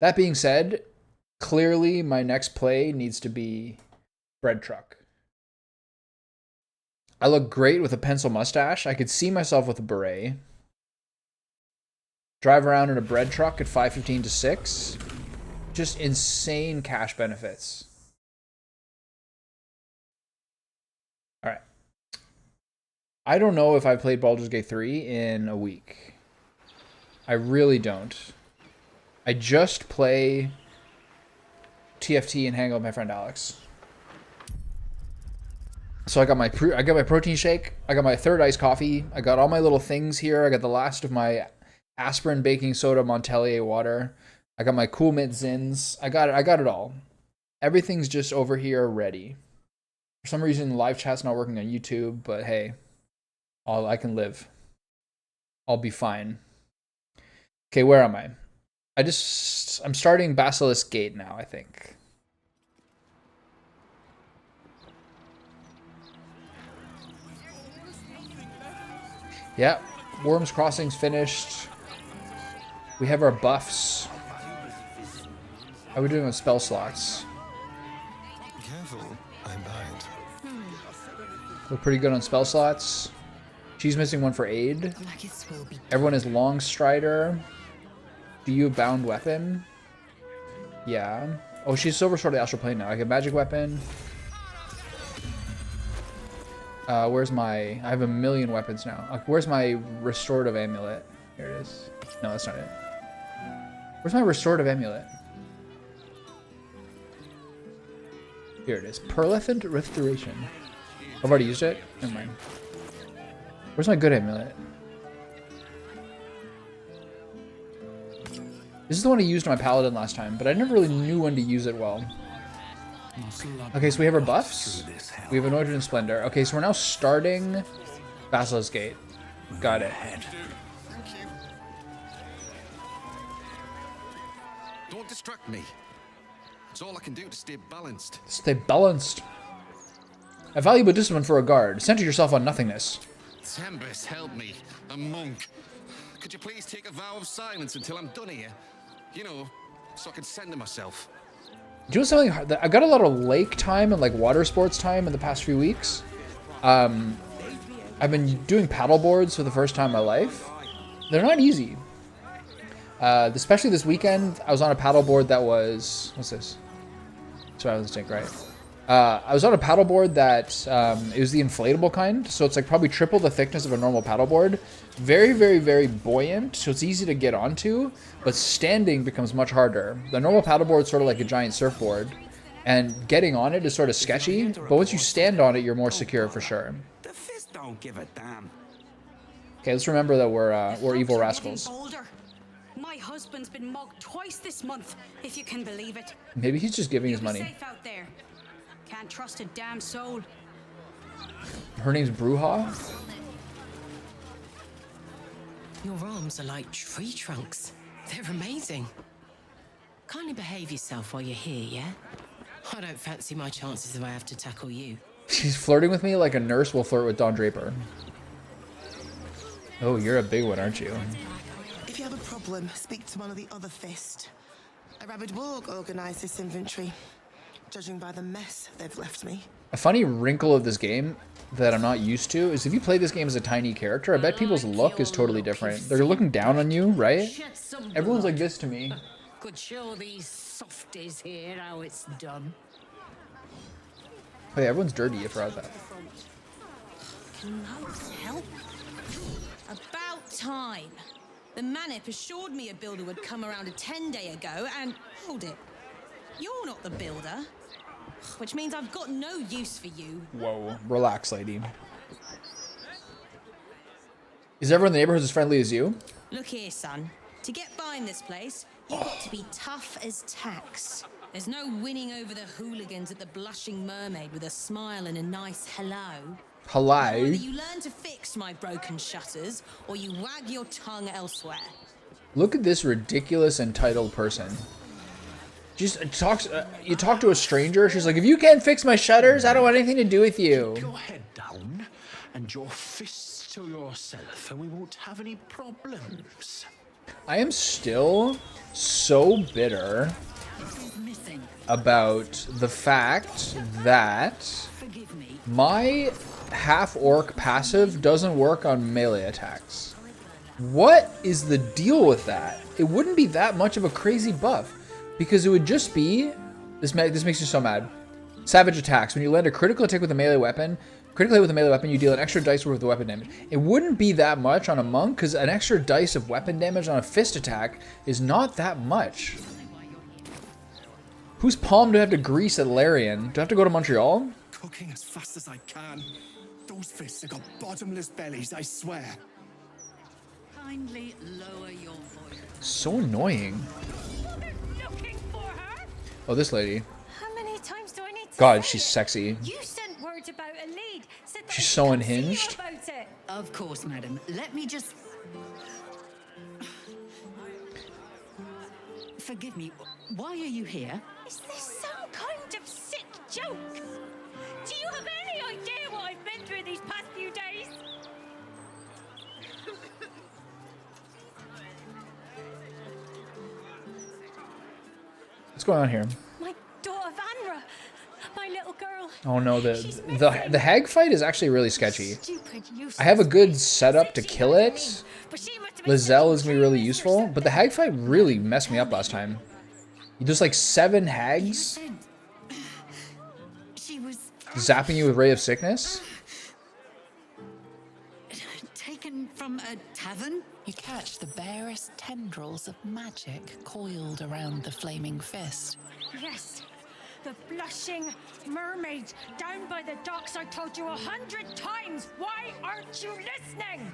That being said, clearly my next play needs to be bread truck. I look great with a pencil mustache. I could see myself with a beret. Drive around in a bread truck at 5:15 to 6. Just insane cash benefits. All right. I don't know if I've played Baldur's Gate 3 in a week. I really don't. I just play TFT and hang out with my friend Alex. So I got my protein shake. I got my third iced coffee. I got all my little things here. I got the last of my aspirin baking soda Montelier water. I got my Cool Mint Zins. I got it all. Everything's just over here ready. For some reason, live chat's not working on YouTube, but hey, I can live. I'll be fine. Okay, where am I? I'm starting Basilisk Gate now, I think. Yeah, Worms Crossing's finished. We have our buffs. How are we doing with spell slots? Careful, I'm behind. We're pretty good on spell slots. She's missing one for aid. Everyone is Long Strider. Do you have bound weapon? Yeah. Oh, she's Silver Sword of the Astral Plane now. I get magic weapon. Where's my... I have a million weapons now. Where's my restorative amulet? Here it is. No, that's not it. Where's my restorative amulet? Here it is. Pearlethant Restoration. I've already used it? Never mind. Where's my good amulet? This is the one I used on my paladin last time, but I never really knew when to use it well. Okay, so we have our buffs. We have Anointed and Splendor. Okay, so we're now starting Basilisk Gate. Got it. Don't distract me. It's all I can do to stay balanced. Stay balanced. A valuable discipline for a guard. Center yourself on nothingness. Tempest, help me. A monk. Could you please take a vow of silence until I'm done here? You know, so I can center myself. Doing something hard. I got a lot of lake time and like water sports time in the past few weeks. I've been doing paddle boards for the first time in my life. They're not easy. Especially this weekend, I was on a paddle board that was... What's this? Sorry, let's take right. I was on a paddleboard that it was the inflatable kind, so it's like probably triple the thickness of a normal paddleboard. Very, very, very buoyant, so it's easy to get onto, but standing becomes much harder. The normal paddleboard is sort of like a giant surfboard, and getting on it is sort of sketchy, but once you stand on it, you're more secure for sure. The fist don't give a damn. Okay, let's remember that we're evil rascals. Bhaaldur. My husband's been mugged twice this month, if you can believe it. Maybe he's just giving his You'll be money. safe out there. Can't trust a damn soul. Her name's Bruja? Your arms are like tree trunks. They're amazing. Kindly behave yourself while you're here, yeah? I don't fancy my chances if I have to tackle you. She's flirting with me like a nurse will flirt with Don Draper. Oh, you're a big one, aren't you? If you have a problem, speak to one of the other fist. A rabid warg organised this inventory, judging by the mess they've left me. A funny wrinkle of this game that I'm not used to is if you play this game as a tiny character, I bet people's look is totally different. They're looking down on you, right? Everyone's like this to me. Could show these softies here how it's done. Hey, everyone's dirty, I forgot that. Can I help? About time. The Manip assured me a builder would come around a 10-day ago, and hold it. You're not the builder, which means I've got no use for you. Whoa, relax, lady. Is everyone in the neighborhood as friendly as you? Look here, son. To get by in this place, you've got to be tough as tax. There's no winning over the hooligans at the Blushing Mermaid with a smile and a nice hello. Hello? Either you learn to fix my broken shutters, or you wag your tongue elsewhere. Look at this ridiculous entitled person. Just talks. You talk to a stranger. She's like, "If you can't fix my shutters, I don't want anything to do with you." Keep your head down and your fists to yourself, and we won't have any problems. I am still so bitter about the fact that my half-orc passive doesn't work on melee attacks. What is the deal with that? It wouldn't be that much of a crazy buff, because it would just be... This makes me so mad. Savage attacks. When you land a critical attack with a melee weapon, you deal an extra dice worth of weapon damage. It wouldn't be that much on a monk, because an extra dice of weapon damage on a fist attack is not that much. Whose palm do I have to grease at Larian? Do I have to go to Montreal? Cooking as fast as I can. Those fists have got bottomless bellies, I swear. Kindly lower your voice. So annoying. Oh, this lady. How many times do I need to God, say she's it? sexy. You sent word about a lead. Said that She's I'd so come see you unhinged. about it. Of course, madam. Let me just... Forgive me. Why are you here? Is this some kind of sick joke? Do you have any idea what I've been through these past few days? What's going on here? My daughter Vanra, my little girl. Oh no, She's the missing. hag fight is actually really sketchy. Stupid, useless. I have a good setup to Said she kill had a it. name, but she must have been Lizelle is sitting gonna be really clueless or useful, but the hag fight really messed me up last time. There's like 7 hags She was zapping you with Ray of Sickness. taken from a tavern? You catch the barest tendrils of magic coiled around the flaming fist. Yes, the blushing mermaid down by the docks. I told you 100 times. Why aren't you listening?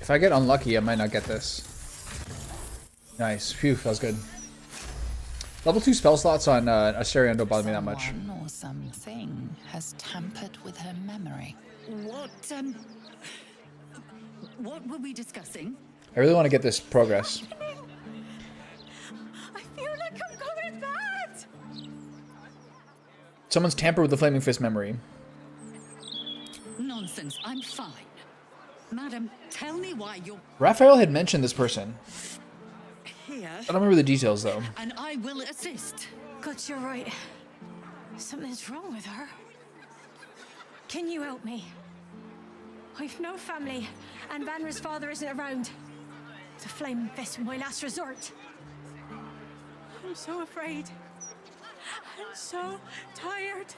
If I get unlucky, I might not get this. Nice. Phew, that was good. Level 2 spell slots on Asterion don't bother me that much. Someone or something has tampered with her memory. What were we discussing? I really want to get this progress. I feel like I'm going mad. Someone's tampered with the Flaming Fist memory. Nonsense. I'm fine. Madam, tell me why you're Raphael had mentioned this person. here, I don't remember the details though. and I will assist. God, you're right. Something's wrong with her. Can you help me? I've no family, and Vanra's father isn't around. The Flaming Fist was my last resort. I'm so afraid. I'm so tired.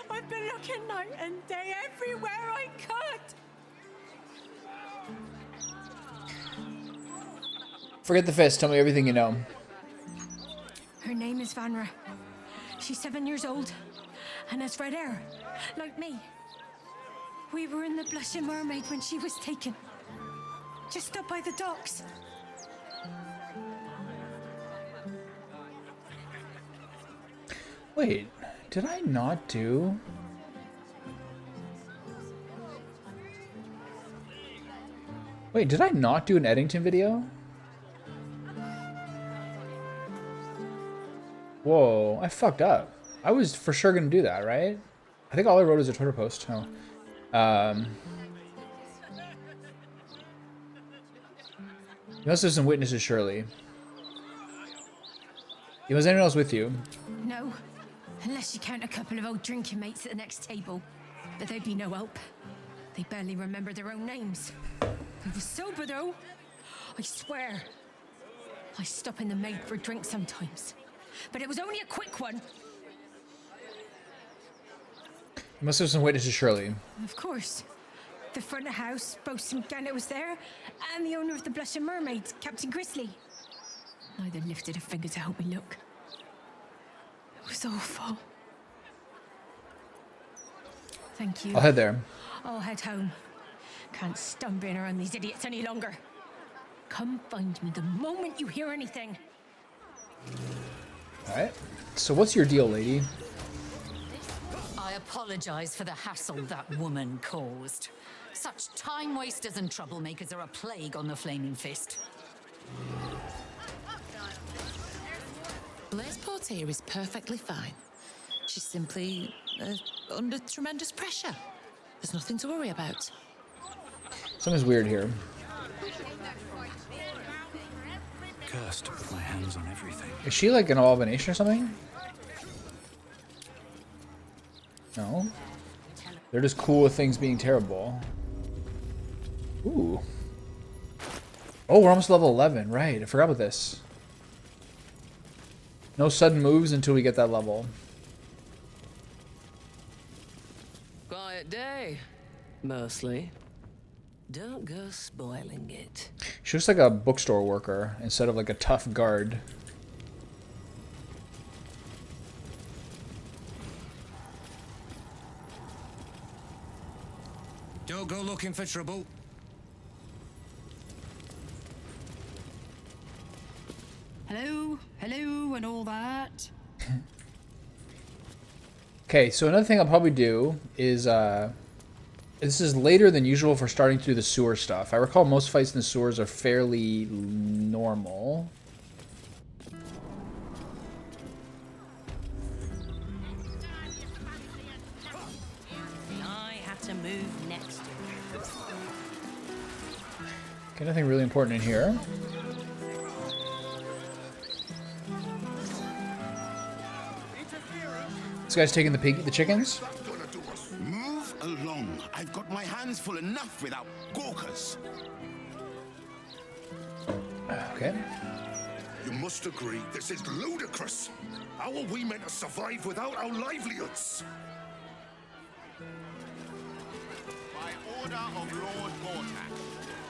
I've been looking night and day everywhere I could. Forget the fist. Tell me everything you know. Her name is Vanra. She's 7 years old and has red hair, like me. We were in the Blushing Mermaid when she was taken, just up by the docks. Wait, did I not do... Wait, did I not do an Eddington video? Whoa, I fucked up. I was for sure gonna do that, right? I think all I wrote was a Twitter post. Oh. You must have some witnesses, surely. Was anyone else with you? No, unless you count a couple of old drinking mates at the next table. But they'd be no help. They barely remember their own names. They were sober, though. I swear. I stop in the maid for a drink sometimes. But it was only a quick one. You must have some witnesses, surely. Of course. The front of house, Bosun Gannet was there, and the owner of the Blushing Mermaid, Captain Grizzly. Neither lifted a finger to help me look. It was awful. Thank you. I'll head there. I'll head home. Can't stand being around these idiots any longer. Come find me the moment you hear anything. Alright. So what's your deal, lady? I apologize for the hassle that woman caused. Such time wasters and troublemakers are a plague on the Flaming Fist. Blaise Portier is perfectly fine. She's simply under tremendous pressure. There's nothing to worry about. Something's weird here. Cursed to put my hands on everything. Is she like an abomination or something? No. They're just cool with things being terrible. Ooh. Oh, we're almost level 11. Right, I forgot about this. No sudden moves until we get that level. Quiet day, mostly. Don't go spoiling it. She looks like a bookstore worker instead of like a tough guard. Don't go looking for trouble. Hello, hello, and all that. Okay, so another thing I'll probably do is, this is later than usual for starting to do the sewer stuff. I recall most fights in the sewers are fairly normal. I have to move next. Okay, nothing really important in here. This guy's taking the chickens. Move along. I've got my hands full enough without gawkers. Okay. You must agree, this is ludicrous. How are we meant to survive without our livelihoods? By order of Lord Gortak,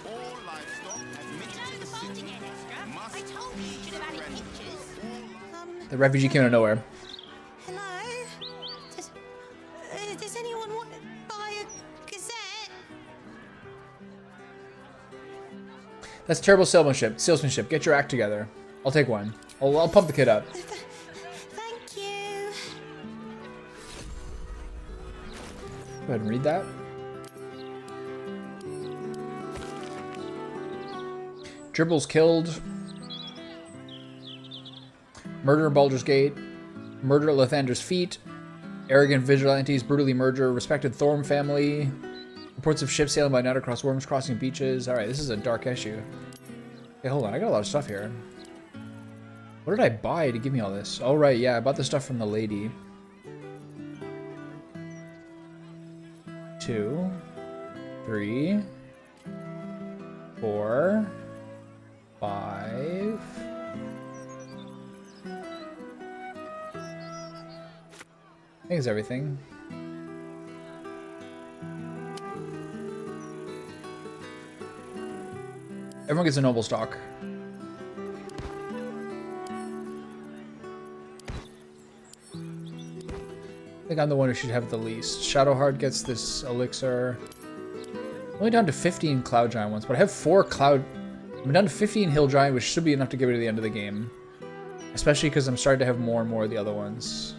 all livestock admitted to the city must I told you you should have added pictures. The refugee came out of nowhere. Hello? Does anyone want to buy a gazette? That's terrible salesmanship. Get your act together. I'll take one. I'll pump the kid up. Thank you. Go ahead and read that. Dribble's killed. Murder in Baldur's Gate. Murder at Lathander's feet. Arrogant vigilantes brutally murder respected Thorm family. Reports of ships sailing by night across Worms crossing beaches. Alright, this is a dark issue. Okay, hold on. I got a lot of stuff here. What did I buy to give me all this? Oh, right, yeah. I bought the stuff from the lady. 2, 3, 4, 5. I think it's everything. Everyone gets a noble stock. I think I'm the one who should have the least. Shadowheart gets this elixir. Only down to 15 Cloud Giant ones, but I have 4 Cloud... I'm down to 15 Hill Giant, which should be enough to get me to the end of the game. Especially because I'm starting to have more and more of the other ones.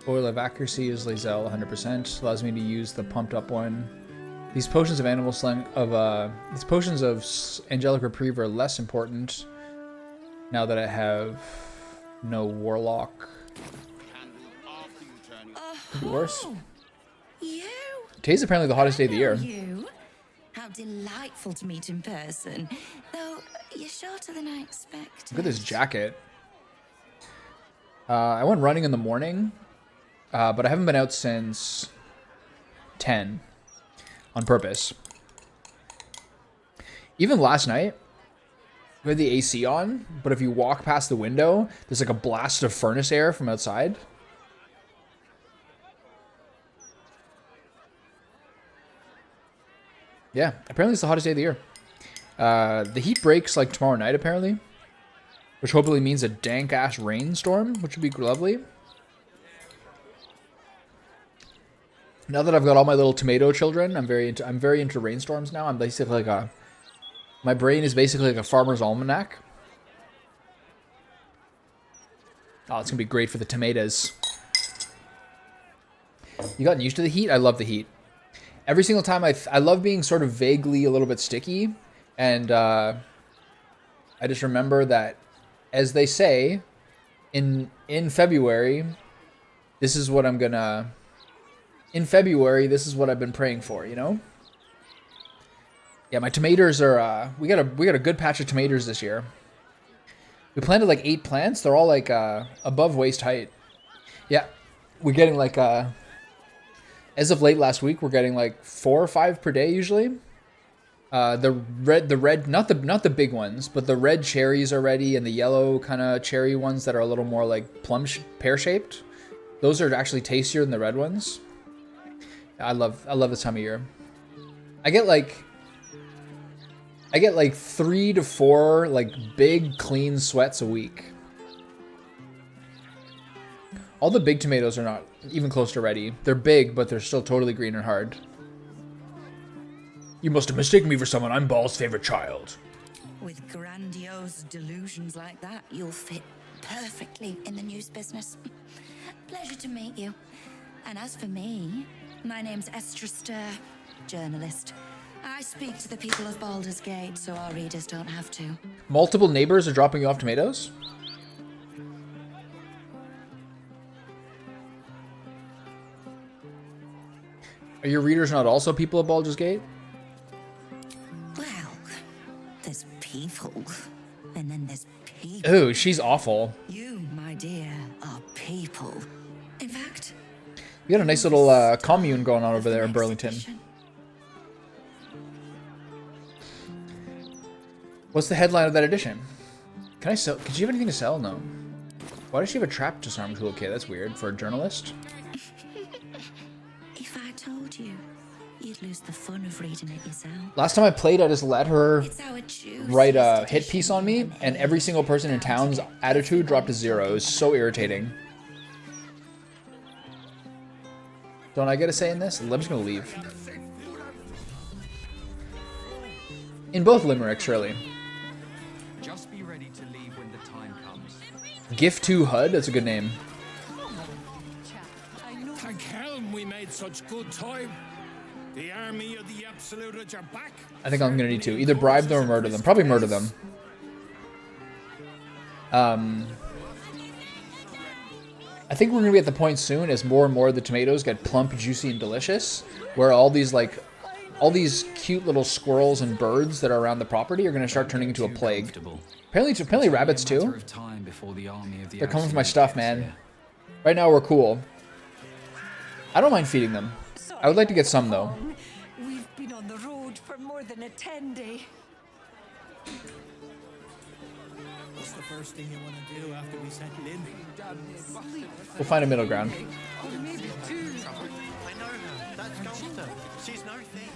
Oil of Accuracy is Lae'zel 100%. Allows me to use the pumped up one. These potions of animal slang these potions of angelic reprieve are less important now that I have no warlock. Could be worse. You? Today's apparently the hottest day of the year. You? How delightful to meet in person. Though you're shorter than I expected. Look at this jacket. I went running in the morning, but I haven't been out since 10 on purpose. Even last night, we had the AC on, but if you walk past the window, there's like a blast of furnace air from outside. Yeah, apparently it's the hottest day of the year. The heat breaks like tomorrow night, apparently. Which hopefully means a dank-ass rainstorm, which would be lovely. Now that I've got all my little tomato children, I'm very into rainstorms now. I'm basically like my brain is basically like a farmer's almanac. Oh, it's gonna be great for the tomatoes. You gotten used to the heat? I love the heat. Every single time I love being sort of vaguely a little bit sticky, and I just remember that, as they say, in February, this is what I'm gonna. In February, this is what I've been praying for. You know. Yeah, my tomatoes are. We got a good patch of tomatoes this year. We planted like 8 plants. They're all like above waist height. Yeah, we're getting like as of late last week, we're getting like 4 or 5 per day usually. The red, not the big ones, but the red cherries are ready, and the yellow kind of cherry ones that are a little more like pear shaped. Those are actually tastier than the red ones. I love this time of year. I get like 3 to 4 like big clean sweats a week. All the big tomatoes are not even close to ready. They're big, but they're still totally green and hard. You must have mistaken me for someone. I'm Ball's favorite child. With grandiose delusions like that, you'll fit perfectly in the news business. Pleasure to meet you. And as for me, my name's Esther Stir, journalist. I speak to the people of Baldur's Gate, so our readers don't have to. Multiple neighbors are dropping you off tomatoes? Are your readers not also people of Baldur's Gate? Well, there's people, and then there's people. Ooh, she's awful. You, my dear, are people. In fact, We got a nice little commune going on over there in Burlington. What's the headline of that edition? Can I sell? Could you have anything to sell? No. Why does she have a trap disarm toolkit? That's weird for a journalist. if I told you, you'd lose the fun of reading it yourself. Last time I played, I just let her write a hit piece on me, and every single person in town's attitude dropped to 0. It was so irritating. Don't I get a say in this? I'm just gonna leave. In both limericks, really. Just be ready to leave when the time comes. Gift 2 HUD, that's a good name. Thank Helm we made such good time. The army of the Absolute are back. I think I'm gonna need to either bribe them or murder them. Probably murder them. I think we're gonna be at the point soon as more and more of the tomatoes get plump, juicy, and delicious, where all these cute little squirrels and birds that are around the property are gonna start turning into a plague. Apparently rabbits too. They're coming for my stuff, man. Right now we're cool. I don't mind feeding them. I would like to get some though. We've been on the road for more than a 10-day. What's the first thing you want to do after we settle in? We'll find a middle ground.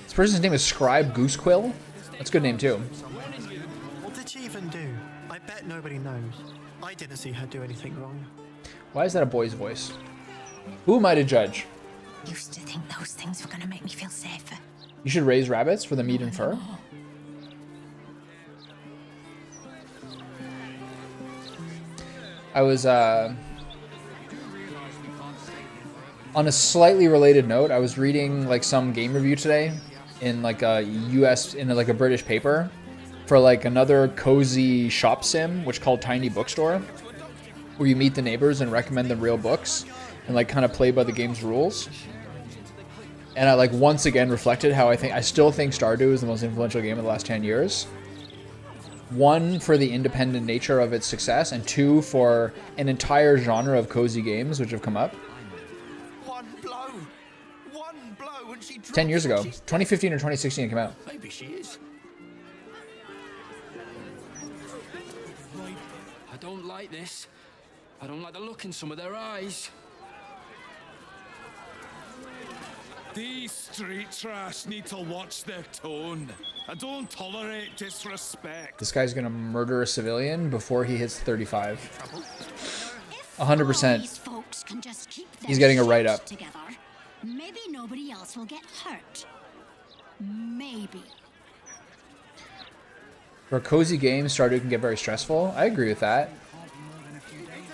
This person's name is Scribe Goosequill. That's a good name too. What did she even do? I bet nobody knows. I didn't see her do anything wrong. Why is that a boy's voice? Who am I to judge? Used to think those things were gonna make me feel safer. You should raise rabbits for the meat and fur. I was, on a slightly related note, I was reading like some game review today in like a a British paper for like another cozy shop sim, which called Tiny Bookstore, where you meet the neighbors and recommend them real books and like kind of play by the game's rules. And I like once again reflected how I still think Stardew is the most influential game of the last 10 years. 1, for the independent nature of its success, and 2, for an entire genre of cozy games which have come up. One blow, and she 10 years ago. 2015 or 2016 it came out. Maybe she is. I don't like this. I don't like the look in some of their eyes. These street trash need to watch their tone. I don't tolerate disrespect. This guy's gonna murder a civilian before he hits 35. 100%. He's getting a write-up. Together, maybe nobody else will get hurt. Maybe. For a cozy game, Stardew can get very stressful. I agree with that.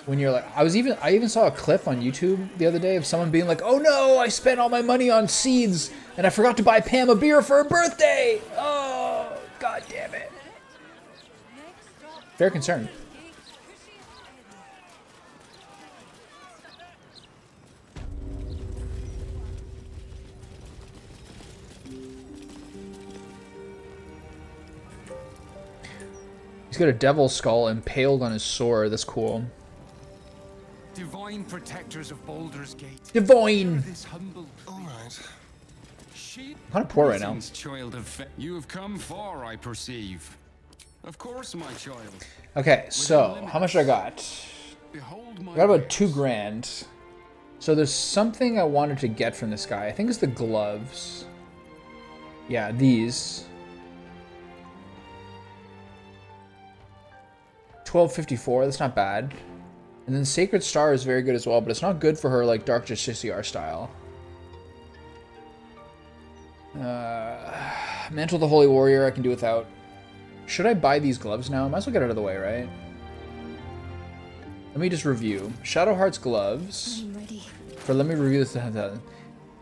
when you're like, I even saw a clip on YouTube the other day of someone being like, oh no, I spent all my money on seeds and I forgot to buy Pam a beer for her birthday. Oh, god damn it. Very concerned. He's got a devil skull impaled on his sword. That's cool. Divine protectors of Baldur's Gate. Divine! All right. I'm kind of poor right now. Child of you have come far, I perceive. Of course, my child. Okay, so how much I got? I got about 2 grand. So there's something I wanted to get from this guy. I think it's the gloves. Yeah, these. 1254, that's not bad. And then Sacred Star is very good as well, but it's not good for her like Dark Justiciar style. Mantle of the Holy Warrior I can do without. Should I buy these gloves now? Might as well get out of the way, right? Let me just review. Shadowheart's gloves. I'm ready. Let me review this.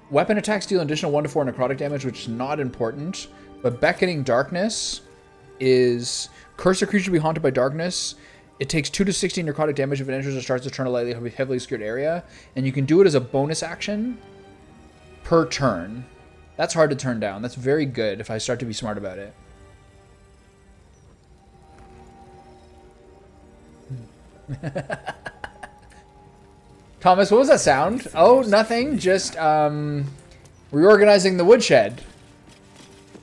Weapon attacks deal an additional 1 to 4 necrotic damage, which is not important. But Beckoning Darkness is... Curse a creature to be haunted by darkness. It takes 2 to 16 necrotic damage if it enters or starts to turn a lightly heavily secured area. And you can do it as a bonus action per turn. That's hard to turn down. That's very good if I start to be smart about it. Thomas, what was that sound? Oh, nothing. Just reorganizing the woodshed.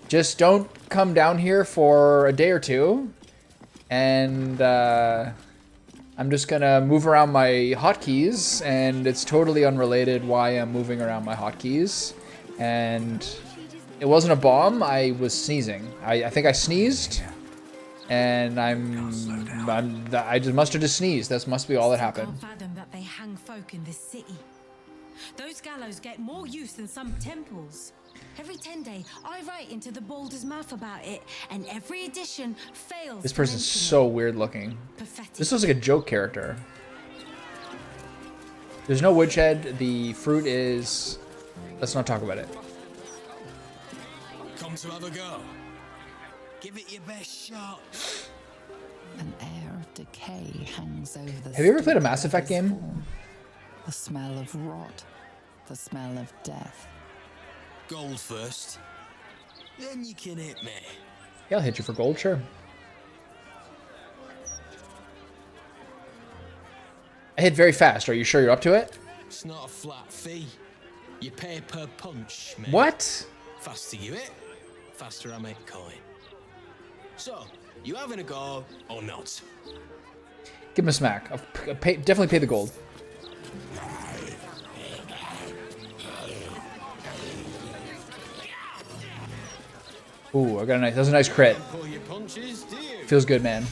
Just don't come down here for a day or two. And I'm just gonna move around my hotkeys, and it's totally unrelated why I'm moving around my hotkeys. And it wasn't a bomb, I was sneezing. I think I sneezed, and I just must have just sneezed. That must be all that happened. I can't fathom that they hang folk in this city. Those gallows get more use than some temples. Every 10 day, I write into the Baldur's Mouth about it, and every edition fails. This person's so weird looking. Pathetic. This looks like a joke character. There's no woodshed. The fruit is... Let's not talk about it. Come to have a go. Give it your best shot. An air of decay hangs over the... Have you ever played a Mass Effect game? The smell of rot. The smell of death. Gold first. Then you can hit me. Yeah, I'll hit you for gold, sure. I hit very fast. Are you sure you're up to it? It's not a flat fee. You pay per punch, mate. What? Faster you hit, faster I make coin. So, you having a go or not? Give him a smack. Definitely pay the gold. Ooh, I got a nice. That was a nice crit. Feels good, man.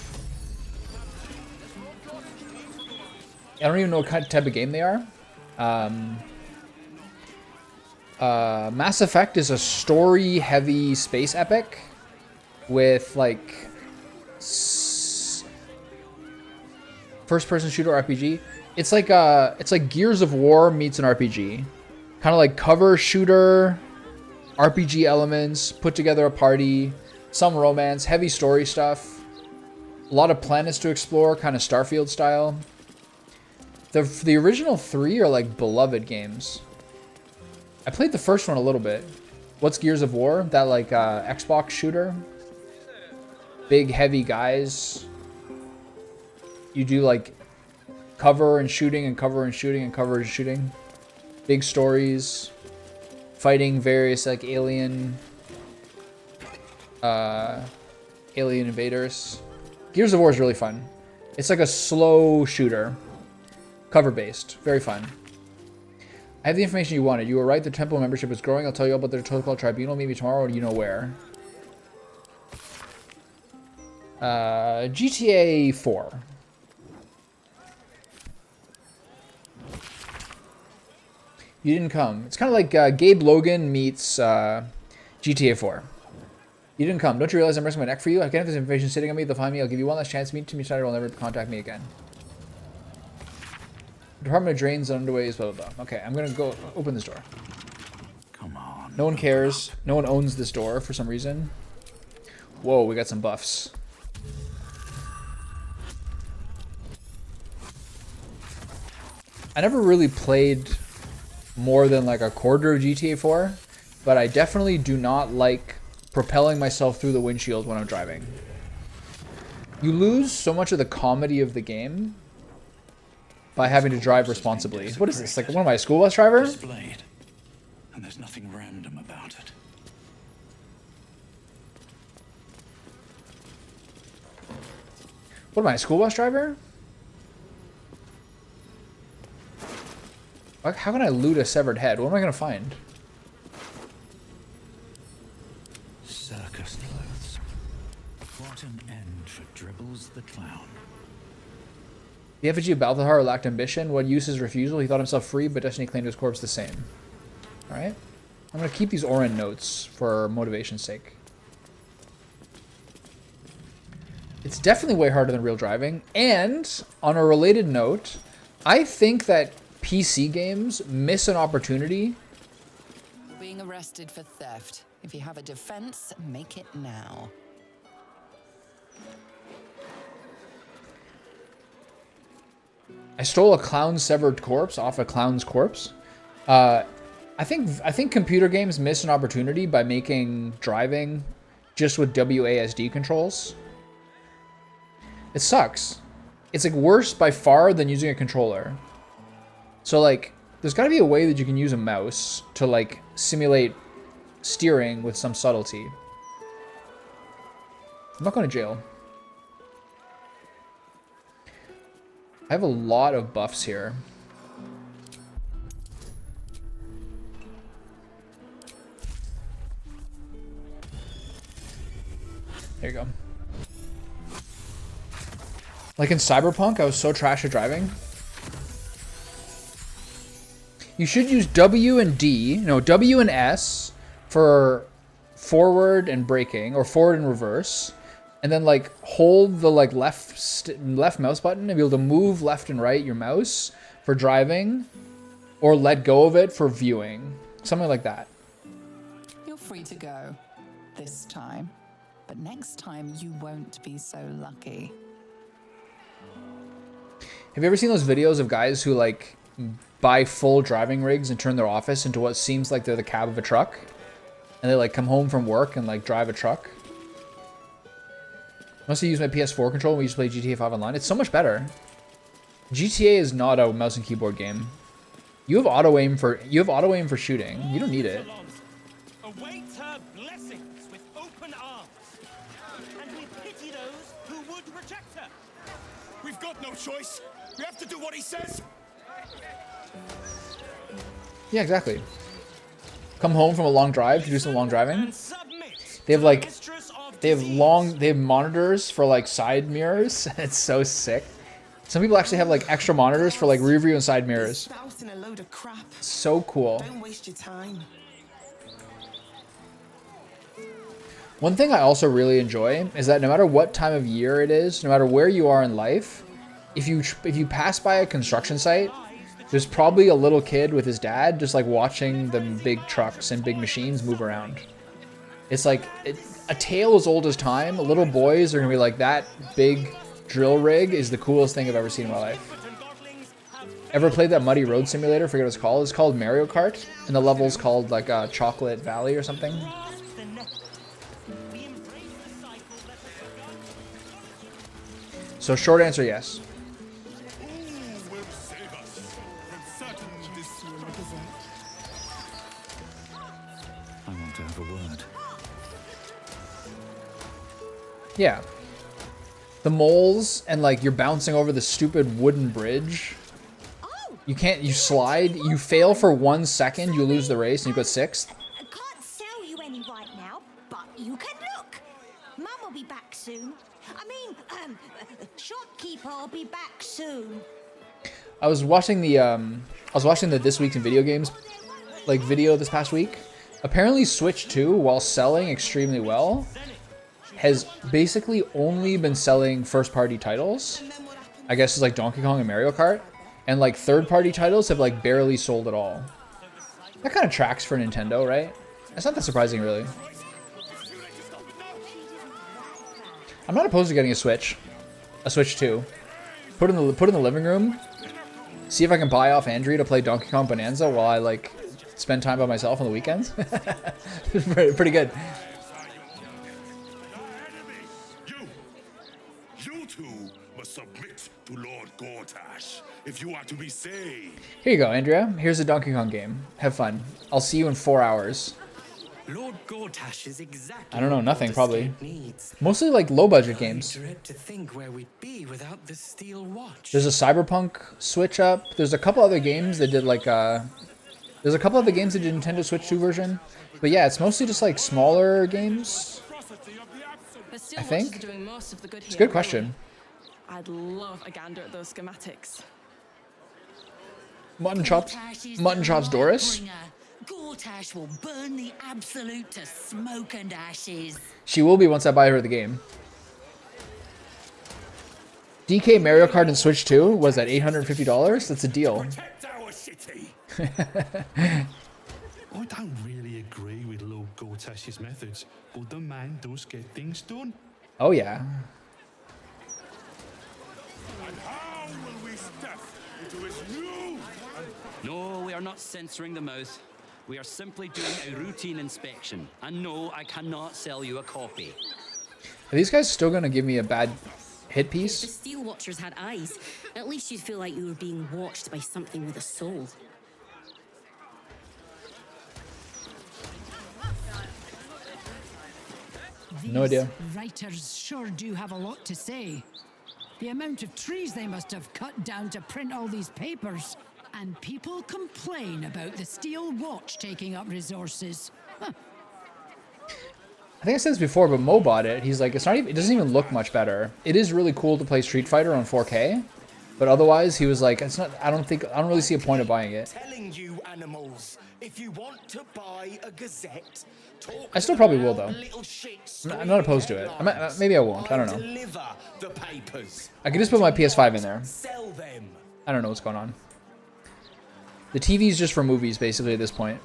I don't even know what type of game they are. Mass Effect is a story-heavy space epic with like first-person shooter RPG. It's like Gears of War meets an RPG, kind of like cover shooter. RPG elements, put together a party, some romance, heavy story stuff, a lot of planets to explore, kind of Starfield style. The original 3 are like beloved games. I played the first one a little bit. What's Gears of War? That like Xbox shooter. Big heavy guys. You do like cover and shooting and cover and shooting and cover and shooting. Big stories. Fighting various like alien invaders. Gears of War is really fun. It's like a slow shooter. Cover based. Very fun. I have the information you wanted. You were right, the temple membership is growing. I'll tell you about the Protocol Tribunal maybe tomorrow, or you know where. GTA 4. You didn't come. It's kind of like Gabe Logan meets GTA 4. You didn't come. Don't you realize I'm risking my neck for you? I can't have this information sitting on me. They'll find me. I'll give you one last chance. Meet me tonight or will never contact me again. Department of Drains and Underways, blah, blah, blah. Okay, I'm gonna go open this door. Come on. No one cares. No one owns this door for some reason. Whoa, we got some buffs. I never really played more than like a quarter of GTA 4, but I definitely do not like propelling myself through the windshield when I'm driving. You lose so much of the comedy of the game by having to drive responsibly. What is this? Like, one of my school bus driver? Displayed, and there's nothing random about it. What am I, a school bus driver? Like, how can I loot a severed head? What am I gonna find? Circus clothes. What an end for Dribbles the clown. The effigy of Balthazar lacked ambition. What use his refusal? He thought himself free, but destiny claimed his corpse the same. Alright. I'm going to keep these Orin notes for motivation's sake. It's definitely way harder than real driving. And, on a related note, I think that PC games miss an opportunity. You're being arrested for theft. If you have a defense, make it now. I stole a clown's severed corpse off a clown's corpse. I think computer games miss an opportunity by making driving just with WASD controls. It sucks. It's like worse by far than using a controller. So like, there's got to be a way that you can use a mouse to like simulate steering with some subtlety. I'm not going to jail. I have a lot of buffs here. There you go. Like in Cyberpunk, I was so trash at driving. You should use W and D, no, W and S for forward and braking, or forward and reverse. And then like hold the like left mouse button and be able to move left and right your mouse for driving, or let go of it for viewing. Something like that. You're free to go this time, but next time you won't be so lucky. Have you ever seen those videos of guys who like buy full driving rigs and turn their office into what seems like they're the cab of a truck? And they like come home from work and like drive a truck? I mostly use my PS4 controller when we used to play GTA 5 online. It's so much better. GTA is not a mouse and keyboard game. You have auto aim for shooting. You don't need it. Await her blessings with open arms, and we pity those who would reject her. We've got no choice. We have to do what he says. Yeah, exactly. Come home from a long drive to do some long driving. They have like, they have monitors for like side mirrors. It's so sick. Some people actually have like extra monitors for like rear view and side mirrors. Spouting a load of crap. So cool. Don't waste your time. One thing I also really enjoy is that no matter what time of year it is, no matter where you are in life, if you pass by a construction site, there's probably a little kid with his dad just like watching the big trucks and big machines move around. It's like a tale as old as time. Little boys are gonna be like, that big drill rig is the coolest thing I've ever seen in my life. Ever played that Muddy Road Simulator? I forget what it's called. It's called Mario Kart, and the level's called like Chocolate Valley or something. So short answer, yes. I want to have a word. Yeah. The moles and like you're bouncing over the stupid wooden bridge. You slide, you fail for 1 second, you lose the race and you go 6th. I can't sell you any right now, but you can look. Mum will be back soon. I mean, shopkeeper will be back soon. I was watching the This Week in Video Games like video this past week. Apparently Switch 2, while selling extremely well, has basically only been selling first-party titles. I guess it's like Donkey Kong and Mario Kart. and like third-party titles have like barely sold at all. That kind of tracks for Nintendo, right? It's not that surprising, really. I'm not opposed to getting a Switch 2. Put in the living room. See if I can buy off Andrea to play Donkey Kong Bonanza while I like spend time by myself on the weekends. Pretty good. You two must submit to Lord Gortash if you are to be saved. Here you go, Andrea. Here's a Donkey Kong game. Have fun. I'll see you in 4 hours. Lord Gortash is exactly I don't know, nothing probably. needs. Mostly like low budget games. Dread to think where we'd be without the steel watch. There's a Cyberpunk Switch up. There's a couple other games that did like there's a couple other games that did Nintendo Switch 2 version. But yeah, it's mostly just like smaller games. I think. It's a good question. I'd love a gander at those schematics. Mutton chops Doris. Gortash will burn the absolute to smoke and ashes. She will be once I buy her the game. DK Mario Kart and Switch 2 was at $850. That's a deal. I don't really agree with Lord Gortash's methods, but the man does get things done. Oh yeah. And how will we step into his new? No, we are not censoring the mouth. We are simply doing a routine inspection. And no, I cannot sell you a copy. Are these guys still gonna give me a bad hit piece? If the Steel Watchers had eyes, at least you'd feel like you were being watched by something with a soul. No idea. Writers sure do have a lot to say. The amount of trees they must have cut down to print all these papers. And people complain about the Steel Watch taking up resources. Huh. I think I said this before, but Mo bought it. He's like, it's not even, it doesn't even look much better. It is really cool to play Street Fighter on 4K, but otherwise he was like, it's not. I don't really see a point of buying it. Telling you animals, if you want to buy a gazette, talk I still probably will though. little shit I'm not opposed to it. Maybe I won't. I don't know. deliver the papers. I could just put my PS5 in there. Sell them. I don't know what's going on. The TV's just for movies, basically, at this point.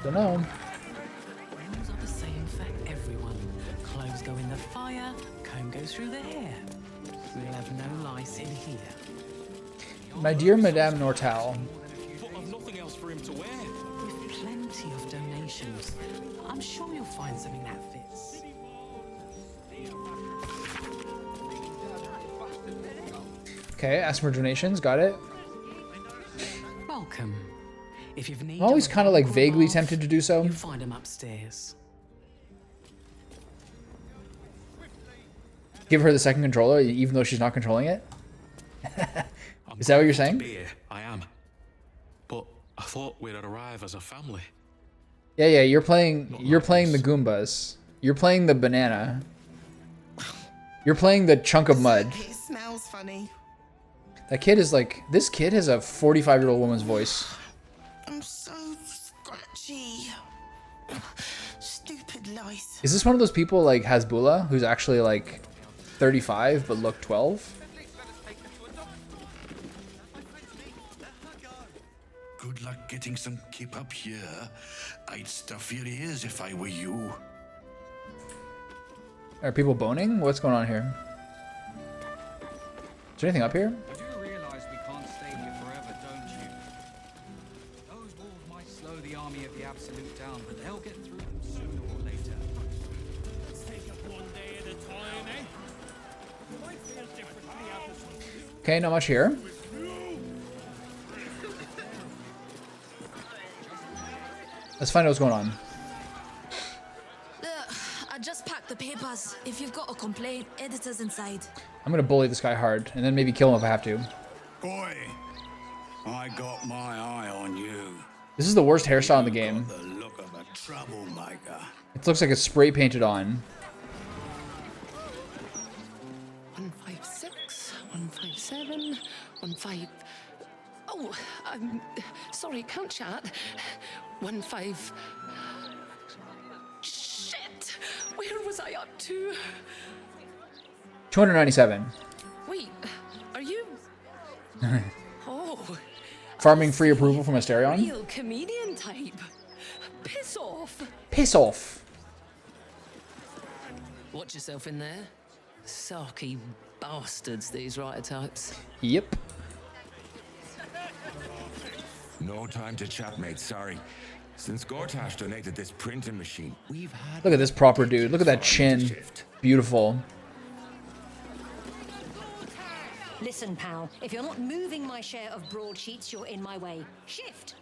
Don't know. Rules are the same for everyone. Clothes go in the fire, comb goes through the hair. We'll have no lice in here. My dear Madame Nortal. But I've nothing else for him to wear. With plenty of donations, I'm sure you'll find something that fits. Okay, ask for donations. Got it. Welcome. If you've I'm always kind of like vaguely tempted to do so. You'll find them upstairs. Give her the second controller, even though she's not controlling it. Is that what you're saying? I am. But I thought we'd arrive as a family. Yeah. You're playing the Goombas. You're playing the banana. You're playing the chunk of mud. It smells funny. That kid is like, this kid has a 45-year-old woman's voice. I'm so scratchy. Stupid lice. Is this one of those people like Hasbullah, who's actually like 35 but look 12? Good luck getting some kip up here. I'd stuff your ears if I were you. Are people boning? What's going on here? Is there anything up here? You do realize we can't stay here forever, don't you? Those walls might slow the army of the Absolute down, but they'll get through them sooner or later. Let's take it one day at a time, eh? You might feel differently after some. Okay, not much here. Let's find out what's going on. I just packed the papers. If you've got a complaint, editor's inside. I'm gonna bully this guy hard, and then maybe kill him if I have to. Boy, I got my eye on you. This is the worst hairstyle in the game. The look of a troublemaker. It looks like it's spray painted on. 156, 157, 15. Oh, I'm sorry, can't chat. 15. Where was I up to? 297. Wait, are you... Oh, Farming free approval from Asterion. real comedian type. Piss off. Piss off. Watch yourself in there. Sarky bastards, these writer types. Yep. No time to chat, mate. Sorry. Since Gortash donated this printing machine, we've had... Look at this proper dude. Look at that chin. Beautiful. Listen, pal, if you're not moving my share of broadsheets, you're in my way. Shift!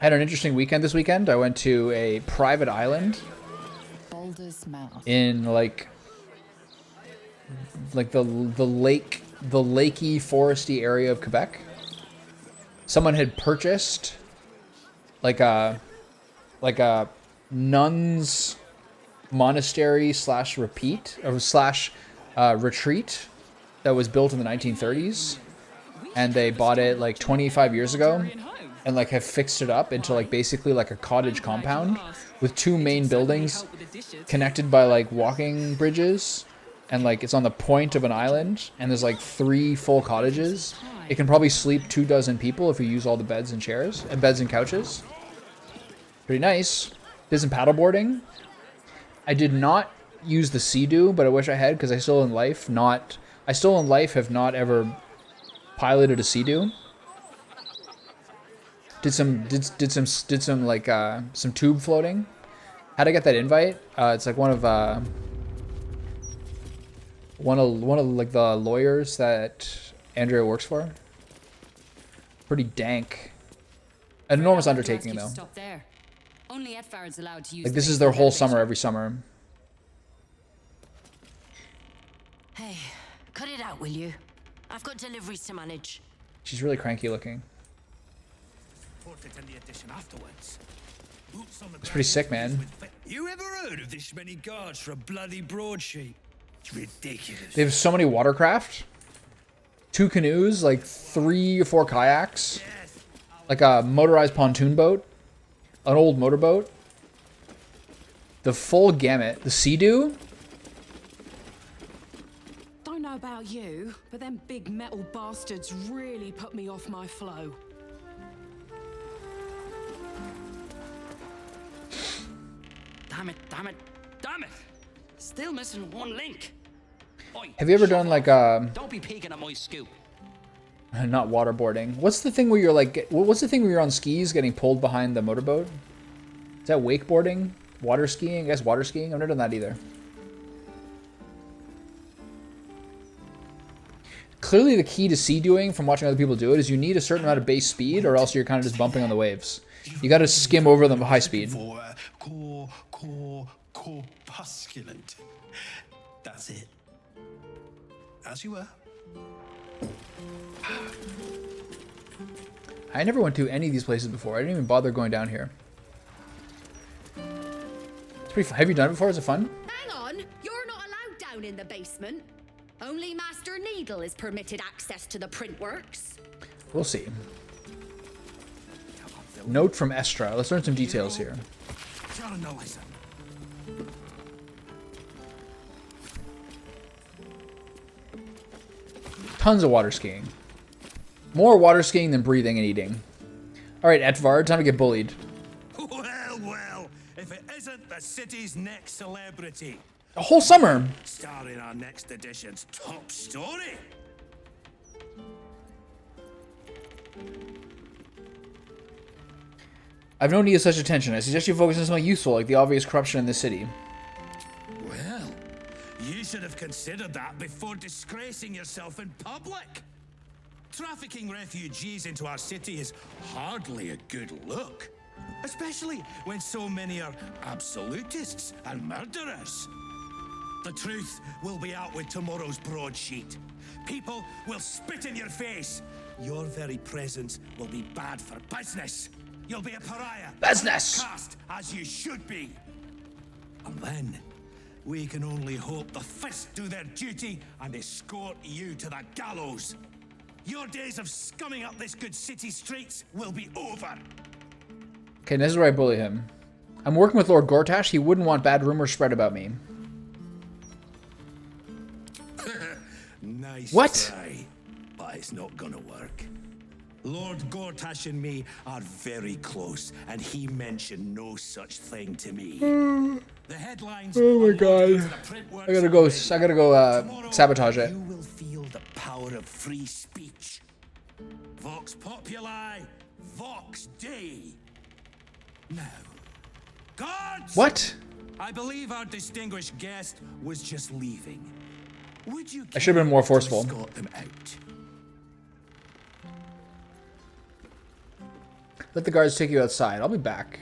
I had an interesting weekend this weekend. I went to a private island Bhaalder's mouth. in like the lakey foresty area of Quebec. Someone had purchased like a nun's monastery slash retreat that was built in the 1930s, and they bought it like 25 years ago and like have fixed it up into like basically like a cottage compound with two main buildings connected by like walking bridges, and like it's on the point of an island, and there's like 3 full cottages. It can probably sleep 24 people if you use all the beds and chairs and beds and couches. Pretty nice. Did some paddleboarding. I did not use the Sea-Doo, but I wish I had, because I still in life have not ever piloted a Sea-Doo. Did some like some tube floating. How'd I get that invite? It's like one of like the lawyers that Andrea works for. Pretty dank. An enormous undertaking though. Stop there. Only Edvard's allowed to use Like this is their whole summer every summer. Hey, cut it out, will you? I've got deliveries to manage. She's really cranky looking. Put it in the addition afterwards. Boots on the It's pretty sick, man. You ever heard of this many guards for a bloody broadsheet? It's ridiculous. They have so many watercraft. 2 canoes, like 3 or 4 kayaks. Like a motorized pontoon boat. An old motorboat. The full gamut. The Sea-Doo. Don't know about you, but them big metal bastards really put me off my flow. Damn it, damn it, damn it! Still missing one link. Oi, Have you ever done like don't be peeking at my scoop. not waterboarding. What's the thing where you're like, what's the thing where you're on skis getting pulled behind the motorboat? Is that wakeboarding? Water skiing? I guess water skiing. I've never done that either. Clearly the key to sea-doing from watching other people do it is you need a certain amount of base speed, or else you're kind of just bumping on the waves. You got to skim over them at high speed. Corpusculent. That's it. As you were. I never went to any of these places before. I didn't even bother going down here. It's pretty fun. Have you done it before? Is it fun? Hang on, you're not allowed down in the basement. Only Master Needle is permitted access to the printworks. We'll see. Note from Estra. Let's learn some details here. Journalism. Tons of water skiing. More water skiing than breathing and eating. Alright, Edvard, time to get bullied. Well, if it isn't the city's next celebrity. A whole summer! Starring our next edition's top story. I've no need of such attention. I suggest you focus on something useful, like the obvious corruption in this city. Well, you should have considered that before disgracing yourself in public. Trafficking refugees into our city is hardly a good look, especially when so many are absolutists and murderers. The truth will be out with tomorrow's broadsheet. People will spit in your face. Your very presence will be bad for business. You'll be a pariah. Business! Cast as you should be. And then, we can only hope the Fist do their duty and escort you to the gallows. Your days of scumming up this good city streets will be over. Okay, this is where I bully him. I'm working with Lord Gortash. He wouldn't want bad rumors spread about me. Nice What? try, but it's not gonna work. Lord Gortash and me are very close, and he mentioned no such thing to me. The headlines. Oh my god. I gotta go sabotage it. You will feel the power of free speech. Vox Populi, Vox Dei. Now, guards! What? I believe our distinguished guest was just leaving. Would you I should have been more forceful. escort them out? Let the guards take you outside. I'll be back.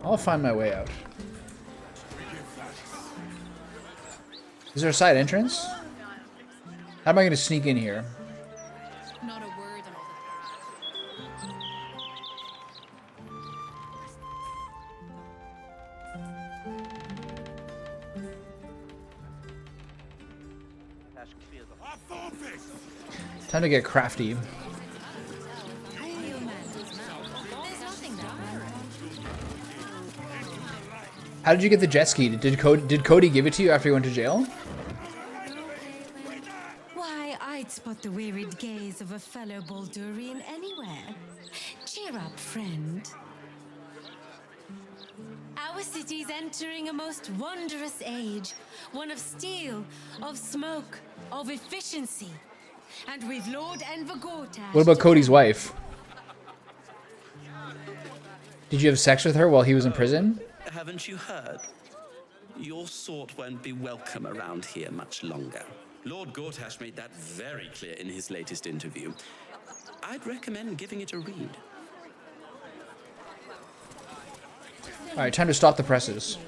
I'll find my way out. Is there a side entrance? How am I going to sneak in here? Not a word Time to get crafty. How did you get the jet ski? Did Cody give it to you after you went to jail? Why, I'd spot the wearied gaze of a fellow Bhaldurian anywhere. Cheer up, friend. Our city's entering a most wondrous age. One of steel, of smoke, of efficiency. And with Lord Enver Gortash... What about Cody's wife? Did you have sex with her while he was in prison? Haven't you heard? Your sort won't be welcome around here much longer. Lord Gortash made that very clear in his latest interview. I'd recommend giving it a read. Alright, time to stop the presses.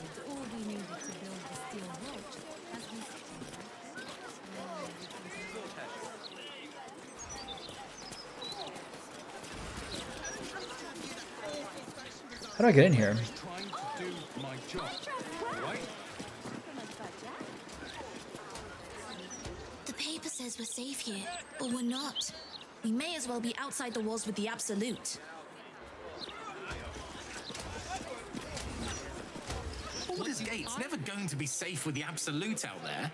How do I get in here? The paper says we're safe here, but we're not. We may as well be outside the walls with the Absolute. Baldur's Gate's never going to be safe with the Absolute out there.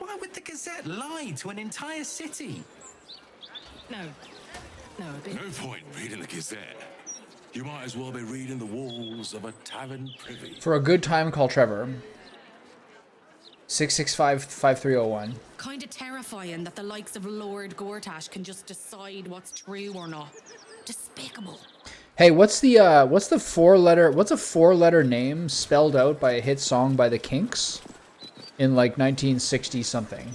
Why would the Gazette lie to an entire city? No, a bit. No point reading the Gazette. You might as well be reading the walls of a tavern privy. For a good time, call Trevor. 665-5301. Kinda terrifying that the likes of Lord Gortash can just decide what's true or not. Despicable. Hey, what's a four-letter name spelled out by a hit song by the Kinks in like 1960 something?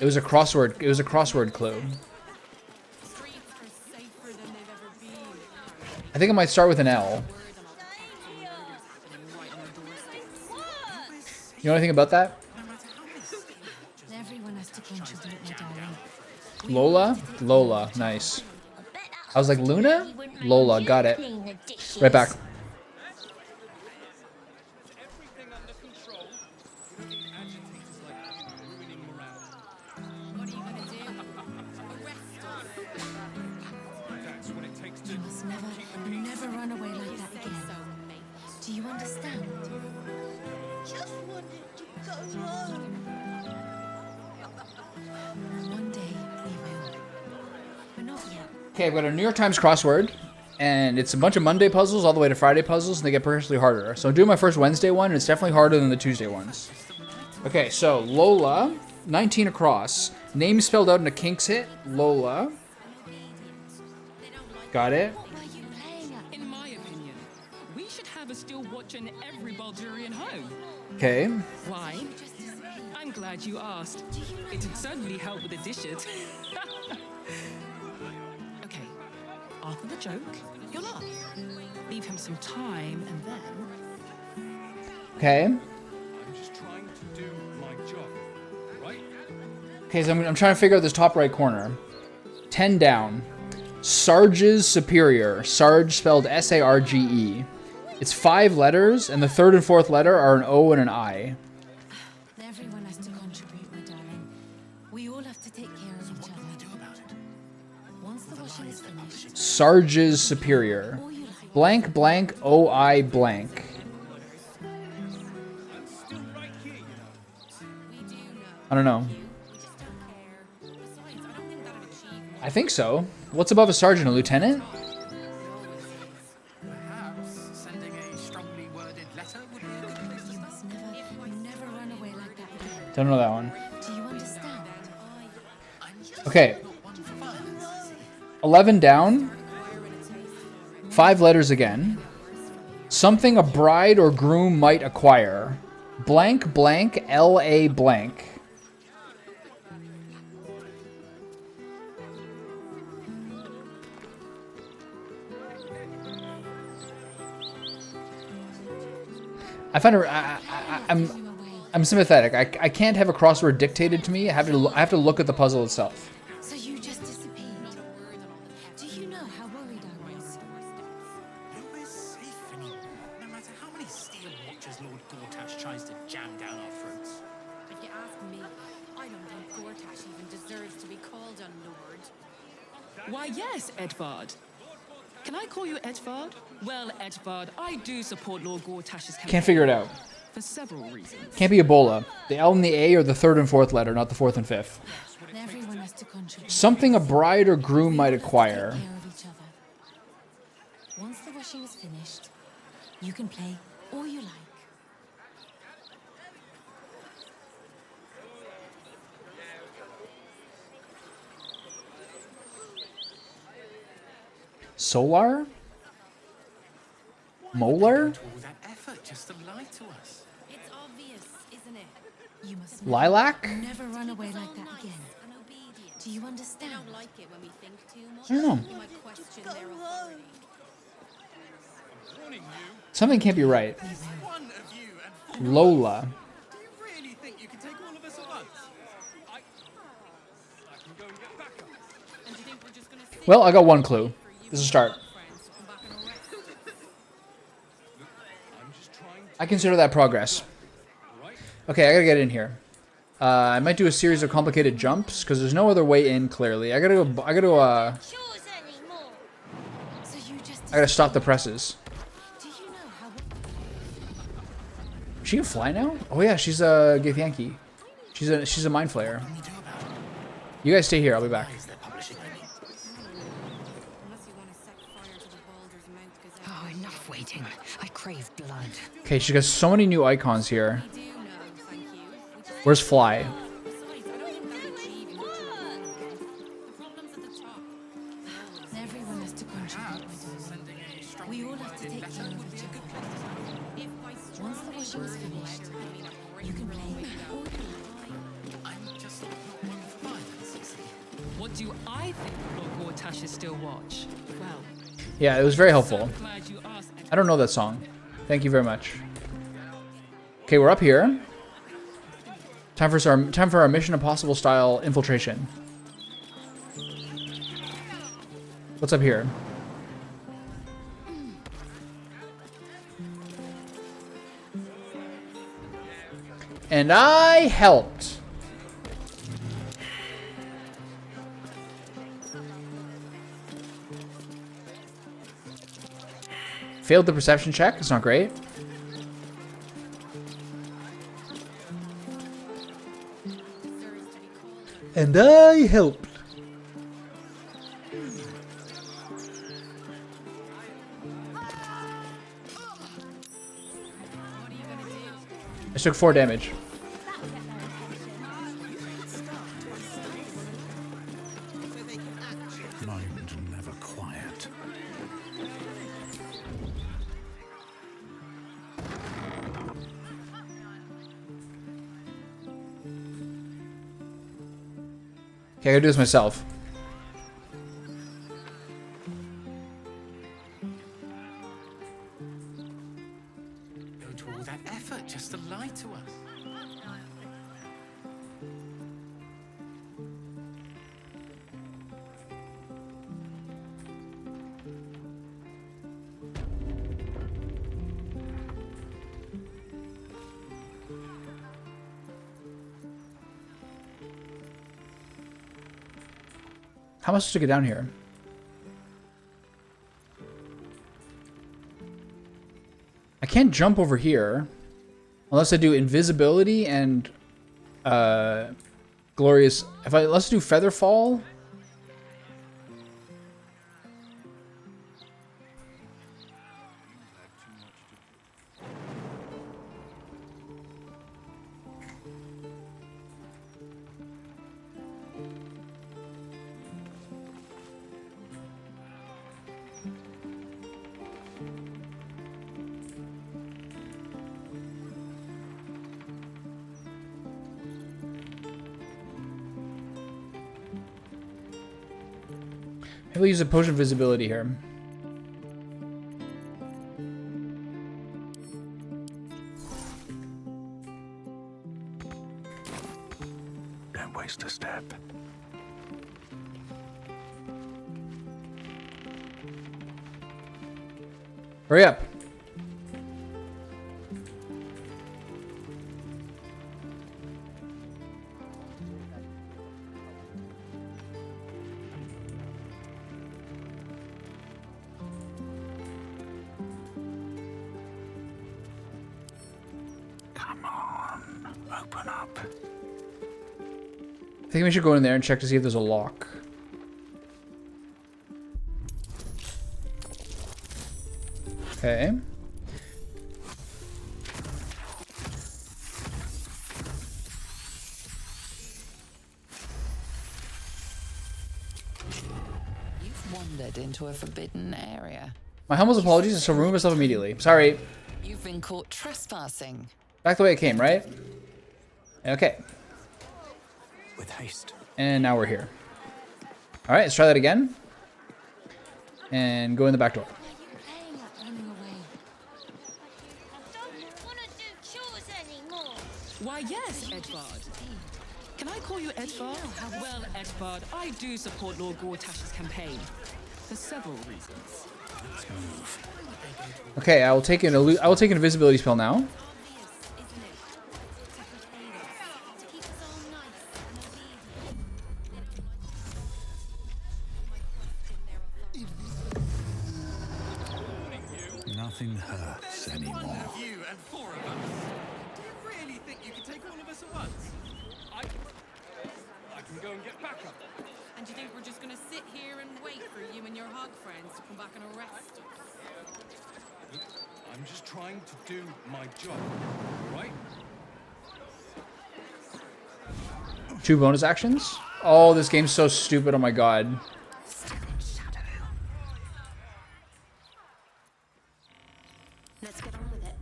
It was a crossword clue. I think it might start with an L. You know anything about that? Everyone has to contribute, my darling. Lola? Lola, nice. I was like, Luna? Lola, got it. Right back. You must never run away like that again. Do you understand? Just wanted to go home. One day we will. But not yet. Okay, I've got a New York Times crossword, and it's a bunch of Monday puzzles all the way to Friday puzzles, and they get progressively harder. So I'm doing my first Wednesday one, and it's definitely harder than the Tuesday ones. Okay, so Lola, 19 across. Name spelled out in a Kinks hit, Lola. Got it. In my opinion, we should have a steel watch in every Bhaldurian home. Okay. Why? I'm glad you asked. It'd certainly help with the dishes. Okay, after the joke, you'll laugh. Leave him some time, and then... Okay. I'm just trying to do my job, right? Okay, so I'm trying to figure out this top right corner. 10 down. Sarge's Superior. Sarge spelled S-A-R-G-E. It's 5 letters, and the third and fourth letter are an O and an I. Everyone has to contribute, my darling. We all have to take care of each other. Once the washing is finished, Sarge's Superior. Blank blank OI blank. I don't know. I think so. What's above a sergeant? A lieutenant? Perhaps sending a strongly worded letter would be a good place to start. Never run away like that again. Don't know that one. Do you understand? Okay. 11 down. 5 letters again. Something a bride or groom might acquire. Blank blank LA blank. I find it, I'm sympathetic. I can't have a crossword dictated to me. I have to look at the puzzle itself. So you just disappeared. Do you know how worried I was? Who is safe anymore? No matter how many steel watchers Lord Gortash tries to jam down our throats. If you ask me, I don't think Gortash even deserves to be called a lord. Why, yes, Edvard. Can I call you Edvard? Well, Edvard, I do support Lord Gortash's campaign. Can't figure it out. For several reasons. Can't be Ebola. The L and the A are the 3rd and 4th letter, not the 4th and 5th. Everyone has to contribute. Something a bride or groom might acquire. Take care of each other. Once the washing is finished, you can play all you like. Solar? Molar? All that effort just to lie to us. It's obvious, isn't it? You must Lilac? never run away like that again. Do you understand? They don't like it when we think too much. I don't know. You might question their authority. Something can't be right. One of you and Lola. do you really think you can take all of us at once? I can go and get backup. And do you think we're just gonna sit Well, I got one clue. This is a start. I consider that progress. Okay, I gotta get in here. I might do a series of complicated jumps because there's no other way in. Clearly, I gotta stop the presses. She can fly now? Oh yeah, she's a Githyanki. She's a mind flayer. You guys stay here. I'll be back. Oh, enough waiting. I crave blood. Okay, she got so many new icons here. Where's Fly? Everyone has to contribute. We all have to take care of each other. Once the washing is finished, you can play all you like. I'm just not one for violence. What do I think Lord Gortash is still watch? Well, Yeah, it was very helpful. glad you asked. I don't know that song. Thank you very much. Okay, we're up here. Time for our Mission Impossible style infiltration. What's up here? And I helped. Failed the perception check. It's not great. And I helped. I took 4 damage. Mind never quiet. Okay, I gotta do this myself. Go to all that effort just to lie to us. How am I supposed to get down here? I can't jump over here unless I do invisibility and glorious. Let's do feather fall. Maybe we'll use a potion of visibility here. Don't waste a step. Hurry up. Come on, open up. I think we should go in there and check to see if there's a lock. Okay. You've wandered into a forbidden area. My humble apologies, and so remove myself immediately. Sorry. You've been caught trespassing. Back the way it came, right? Okay. With haste. And now we're here. All right, let's try that again. And go in the back door. Why, yes, Edvard. Can I call you Edvard? Well, Edvard, I do support Lord Gortash's campaign for several reasons. Let's move. Okay, I will take an invisibility spell now. Nothing hurts anymore. You and 4 of us. Do you really think you can take all of us at once? I can go and get backup. And you think we're just gonna sit here and wait for you and your hog friends to come back and arrest us? I'm just trying to do my job, right? 2 bonus actions. Oh, this game's so stupid. Oh my god. Let's get on with it.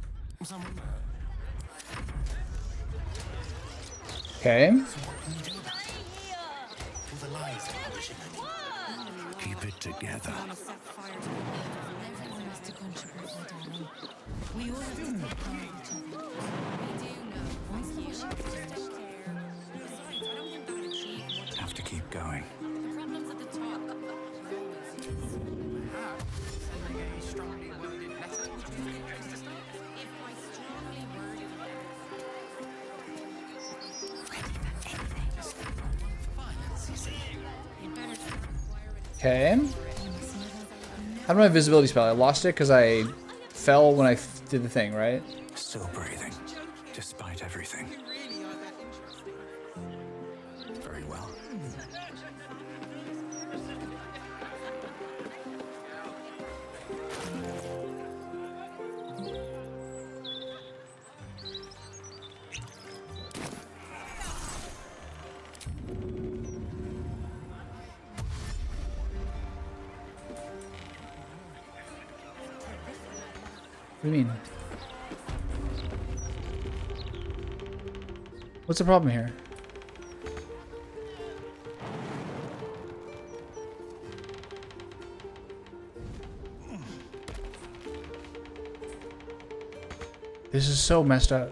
Okay. Keep it together. Everyone has to contribute, my darling. We all have to take care of each other. We do know. Once the issue is just take care. Besides, I don't think that would achieve much. Have to keep going. The problem's at the top. Perhaps sending a strongly worded letter would be a good place to start. If by strongly worded Violence, you see. you better start acquiring Okay. How do my visibility spell? I lost it because I fell when I did the thing, right? Still breathing, despite everything. Very well. What do you mean? What's the problem here? This is so messed up.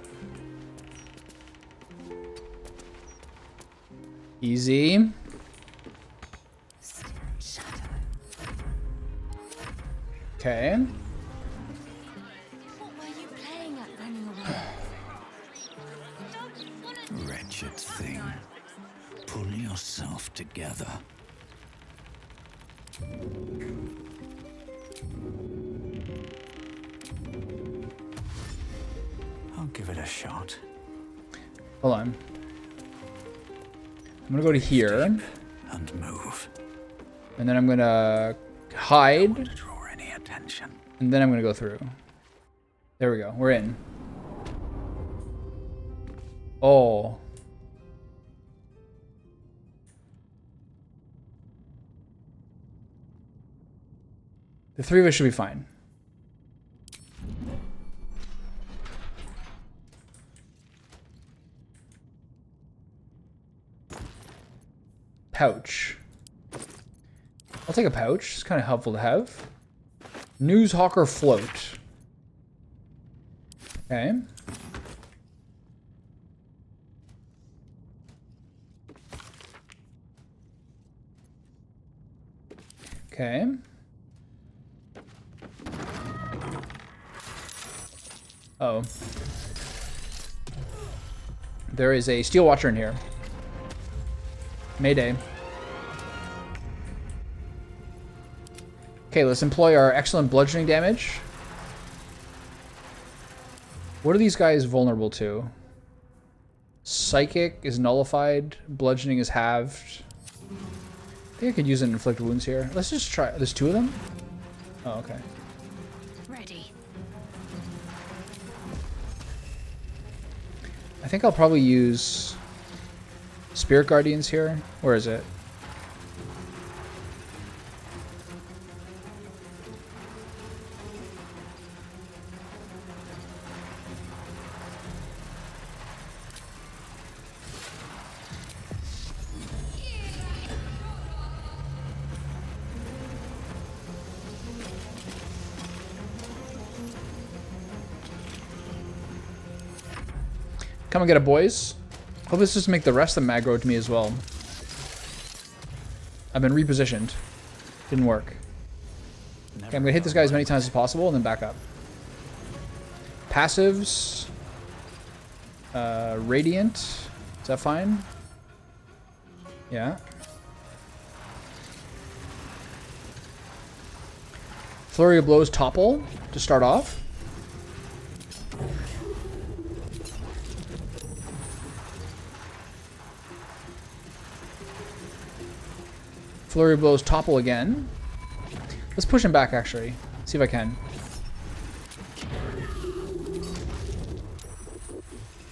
Easy. Okay. What were you playing at running away? Wretched thing. Pull yourself together. give it a shot. Hold on. I'm gonna go to here. And move. And then I'm gonna hide. Don't draw any attention. And then I'm gonna go through. There we go. We're in. Oh. The three of us should be fine. Pouch. I'll take a pouch. It's kind of helpful to have. News Hawker float. Okay. Okay. Oh. There is a Steel Watcher in here. Mayday. Okay, let's employ our excellent bludgeoning damage. What are these guys vulnerable to? Psychic is nullified. Bludgeoning is halved. I think I could use an inflict wounds here. Let's just try. There's two of them? Oh, okay. Ready. I think I'll probably use Spirit Guardians here. Where is it? Come and get it, boys. Hope this doesn't make the rest of them aggro to me as well. I've been repositioned. Didn't work. Okay, I'm gonna hit this guy as many times as possible and then back up. Passives. Radiant. Is that fine? Yeah. Flurry of Blows topple to start off. Flurry of Blows topple again. Let's push him back, actually. See if I can.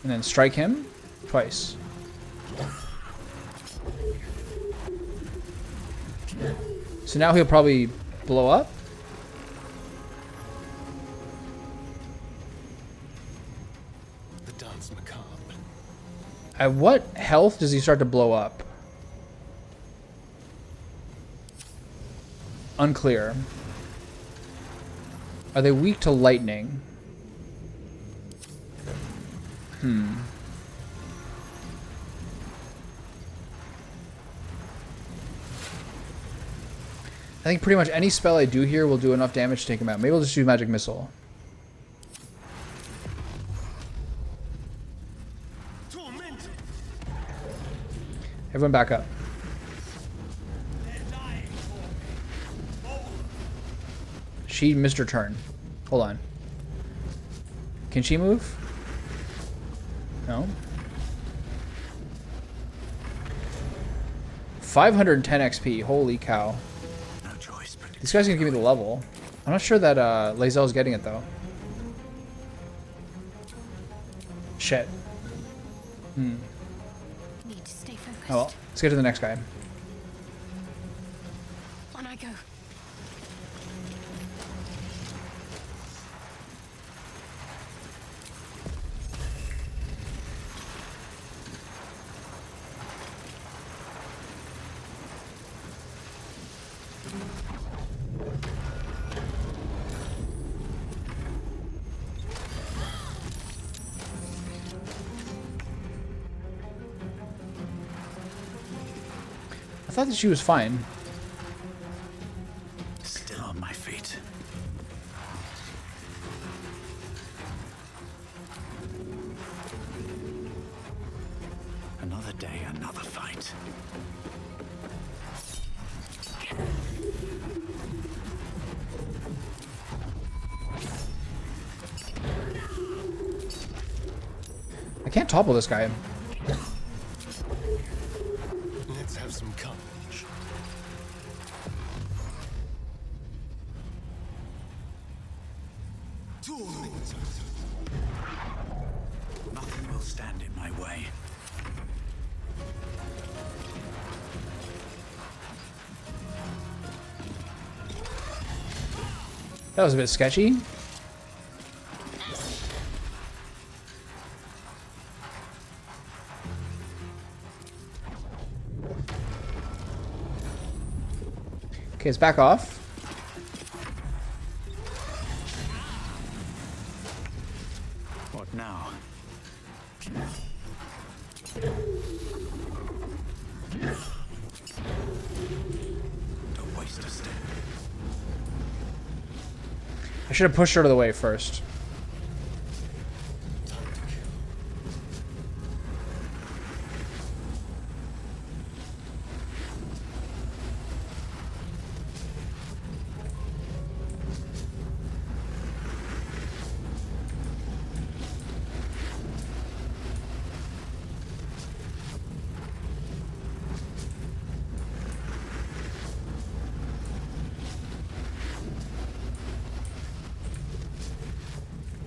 And then strike him twice. So now he'll probably blow up. The dance macabre. At what health does he start to blow up? Unclear. Are they weak to lightning? I think pretty much any spell I do here will do enough damage to take him out. Maybe we'll just do Magic Missile. Everyone back up. She missed her turn. Hold on. Can she move? No. 510 XP. Holy cow. No choice. This guy's gonna give me the level. I'm not sure that Lae'zel's getting it though. Shit. Need to stay focused. Oh well. Let's get to the next guy. On I go. I thought that she was fine. Still on my feet. Another day, another fight. I can't topple this guy. Let's have some courage. Nothing will stand in my way. That was a bit sketchy. Okay, it's back off. What now? Don't waste a step. I should have pushed her out of the way first.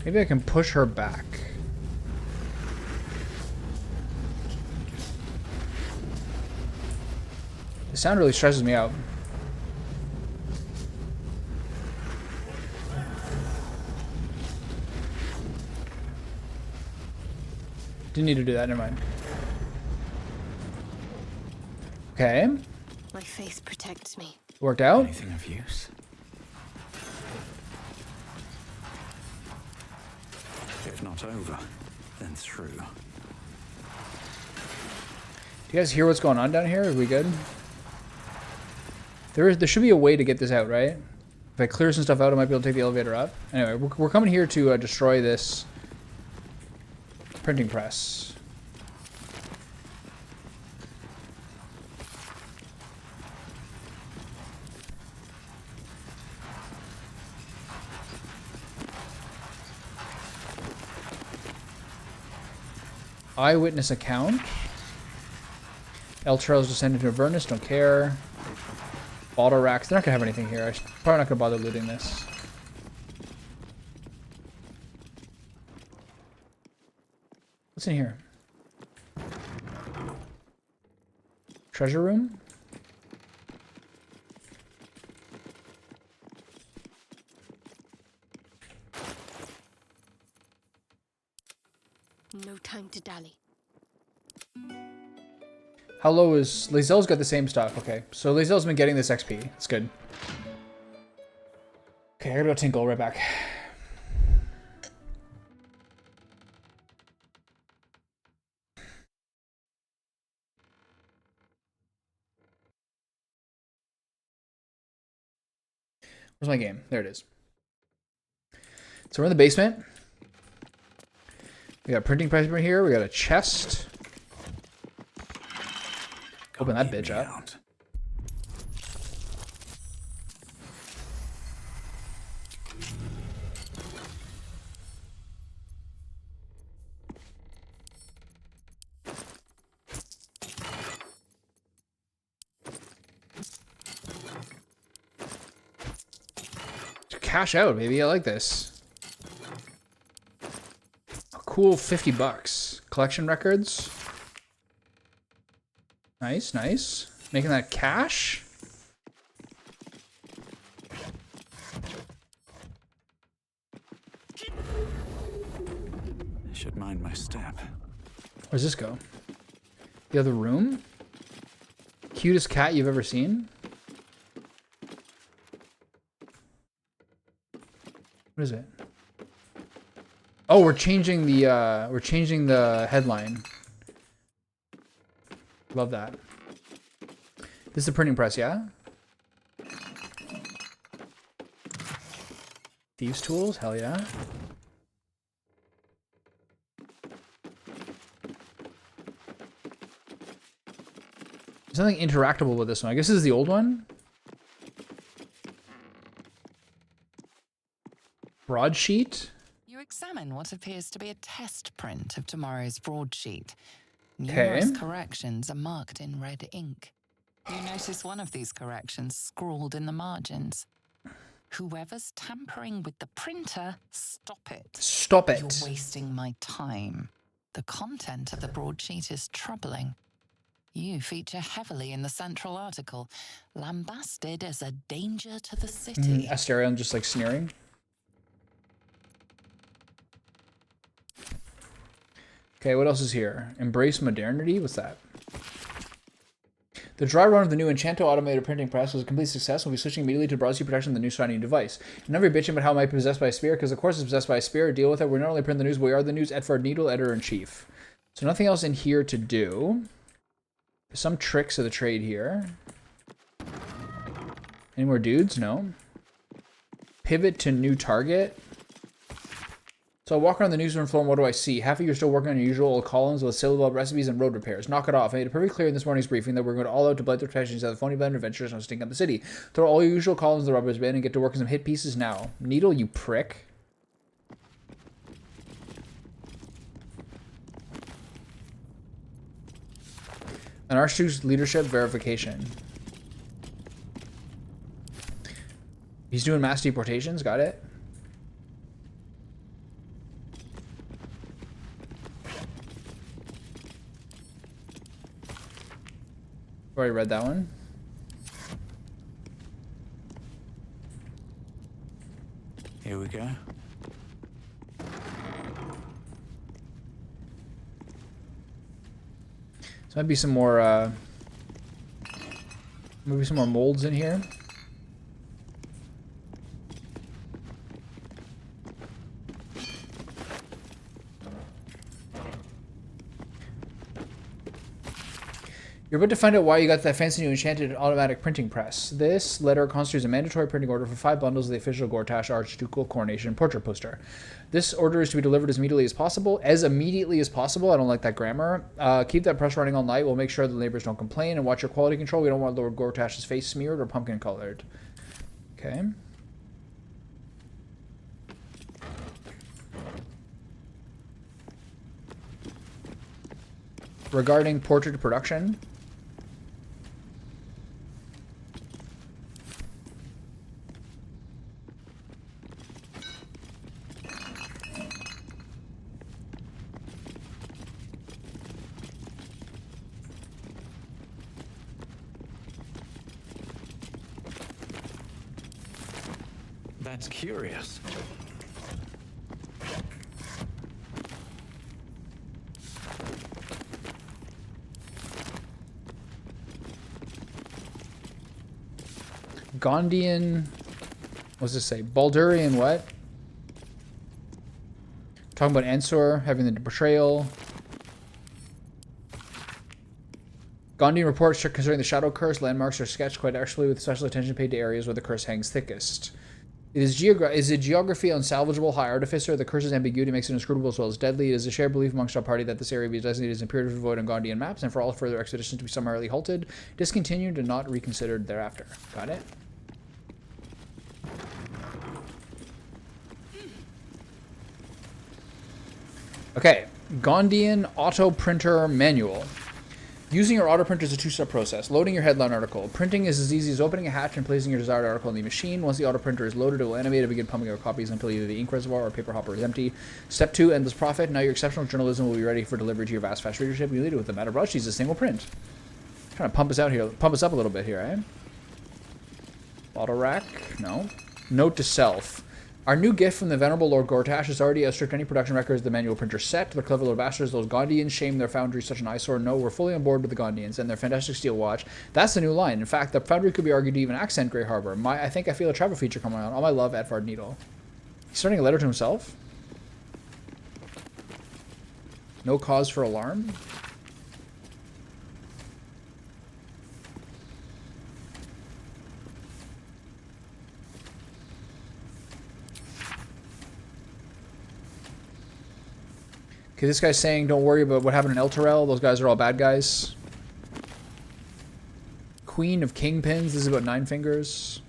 Maybe I can push her back. The sound really stresses me out. Didn't need to do that, never mind. Okay. My faith protects me. Worked out. Anything of use? If not over, then through. Do you guys hear what's going on down here? Are we good? There should be a way to get this out, right? If I clear some stuff out, I might be able to take the elevator up. Anyway, we're coming here to destroy this printing press. Eyewitness account. El Trails descended into Avernus, don't care. Bottle racks, they're not gonna have anything here. I'm probably not gonna bother looting this. What's in here? Treasure room? No time to dally. How low is... Lae'zel's got the same stuff. Okay, so Lae'zel's been getting this XP. That's good. Okay, I gotta go tinkle. Right back. Where's my game? There it is. So we're in the basement. We got a printing press right here. We got a chest. Open that bitch up. Cash out, baby. I like this. A cool $50. Collection records. Nice, nice. Making that cash. I should mind my step. Where's this go? The other room? Cutest cat you've ever seen? What is it? Oh, we're changing the headline. Love that. This is the printing press, yeah? Thieves' tools? Hell yeah. There's nothing interactable with this one. I guess this is the old one. Broadsheet? You're examine what appears to be a test print of tomorrow's broadsheet. Okay. Numerous corrections are marked in red ink. You notice one of these corrections scrawled in the margins. Whoever's tampering with the printer, stop it. Stop it. You're wasting my time. The content of the broadsheet is troubling. You feature heavily in the central article, lambasted as a danger to the city. Asterion just like sneering. Okay, what else is here? Embrace modernity? What's that? The dry run of the new Enchanto automated printing press was a complete success. We'll be switching immediately to broadsheet protection of the new shiny device. And never bitching about how it might be possessed by a spirit, because of course it's possessed by a spirit. Deal with it. We're not only print the news, but we are the news. Edvard Needle, editor-in-chief. So nothing else in here to do. Some tricks of the trade here. Any more dudes? No. Pivot to new target. So I walk around the newsroom floor and what do I see? Half of you are still working on your usual old columns with syllable recipes and road repairs. Knock it off. I made it perfectly clear in this morning's briefing that we're going to all out to blight the reputations of the phony blend adventurers and stink up the city. Throw all your usual columns in the rubbish bin and get to work on some hit pieces now. Needle, you prick. An Archduke's leadership verification. He's doing mass deportations, got it. Already read that one. Here we go. So might be some more maybe some more molds in here. You're about to find out why you got that fancy new enchanted automatic printing press. This letter constitutes a mandatory printing order for 5 bundles of the official Gortash Archducal Coronation portrait poster. This order is to be delivered as immediately as possible. As immediately as possible. I don't like that grammar. Keep that press running all night. We'll make sure the neighbors don't complain. And watch your quality control. We don't want Lord Gortash's face smeared or pumpkin colored. Okay. Regarding portrait production. That's curious. Gondian, what's this say? Bhaldurian what? Talking about Ansur having the betrayal. Gondian reports concerning the Shadow Curse. Landmarks are sketched quite actually with special attention paid to areas where the curse hangs thickest. Is the geography unsalvageable? High Artificer. The curse's ambiguity makes it inscrutable as well as deadly. It is a shared belief amongst our party that this area be designated as imperative to avoid on Gondian maps and for all further expeditions to be summarily halted, discontinued, and not reconsidered thereafter. Got it? Okay, Gondian Auto Printer Manual. Using your auto printer is a two-step process. Loading your headline article. Printing is as easy as opening a hatch and placing your desired article in the machine. Once the auto printer is loaded, it will animate and begin pumping out copies until either the ink reservoir or paper hopper is empty. Step 2, endless profit. Now your exceptional journalism will be ready for delivery to your vast, fast readership. You lead it with the matter broadsheets, a single print. Trying to pump us out here, pump us up a little bit here, eh? Auto rack? No. Note to self. Our new gift from the venerable Lord Gortash has already outstripped any production records the manual printer set. The clever little bastards, those Gondians, shame their foundry such an eyesore. No, we're fully on board with the Gondians and their fantastic steel watch. That's the new line. In fact, the foundry could be argued to even accent Grey Harbor. I think I feel a travel feature coming on. All my love, Edvard Needle. He's starting a letter to himself? No cause for alarm? Okay, this guy's saying, don't worry about what happened in El Terrell. Those guys are all bad guys. Queen of Kingpins. This is about 9 fingers.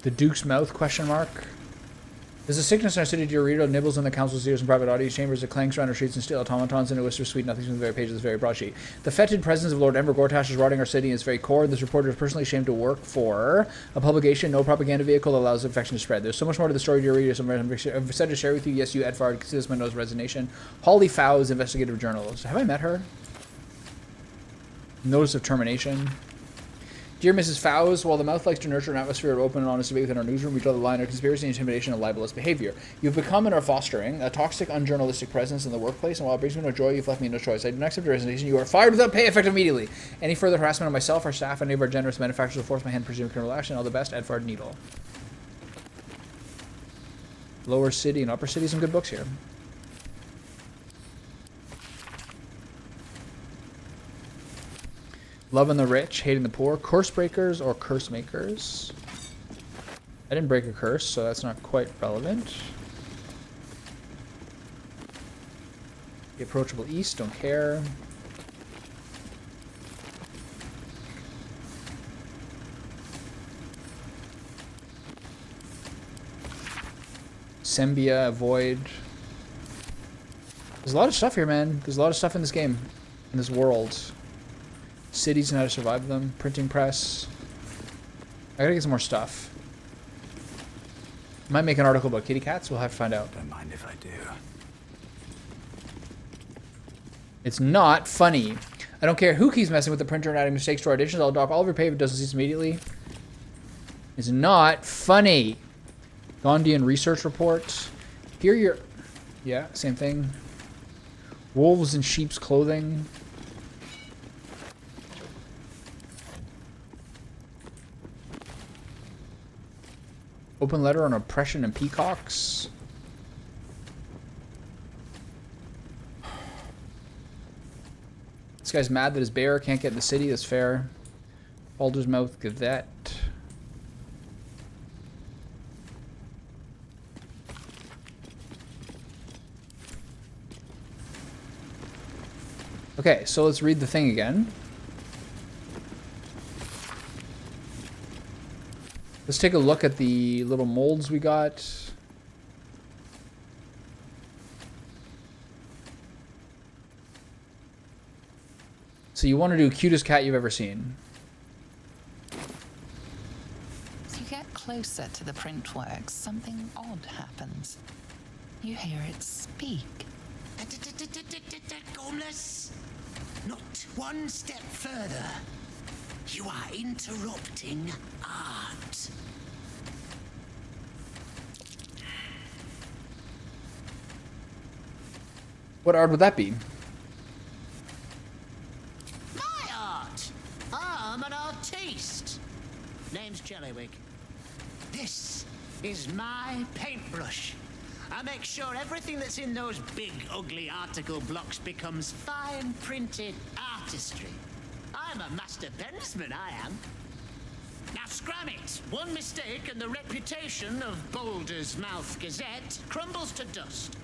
The Duke's Mouth, question mark. There's a sickness in our city, Dorito nibbles on the council's ears and private audience chambers, it clanks around our streets and steel automatons, and it whispers sweet nothings from the very page of this very broadsheet. The fetid presence of Lord Ember Gortash is rotting our city in its very core. This reporter is personally ashamed to work for a publication, no propaganda vehicle that allows infection to spread. There's so much more to the story, dear readers. I'm excited to share with you. Yes, you, Edvard, consider this my nose resignation. Holly Fowles, investigative journalist. Have I met her? Notice of termination. Dear Mrs. Fowles, while the mouth likes to nurture an atmosphere of open and honest debate within our newsroom, we draw the line of conspiracy, intimidation, and libelous behavior. You've become and are fostering a toxic, unjournalistic presence in the workplace, and while it brings me no joy, you've left me no choice. I do not accept your resignation. You are fired without pay, effective immediately. Any further harassment of myself, our staff, and any of our generous manufacturers will force my hand to presume criminal action. All the best, Edvard Needle. Lower City and Upper City, some good books here. Loving the rich, hating the poor. Curse breakers or curse makers. I didn't break a curse, so that's not quite relevant. The approachable east, don't care. Sembia, avoid. There's a lot of stuff here, man. There's a lot of stuff in this game, in this world. Cities and how to survive them. Printing press. I gotta get some more stuff. Might make an article about kitty cats. We'll have to find out. Don't mind if I do. It's not funny. I don't care who keeps messing with the printer and adding mistakes to our editions. I'll dock all of your pay if it doesn't cease immediately. It's not funny. Gondian research report. Here you're... Yeah, same thing. Wolves in sheep's clothing. Open letter on oppression and peacocks. This guy's mad that his bear can't get in the city. That's fair. Bhaalder's Mouth Gazette. Okay, so let's read the thing again. Let's take a look at the little molds we got. So you want to do cutest cat you've ever seen. As you get closer to the printworks, something odd happens. You hear it speak. Gormless, not one step further. You are interrupting art. What art would that be? My art. I'm an artiste. Name's Jellywig. This is my paintbrush. I make sure everything that's in those big, ugly article blocks becomes fine printed artistry. I'm a master pensman, I am. Now scram it. One mistake and the reputation of Bhaalder's Mouth Gazette crumbles to dust.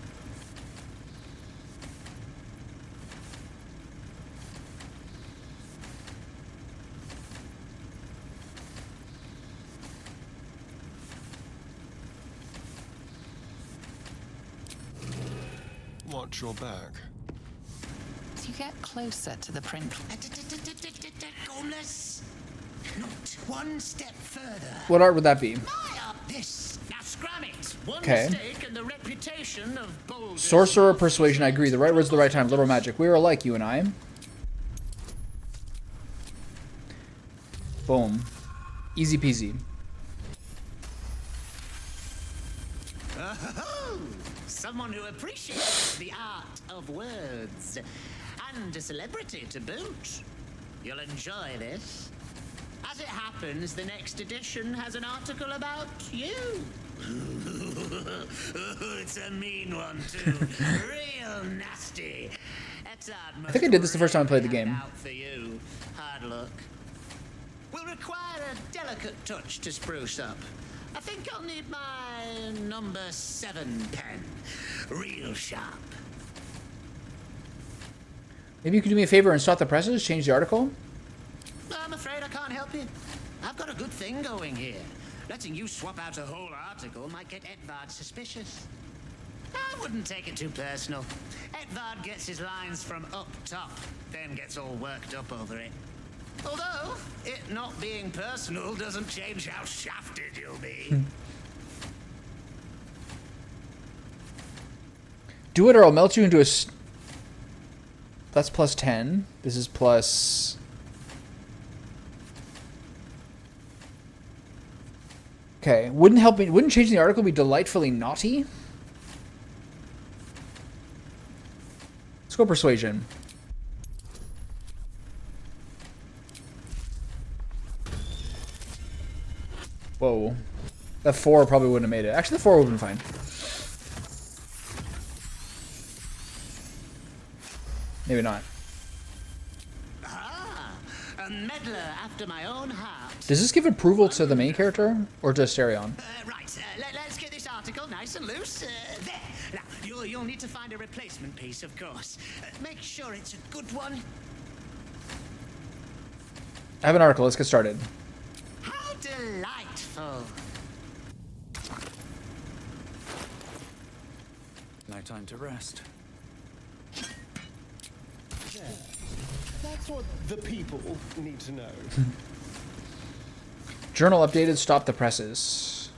Watch your back. As you get closer to the print... Gormless, not one step further. What art would that be? This. Now scram it. One Okay. mistake and the reputation of Bhaalder's Sorcerer, persuasion, I agree. The right words at the right time. Little magic. We are alike, you and I. Boom. Easy peasy. Oh, someone who appreciates the art of words. And a celebrity to boot. You'll enjoy this. As it happens, the next edition has an article about you. It's a mean one, too. Real nasty. I think I did this the first time I played the game. Out for you. Hard luck. Will require a delicate touch to spruce up. I think I'll need my number 7 pen. Real sharp. Maybe you could do me a favor and stop the presses, change the article? I'm afraid I can't help you. I've got a good thing going here. Letting you swap out a whole article might get Edvard suspicious. I wouldn't take it too personal. Edvard gets his lines from up top, then gets all worked up over it. Although, it not being personal doesn't change how shafted you'll be. Do it or I'll melt you into a... That's plus 10. This is plus... Okay, wouldn't help me. Wouldn't changing the article be delightfully naughty? Let's go persuasion. Whoa. That 4 probably wouldn't have made it. Actually, the 4 would have been fine. Maybe not. Ah, a meddler after my own heart. Does this give approval to the main character or to Asterion? Right, let's get this article nice and loose. There. Now, you'll need to find a replacement piece, of course. Make sure it's a good one. I have an article. Let's get started. How delightful. No time to rest. Yeah. That's what the people need to know. Journal updated. Stop the presses.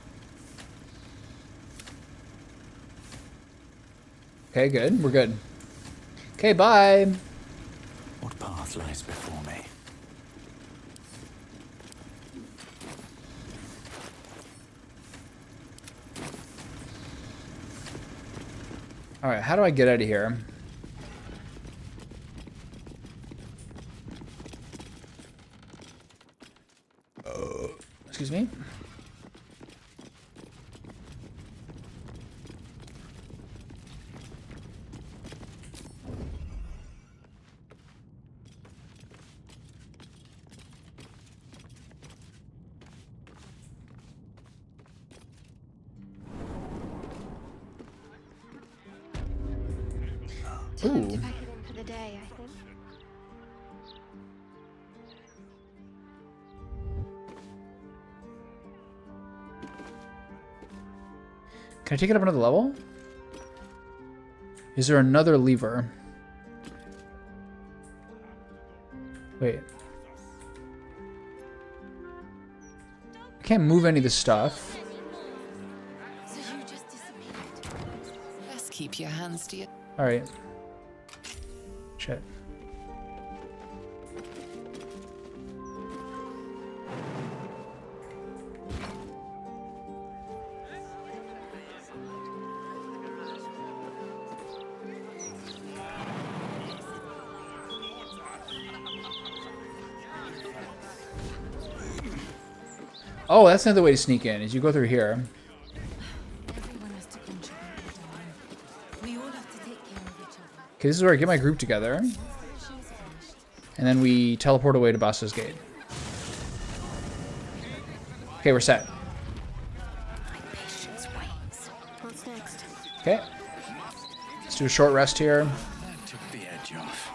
Okay, good. We're good. Okay, bye. What path lies before me? All right, how do I get out of here? Excuse me. Time to pack it in for the day, I think. Can I take it up another level? Is there another lever? Wait. I can't move any of this stuff. So you just disappeared. Best keep your hands to your... Alright. Shit. Oh, that's another way to sneak in, is you go through here. Everyone has to contribute, darling. We all have to take care of each other. Okay, this is where I get my group together. And then we teleport away to Basilisk Gate. Okay, we're set. Patience waits. What's next? Okay. Let's do a short rest here. That took the edge off.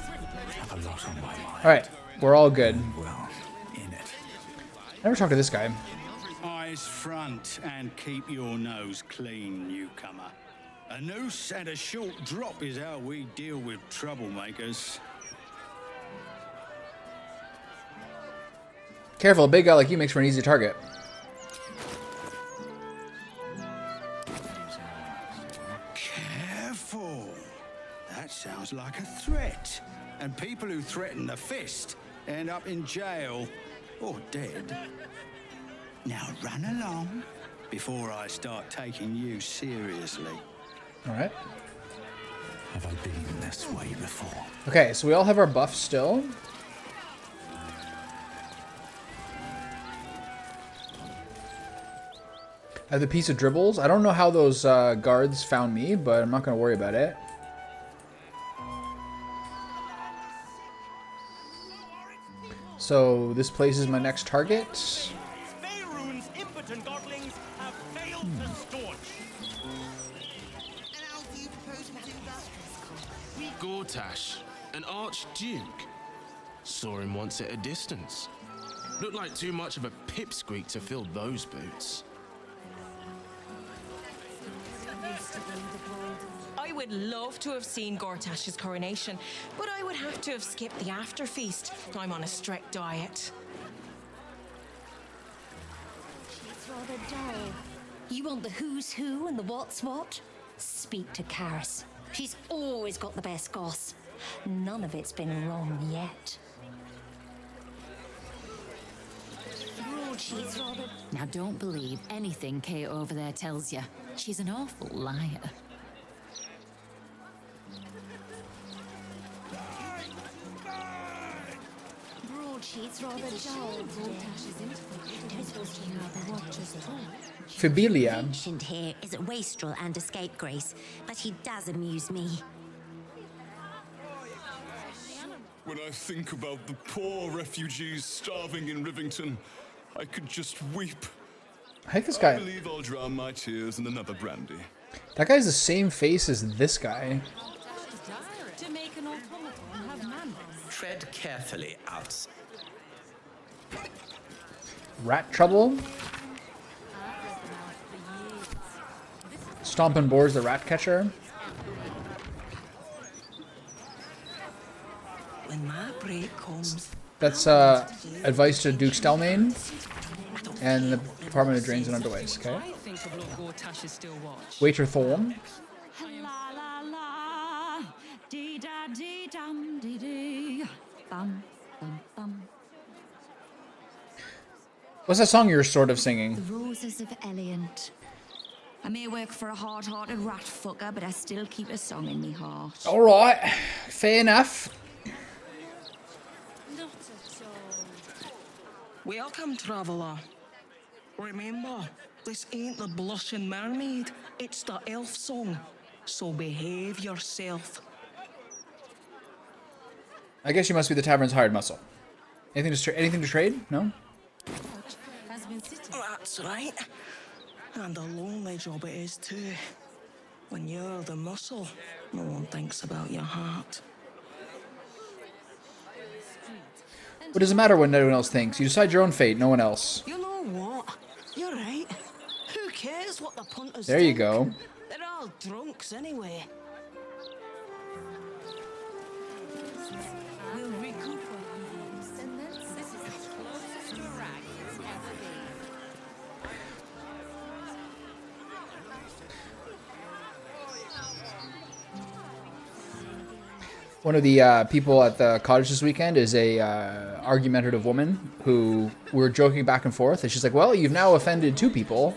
I have a lot on my mind. Alright, we're all good. Well, in it. Never talked to this guy. Eyes front and keep your nose clean, newcomer. A noose and a short drop is how we deal with troublemakers. Careful, a big guy like you makes for an easy target. Careful. That sounds like a threat. And people who threaten the fist end up in jail or dead. Now run along before I start taking you seriously. Alright. Have I been this way before? Okay, so we all have our buffs still. I have the piece of dribbles. I don't know how those guards found me, but I'm not going to worry about it. So this place is my next target. Faerun's impotent godlings have failed to staunch. And how do you propose to do that? Gortash, an archduke. Saw him once at a distance. Looked like too much of a pipsqueak to fill those boots. I would love to have seen Gortash's coronation, but I would have to have skipped the after feast. I'm on a strict diet. She's rather dull. You want the who's who and the what's what? Speak to Karis. She's always got the best goss. None of it's been wrong yet. Broadsheet's rather... Now don't believe anything Kate over there tells you. She's an awful liar. Broadsheet's rather dull. Don't suppose you know the watchers at all. Fibelia. Mentioned here is a wastrel and a scapegrace, but he does amuse me. When I think about the poor refugees starving in Rivington, I could just weep. I think this guy. I believe I'll drown my tears in another brandy. That guy's the same face as this guy. To make an automaton have manners. Tread carefully, Alts. Rat trouble. Stomping Boars the rat catcher. When my break comes... That's advice to Duke Stelmane and the Department of Drains and Underways, okay? I think of Lord Gortash's still watch. Waiter Thorn. La la la, dee da dee dum dee dee, bum bum bum. What's that song you're sort of singing? The Roses of Eliant. I may work for a hard-hearted rat fucker, but I still keep a song in me heart. All right, fair enough. Welcome, traveller. Remember, this ain't the blushing mermaid, it's the elf song. So behave yourself. I guess you must be the tavern's hired muscle. Anything to trade? No? That's right. And a lonely job it is too. When you're the muscle, no one thinks about your heart. What does it matter what no one else thinks? You decide your own fate, no one else. You know what? You're right. Who cares what the punters There you think? go. They're all drunks anyway. We'll recoup our descendants. This is as close to a rag as ever been. One of the people at the cottage this weekend is a argumentative woman who we're joking back and forth, and she's like, well, you've now offended 2 people,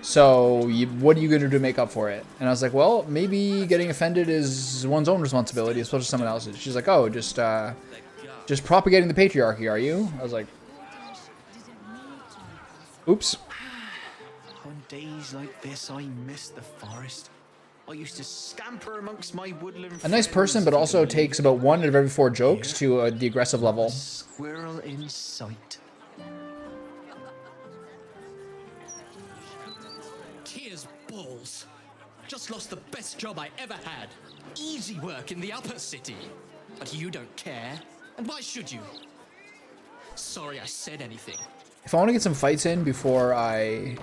so what are you going to do to make up for it? And I was like, well, maybe getting offended is one's own responsibility as opposed to someone else's. She's like, oh, just propagating the patriarchy, are you? I was like, oops. On days like this, I miss the forest. I used to scamper amongst my woodland. A nice person, but also takes about 1 out of every 4 jokes to the aggressive level. Squirrel in sight. Tears balls. Just lost the best job I ever had. Easy work in the upper city. But you don't care. And why should you? Sorry I said anything. If I want to get some fights in before I...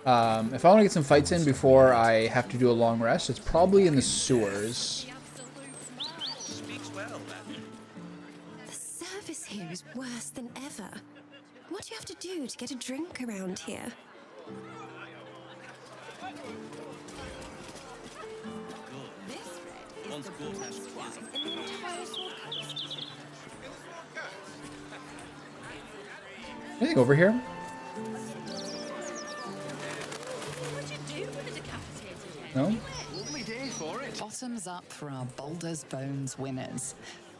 if I want to get some fights in before I have to do a long rest, it's probably in the sewers. The service here is worse than ever. What do you have to do to get a drink around here? Anything over here? No? Bottoms up for our Baldur's Bones winners.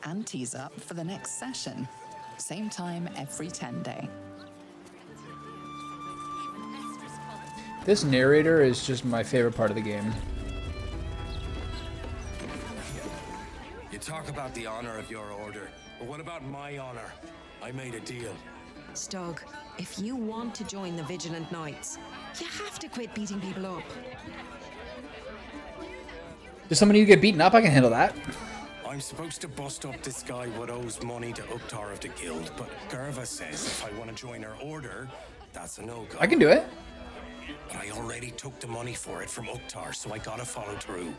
Ante's up for the next session. Same time every 10 day. This narrator is just my favorite part of the game. You talk about the honor of your order, but what about my honor? I made a deal. Stug, if you want to join the Vigilant Knights, you have to quit beating people up. Does somebody get beaten up? I can handle that. I'm supposed to bust up this guy what owes money to Uktar of the guild, but Gerva says if I want to join her order, that's a no-go. I can do it. But I already took the money for it from Uktar, so I gotta follow through.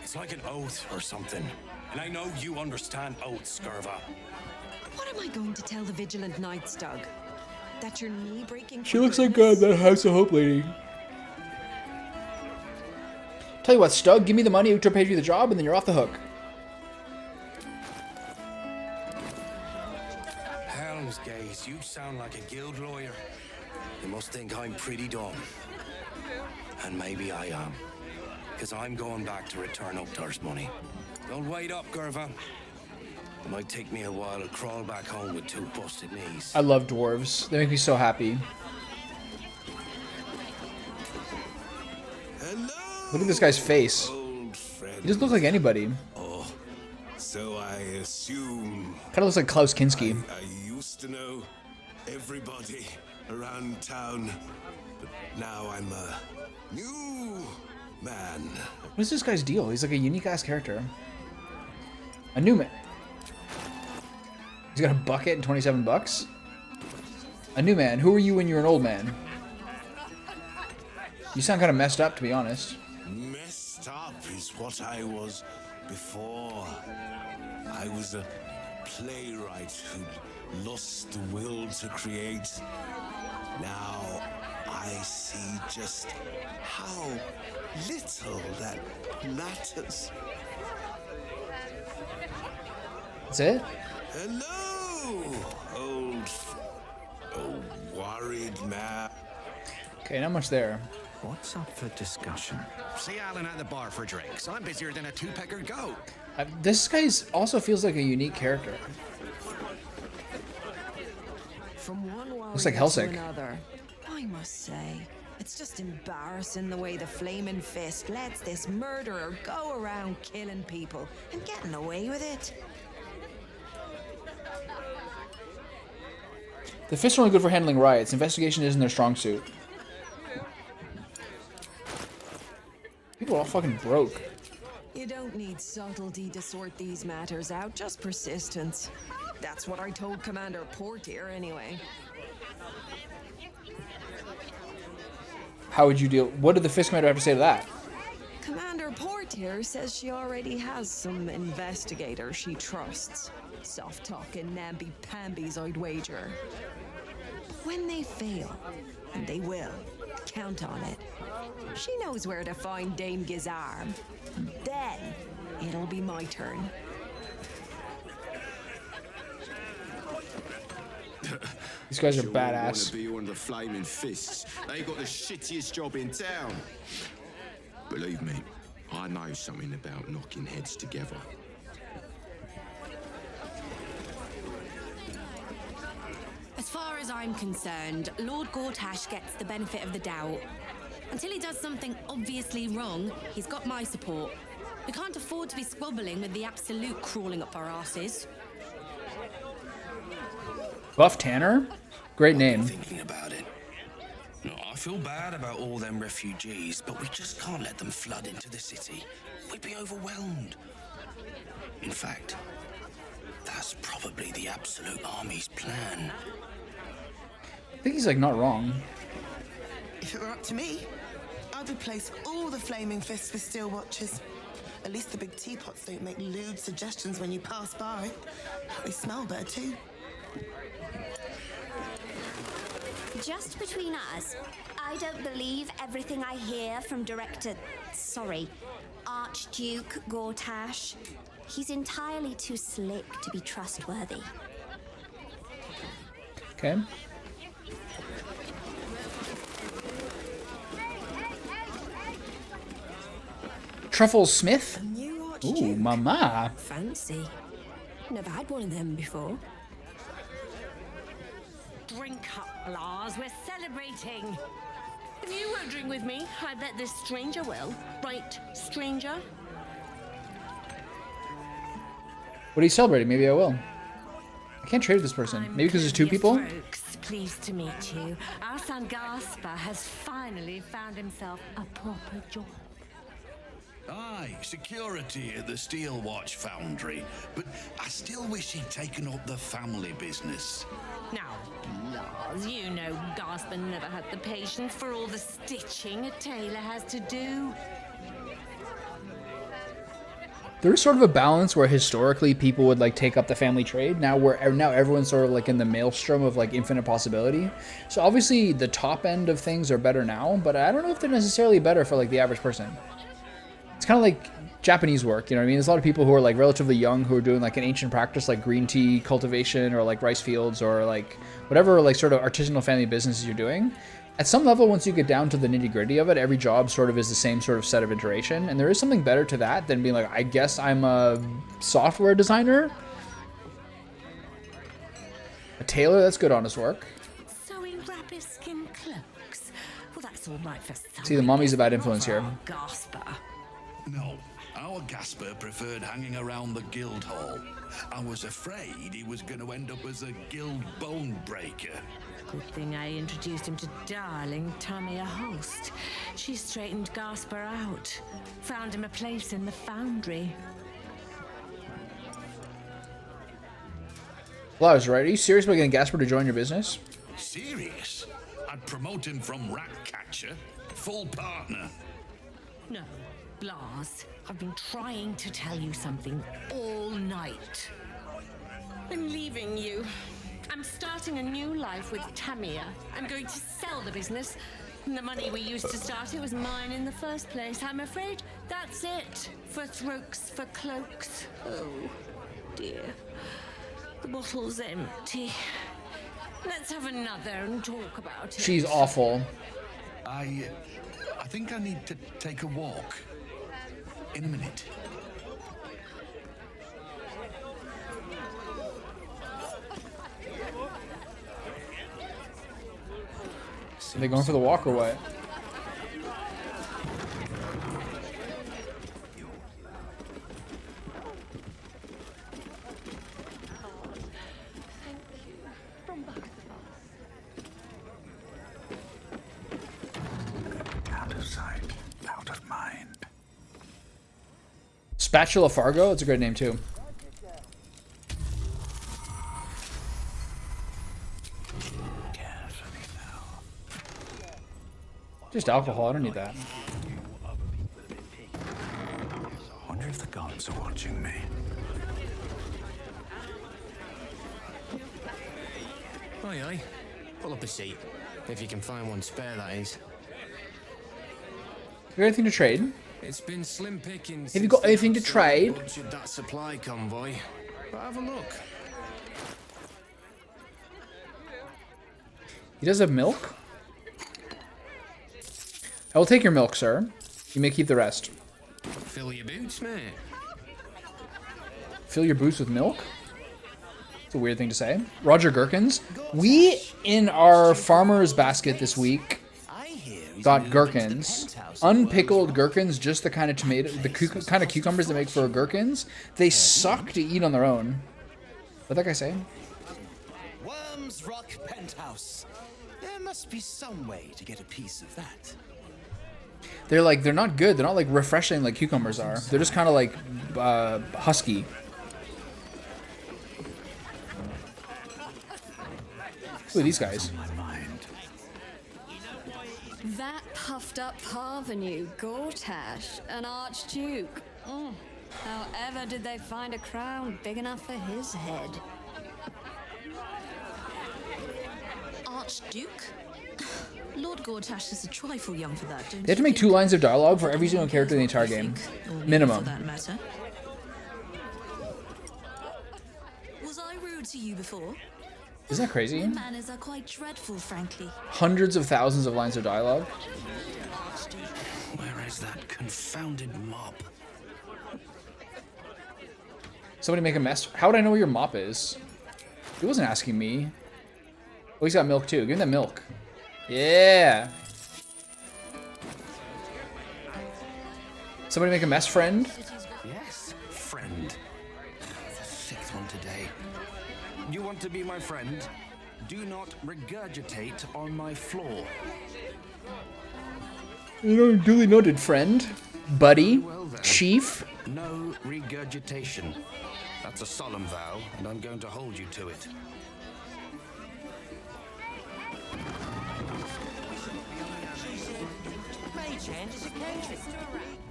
It's like an oath or something. And I know you understand oaths, Gerva. What am I going to tell the Vigilant Knights, Doug? That you're knee-breaking? She looks like that House of Hope lady. Tell you what, Stug, give me the money, Uktar pays you the job, and then you're off the hook. Helmsgaze, you sound like a guild lawyer. You must think I'm pretty dumb. And maybe I am. Because I'm going back to return Uktar's money. Don't wait up, Gerva. It might take me a while to crawl back home with 2 busted knees. I love dwarves. They make me so happy. Hello, look at this guy's face. He doesn't look like anybody. Oh, so I assume. Kind of looks like Klaus Kinski. I used to know everybody around town, but now I'm a new man. What is this guy's deal? He's like a unique ass character. A new man. He's got a bucket and 27 bucks. A new man. Who were you when you were an old man? You sound kind of messed up, to be honest. Messed up is what I was before. I was a playwright who lost the will to create. Now I see just how little that matters. That's it? Hello, old worried man. Okay, not much there. What's up for discussion? See Alan at the bar for drinks. I'm busier than a 2-pecker goat. This guy also feels like a unique character. From one looks like Helsik. to another, I must say, it's just embarrassing the way the Flaming Fist lets this murderer go around killing people and getting away with it. The Fists are only good for handling riots. Investigation isn't their strong suit. People are all fucking broke. You don't need subtlety to sort these matters out, just persistence. That's what I told Commander Portier, anyway. How would you deal? What did the Fist Commander have to say to that? Commander Portier says she already has some investigators she trusts. Soft-talking namby-pambies, I'd wager. When they fail, and they will, count on it. She knows where to find Dame Gizarm. Then, it'll be my turn. These guys are Sure badass. Want to be one of the Flaming Fists. They got the shittiest job in town. Believe me, I know something about knocking heads together. As far as I'm concerned, Lord Gortash gets the benefit of the doubt. Until he does something obviously wrong, he's got my support. We can't afford to be squabbling with the Absolute crawling up our asses. Buff Tanner? Great name. Thinking about it. No, I feel bad about all them refugees, but we just can't let them flood into the city. We'd be overwhelmed. In fact, that's probably the Absolute Army's plan. I think he's like not wrong. If it were up to me, I'd replace all the Flaming Fists with Steel Watchers. At least the big teapots don't make lewd suggestions when you pass by. They smell better too. Just between us, I don't believe everything I hear from Archduke Gortash. He's entirely too slick to be trustworthy. Okay. Truffle Smith? Ooh, mama. Fancy. Never had one of them before. Drink up, Lars. We're celebrating. If you won't drink with me, I bet this stranger will. Right, stranger? What are you celebrating? Maybe I will. I can't trade with this person. Maybe because there's 2 people? Folks, pleased to meet you. Our son Gaspar has finally found himself a proper job. Aye, security at the Steel Watch Foundry. But I still wish he'd taken up the family business. Now, Lars, you know Gasper never had the patience for all the stitching a tailor has to do. There's sort of a balance where historically people would like take up the family trade. Now everyone's sort of like in the maelstrom of like infinite possibility. So obviously the top end of things are better now, but I don't know if they're necessarily better for like the average person. It's kind of like Japanese work, you know what I mean? There's a lot of people who are like relatively young who are doing like an ancient practice like green tea cultivation or like rice fields or like whatever like sort of artisanal family businesses you're doing. At some level, once you get down to the nitty-gritty of it, every job sort of is the same sort of set of iteration, and there is something better to that than being like, I guess I'm a software designer? A tailor? That's good honest work. Sewing rabbit skin cloaks. Well, that's all right for some. See, the mommy's a bad influence here. Gasper. No, our Gasper preferred hanging around the guild hall. I was afraid he was going to end up as a guild bone breaker. Good thing I introduced him to darling Tamia Host. She straightened Gasper out. Found him a place in the foundry. Well, I was right. Are you serious about getting Gasper to join your business? Serious? I'd promote him from rat catcher, full partner. No, Blas. I've been trying to tell you something all night. I'm leaving you. I'm starting a new life with Tamia. I'm going to sell the business. And the money we used to start it was mine in the first place. I'm afraid that's it. For throats, for cloaks. Oh, dear. The bottle's empty. Let's have another and talk about it. She's awful. I think I need to take a walk. In a minute. Are they going for the walk or what? Out of sight, out of mind. Spatula Fargo? It's a great name too. Just alcohol, I don't need that. Wonder if the gods are watching me. Aye, aye. Pull up a seat. If you can find one spare, that is. You got anything to trade? It's been slim pickings. Have you got anything to trade? Butchered that supply convoy. But have a look. He does have milk? I will take your milk, sir. You may keep the rest. Fill your boots, mate. Fill your boots with milk? It's a weird thing to say. Roger Gherkins. We, in our farmer's basket this week, got gherkins. Unpickled gherkins, just the kind of tomato, the kind of cucumbers that make for gherkins. They suck to eat on their own. What'd that guy say? Worms Rock Penthouse. There must be some way to get a piece of that. They're not good. They're not like refreshing like cucumbers are. They're just kind of like husky. Look at these guys. That puffed up parvenu, Gortash, an archduke. However did they find a crown big enough for his head? Archduke? Lord Gortash is a trifle young for that, don't They have to make 2 lines of dialogue for every single character in the entire game. Minimum. For that matter. Was I rude to you before? Isn't that crazy? My manners are quite dreadful, frankly. Hundreds of thousands of lines of dialogue. Where is that confounded mop? Somebody make a mess. How would I know where your mop is? He wasn't asking me. Oh, he's got milk too. Give him that milk. Yeah. Somebody make a mess, friend. Yes, friend. The 6th one today. You want to be my friend? Do not regurgitate on my floor. You know, duly noted, friend. buddy, chief. No regurgitation. That's a solemn vow, and I'm going to hold you to it.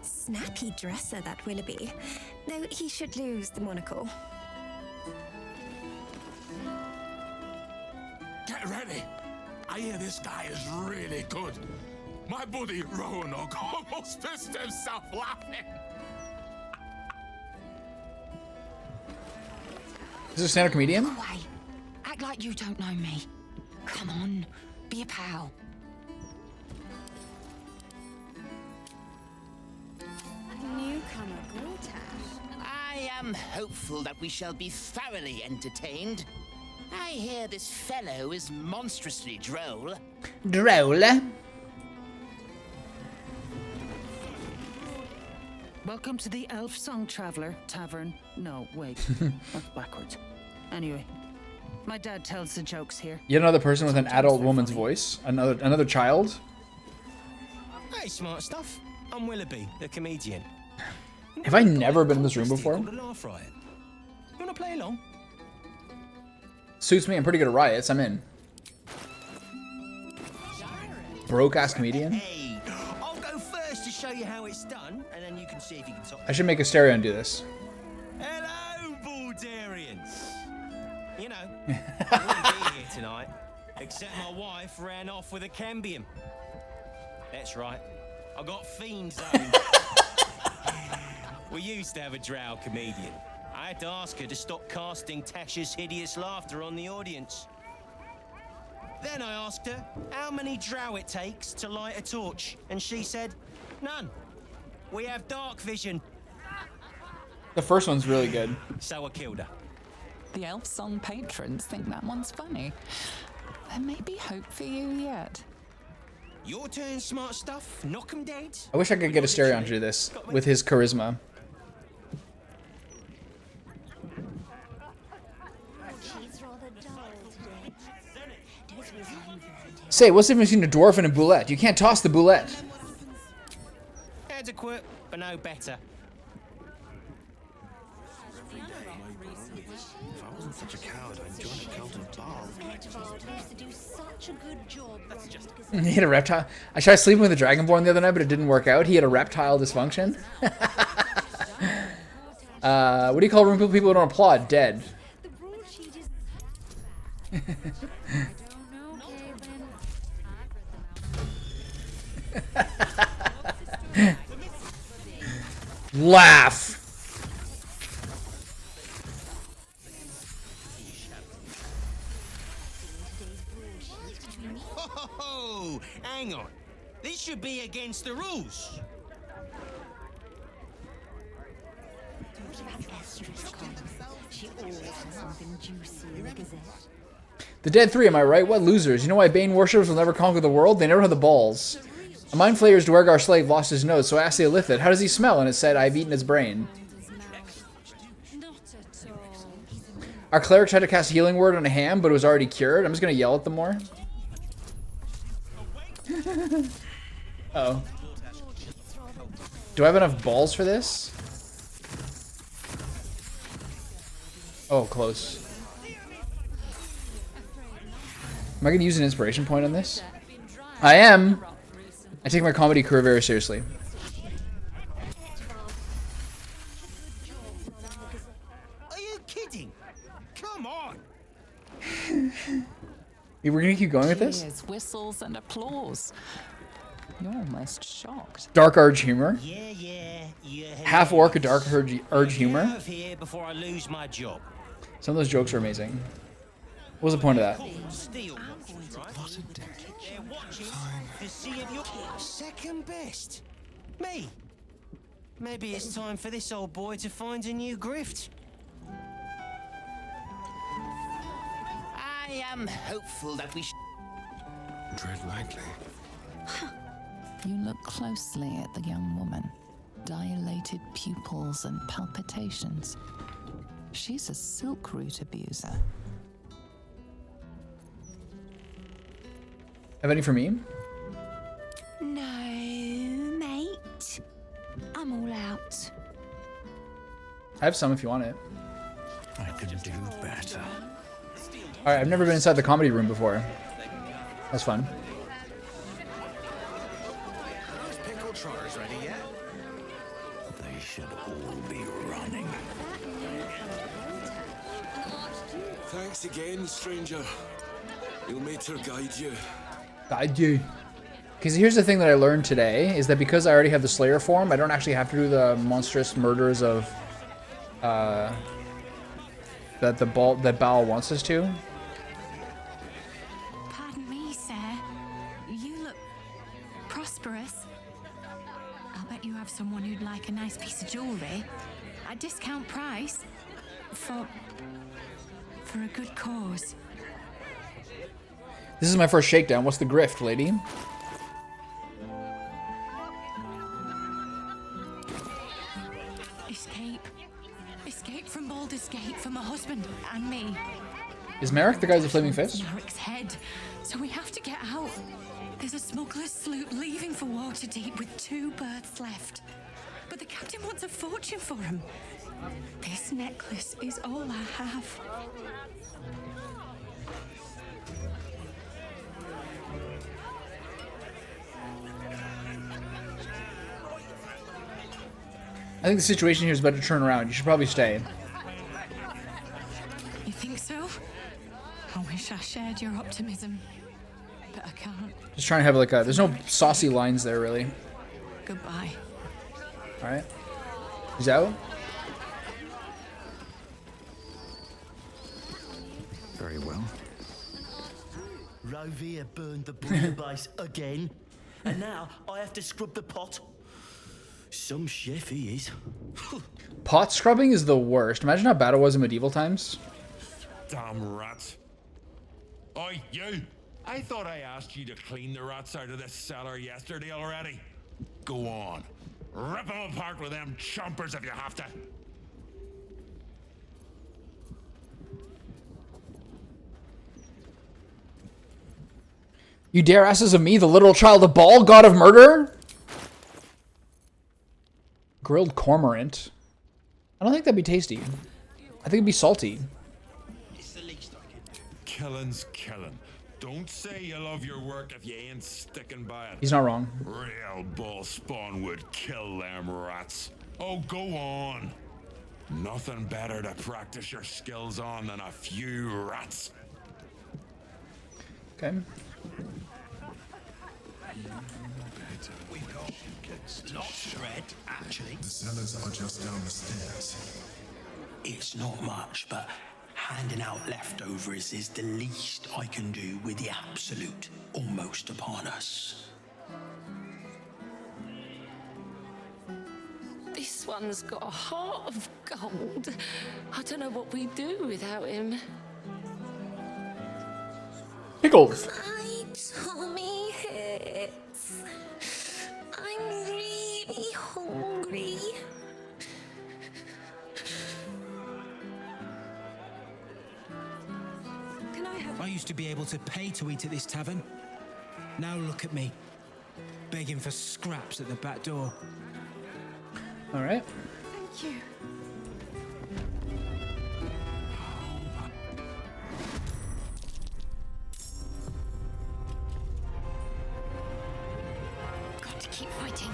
Snappy dresser, that Willoughby. Though he should lose the monocle. Get ready. I hear this guy is really good. My buddy Roanoke almost pissed himself laughing. Is this a stand-up comedian? Go away. Act like you don't know me. Come on, be a pal. Newcomer Gortash. I am hopeful that we shall be thoroughly entertained. I hear this fellow is monstrously droll. Droll. Welcome to the Elf Song Traveler Tavern. No, wait. That's backwards. Anyway, my dad tells the jokes here. Yet another person with an adult woman's voice. Another child. Hey, smart stuff. I'm Willoughby, the comedian. Have I never been in this room before? You wanna play along? Suits me. I'm pretty good at riots. I'm in. Broke ass comedian. Hey, I'll go first to show you how it's done, and then you can see if you can top. I should make a stereo and do this. Hello, Bhaldurians. You know, I wouldn't be here tonight, except my wife ran off with a cambium. That's right. I got fiends home. We used to have a drow comedian. I had to ask her to stop casting Tasha's hideous laughter on the audience. Then I asked her how many drow it takes to light a torch, and she said, none. We have dark vision. The first one's really good. So I killed her. The Elf Song patrons think that one's funny. There may be hope for you yet. Your turn, smart stuff. Knock 'em dead. I wish I could get a stereo to do this with his charisma. Say, what's the difference between a dwarf and a boulette? You can't toss the boulette. Adequate, but no better. If I wasn't such a coward, I'd join a cult of Baal. He had a reptile. I tried sleeping with a dragonborn the other night, but it didn't work out. He had a reptile dysfunction. What do you call room people who don't applaud? Dead. Laugh. Oh, hang on. This should be against the rules. The dead three, am I right? What losers? You know why Bane worshippers will never conquer the world? They never have the balls. A mind flayer's Dwargar slave lost his nose, so I asked the Illithid, how does he smell? And it said, I've eaten his brain. Our cleric tried to cast healing word on a ham, but it was already cured. I'm just going to yell at them more. Uh-oh. Do I have enough balls for this? Oh, close. Am I going to use an inspiration point on this? I am. I take my comedy career very seriously. Are you kidding? Come on. We're going to keep going with this? Cheers, whistles, and applause. You're almost shocked. Dark Urge humor. Yeah. Half orc, dark urge humor. Get out of here before I lose my job. Some of those jokes are amazing. What was the point of that? Steal watches, right? They're watching to see if you're second best. Me. Maybe it's time for this old boy to find a new grift. I am hopeful that we Tread lightly. You look closely at the young woman. Dilated pupils and palpitations. She's a silk root abuser. Have any for me? No, mate. I'm all out. I have some if you want it. I could do better. Alright, I've never been inside the comedy room before. That's fun. Pickle trotters ready yet? They should all be running. Thanks again, stranger. You'll make her guide you. Guide you. Because here's the thing that I learned today, is that because I already have the Slayer form, I don't actually have to do the monstrous murders of that Baal wants us to. Pardon me, sir. You look prosperous. I'll bet you have someone who'd like a nice piece of jewellery at discount price for a good cause. This is my first shakedown. What's the grift, lady? Escape from Baldur's Gate for my husband and me. Is Merrick the guy with the flaming fist? Merrick's head. So we have to get out. There's a smuggler's sloop leaving for Waterdeep with 2 berths left. But the captain wants a fortune for him. This necklace is all I have. I think the situation here is about to turn around. You should probably stay. You think so? I wish I shared your optimism, but I can't. Just trying to have like a... There's no saucy lines there, really. Goodbye. Alright. He's out. Very well. Rovia burned the boiler base again, and now I have to scrub the pot. Some chef he is. Pot scrubbing is the worst. Imagine how bad it was in medieval times. Damn rats. Oi, you! I thought I asked you to clean the rats out of this cellar yesterday already. Go on. Rip them apart with them chompers if you have to. You dare ask this of me, the literal child of Baal, god of murder? Grilled cormorant. I don't think that'd be tasty. I think it'd be salty. Killing's killing. Don't say you love your work if you ain't sticking by it. He's not wrong. Real bull spawn would kill them rats. Oh, go on. Nothing better to practice your skills on than a few rats. Okay. Not shred, actually. The cellars are just down the stairs. It's not much, but handing out leftovers is the least I can do with the absolute almost upon us. This one's got a heart of gold. I don't know what we'd do without him. Pickles. My tummy hurts. I'm really hungry. I used to be able to pay to eat at this tavern. Now look at me, begging for scraps at the back door. All right. Thank you. Got to keep fighting.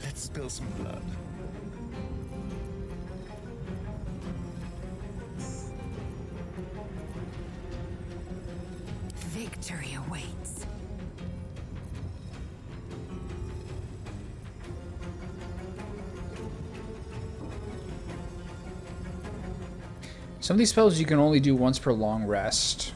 Let's spill some blood. Victory awaits. Some of these spells you can only do once per long rest.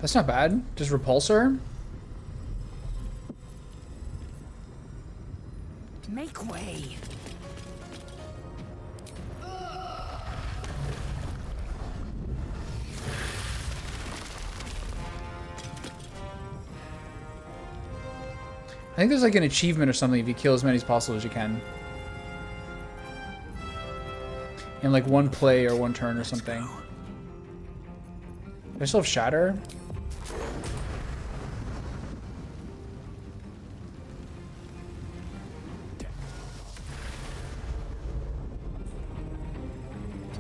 That's not bad. Just repulsor. way. I think there's like an achievement or something if you kill as many as possible as you can. In like one play or one turn or something. Do I still have Shatter?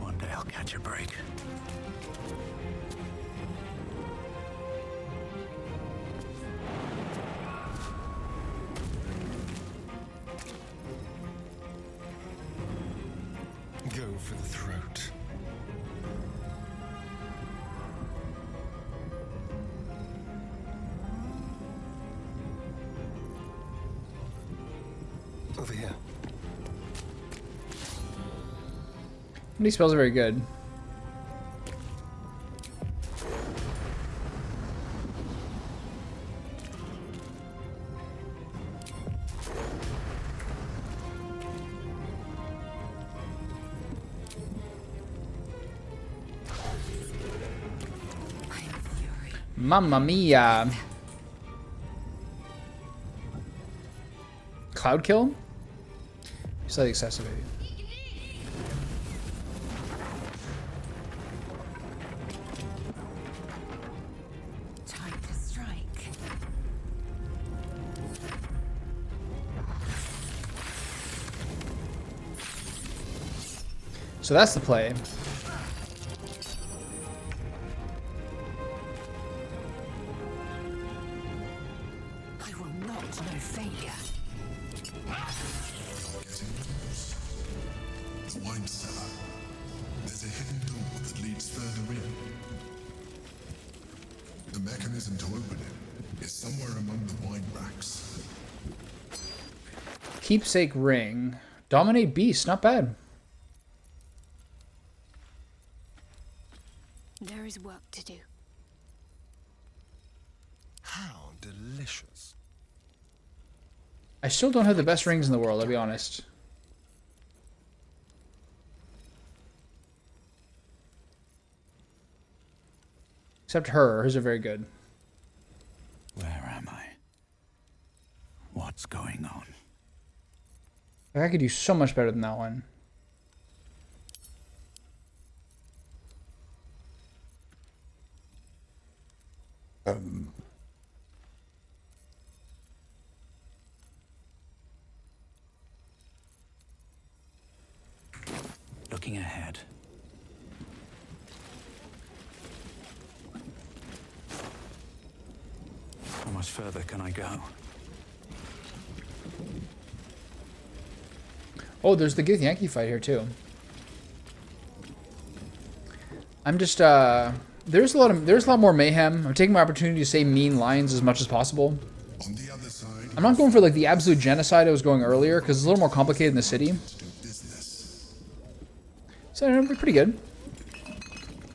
One day I'll catch a break. Go for the throat. Over here. These spells are very good. Mamma mia. Cloud kill? Slightly excessive, maybe. Time to strike. So that's the play. I will not know failure. The wine cellar. There's a hidden door that leads further in. The mechanism to open it is somewhere among the wine racks. Keepsake ring. Dominate beast, not bad. There is work to do. How delicious. I still don't have the best rings in the world, I'll be honest. Except hers are very good. Where am I? What's going on? Like, I could do so much better than that one. Looking ahead. How much further can I go? Oh, there's the Githyanki fight here too. I'm just there's a lot more mayhem. I'm taking my opportunity to say mean lines as much as possible. On the other side, I'm not going for like the absolute genocide I was going earlier because it's a little more complicated in the city. So it'll be pretty good.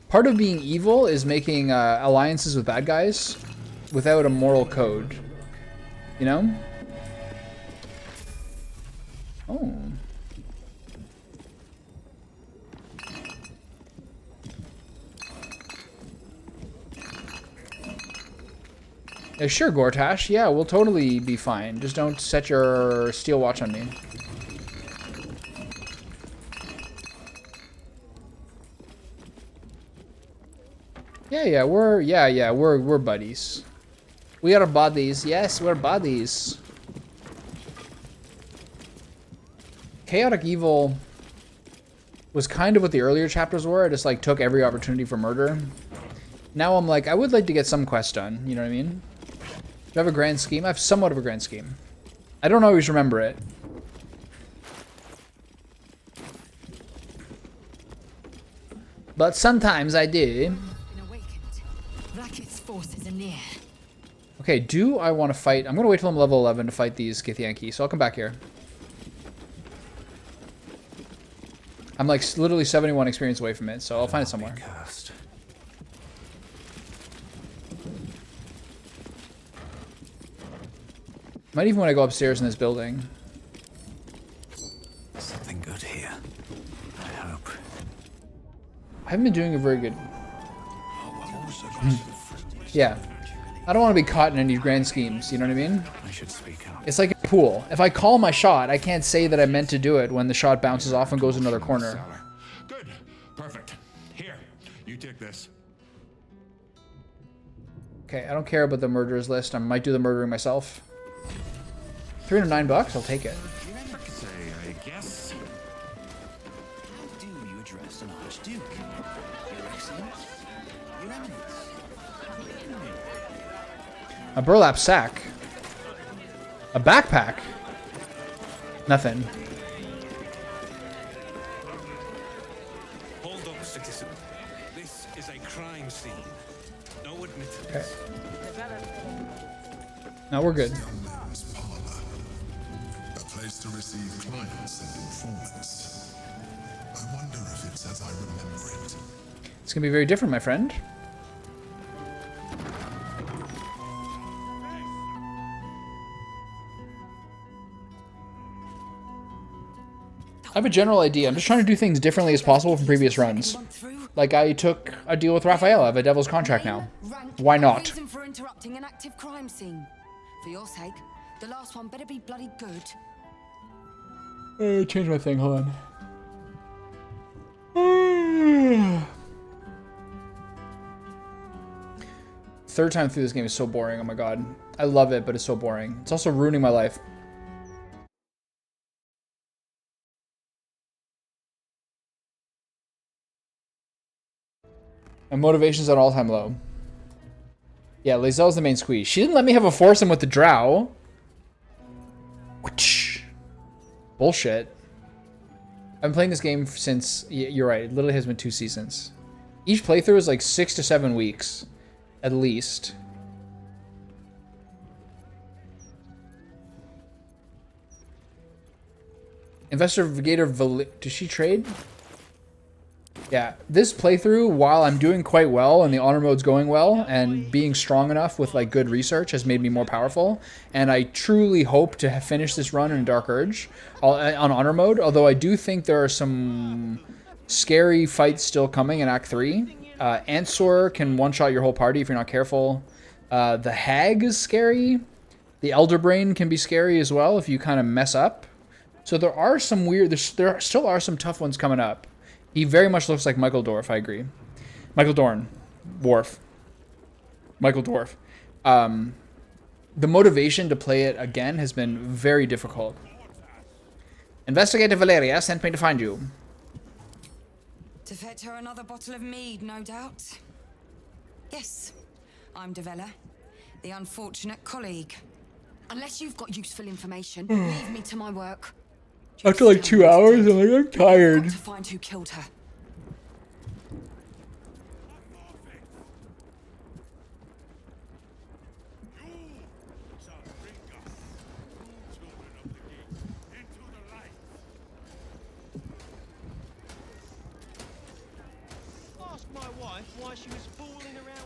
Part of being evil is making alliances with bad guys without a moral code. You know? Oh. Yeah, sure, Gortash. Yeah, we'll totally be fine. Just don't set your steel watch on me. Yeah, we're buddies. We are buddies. Yes, we're buddies. Chaotic Evil was kind of what the earlier chapters were. I just like took every opportunity for murder. Now I'm like, I would like to get some quests done. You know what I mean? Do I have a grand scheme? I have somewhat of a grand scheme. I don't always remember it. But sometimes I do. Rakith's forces are near. Okay, do I want to fight? I'm going to wait till I'm level 11 to fight these Githyanki, so I'll come back here. I'm like literally 71 experience away from it, so I'll find it somewhere. Might even want to go upstairs in this building. Something good here. I hope. I haven't been doing a very good. Yeah. I don't want to be caught in any grand schemes, you know what I mean? I should speak up. It's like a pool. If I call my shot, I can't say that I meant to do it when the shot bounces off and goes another corner. Good. Perfect. Here, you take this. Okay, I don't care about the murderers list. I might do the murdering myself. $309, I'll take it. Say, I guess. How do you address an archduke? Your Excellence? Your Eminence? A burlap sack. A backpack. Nothing. Hold up, citizen. This is a crime scene. No admittance. Okay. Now we're good. A place to receive clients and informants. I wonder if it's as I remember it. It's gonna be very different, my friend. I have a general idea. I'm just trying to do things differently as possible from previous runs. Like I took a deal with Raphael. I have a devil's contract now. Why not? Reason for interrupting an active crime scene. For your sake, the last one better be bloody good. Change my thing. Hold on. Third time through this game is so boring. Oh my god. I love it, but it's so boring. It's also ruining my life. My motivation's at all-time low. Yeah, Lae'zel's the main squeeze. She didn't let me have a foursome with the drow. Bullshit. I've been playing this game since... You're right, it literally has been 2 seasons. Each playthrough is like 6 to 7 weeks. At least. Investigator does she trade? Yeah, this playthrough, while I'm doing quite well and the honor mode's going well and being strong enough with like good research has made me more powerful, and I truly hope to finish this run in Dark Urge on honor mode, although I do think there are some scary fights still coming in Act 3. Ansor can one-shot your whole party if you're not careful. The Hag is scary. The Elderbrain can be scary as well if you kind of mess up. So there are some weird, there still are some tough ones coming up. He very much looks like Michael Dorf, I agree. Michael Dorn. Worf. Michael Dorf. The motivation to play it again has been very difficult. Investigator Valeria sent me to find you. To fetch her another bottle of mead, no doubt. Yes, I'm Devella, the unfortunate colleague. Unless you've got useful information, leave me to my work. After like 2 hours, I'm like, I'm tired. To find who killed her.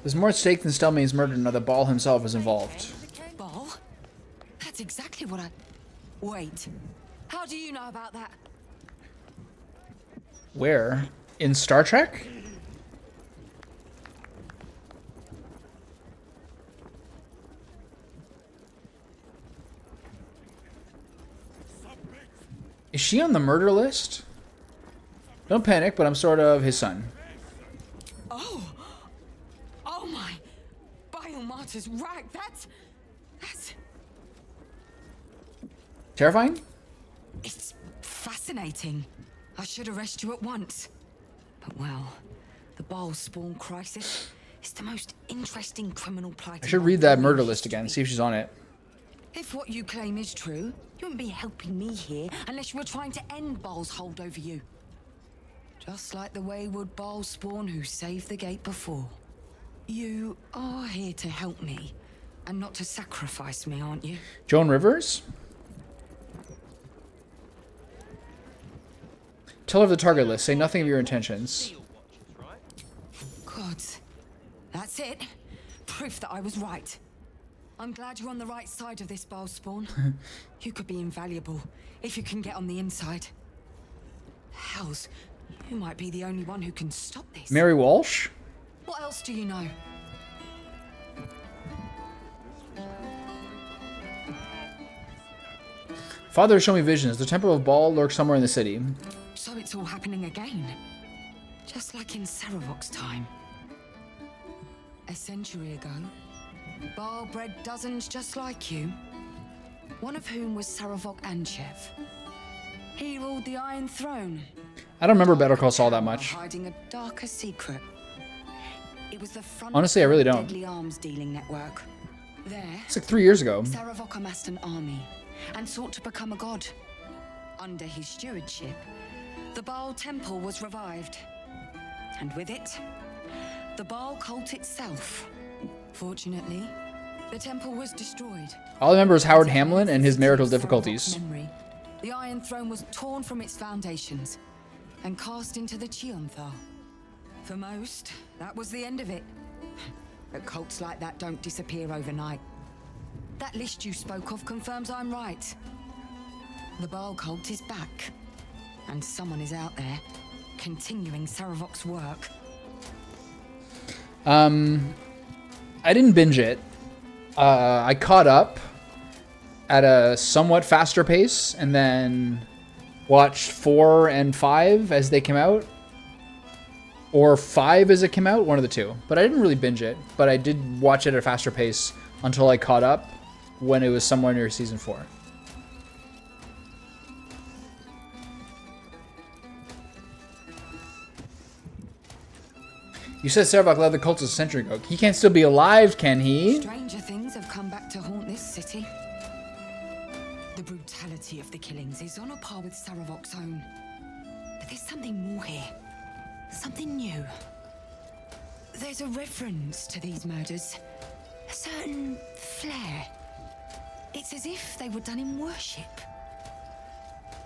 There's more at stake than Stelmane's murder now that Bhaal himself is involved. Bhaal? That's exactly what I... Wait. How do you know about that? Where? In Star Trek? Is she on the murder list? Don't panic, but I'm sort of his son. Oh! Oh my! Biomartyr's rag, that's... Terrifying? It's fascinating. I should arrest you at once. But well, the Bhaal spawn crisis is the most interesting criminal plight. I should read that murder list again, see if she's on it. If what you claim is true, you wouldn't be helping me here unless you were trying to end Bhaal's hold over you. Just like the wayward Bhaal spawn who saved the gate before. You are here to help me, and not to sacrifice me, aren't you? Joan Rivers? Tell her the target list. Say nothing of your intentions. Good. That's it. Proof that I was right. I'm glad you're on the right side of this Bhaal spawn. You could be invaluable if you can get on the inside. Hells, you might be the only one who can stop this. Mary Walsh? What else do you know? Father, show me visions. The Temple of Baal lurks somewhere in the city. So it's all happening again. Just like in Saravok's time. A century ago, Baal bred dozens just like you. One of whom was Saravok Anshev. He ruled the Iron Throne. I don't remember Better Call Saul that much. Hiding a darker secret. It was the front Honestly, I really don't. deadly arms dealing network. There, It's like 3 years ago. Saravok amassed an army and sought to become a god. Under his stewardship, the Baal Temple was revived. And with it, the Baal cult itself. Fortunately, the temple was destroyed. All I remember is Howard Hamlin and his marital difficulties. Memory. The Iron Throne was torn from its foundations and cast into the Chionthal. For most, that was the end of it. But cults like that don't disappear overnight. That list you spoke of confirms I'm right. The Baal cult is back. And someone is out there, continuing Saravok's work. I didn't binge it. I caught up at a somewhat faster pace and then watched 4 and 5 as they came out. Or 5 as it came out, one of the two. But I didn't really binge it, but I did watch it at a faster pace until I caught up when it was somewhere near season 4. You said Saravok led the cult a century ago. He can't still be alive, can he? Stranger things have come back to haunt this city. The brutality of the killings is on a par with Saravok's own. But there's something more here. Something new. There's a reference to these murders. A certain flair. It's as if they were done in worship.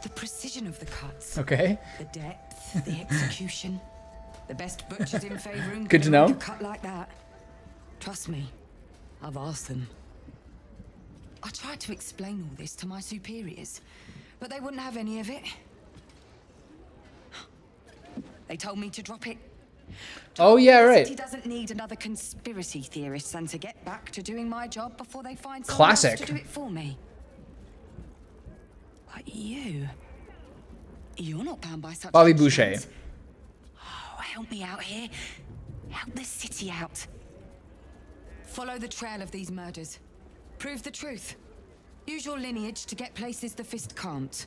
The precision of the cuts. Okay. The depth, the execution. The best butchers in Faerun Good to know. a cut like that. Trust me, I've asked them. I tried to explain all this to my superiors, but they wouldn't have any of it. They told me to drop it. Oh yeah, The right. city doesn't need another conspiracy theorist and to get back to doing my job before they find someone Classic. else to do it for me. But you're not bound by such Bobby constraints. Boucher. Oh, help me out here. Help the city out. Follow the trail of these murders. Prove the truth. Use your lineage to get places the Fist can't.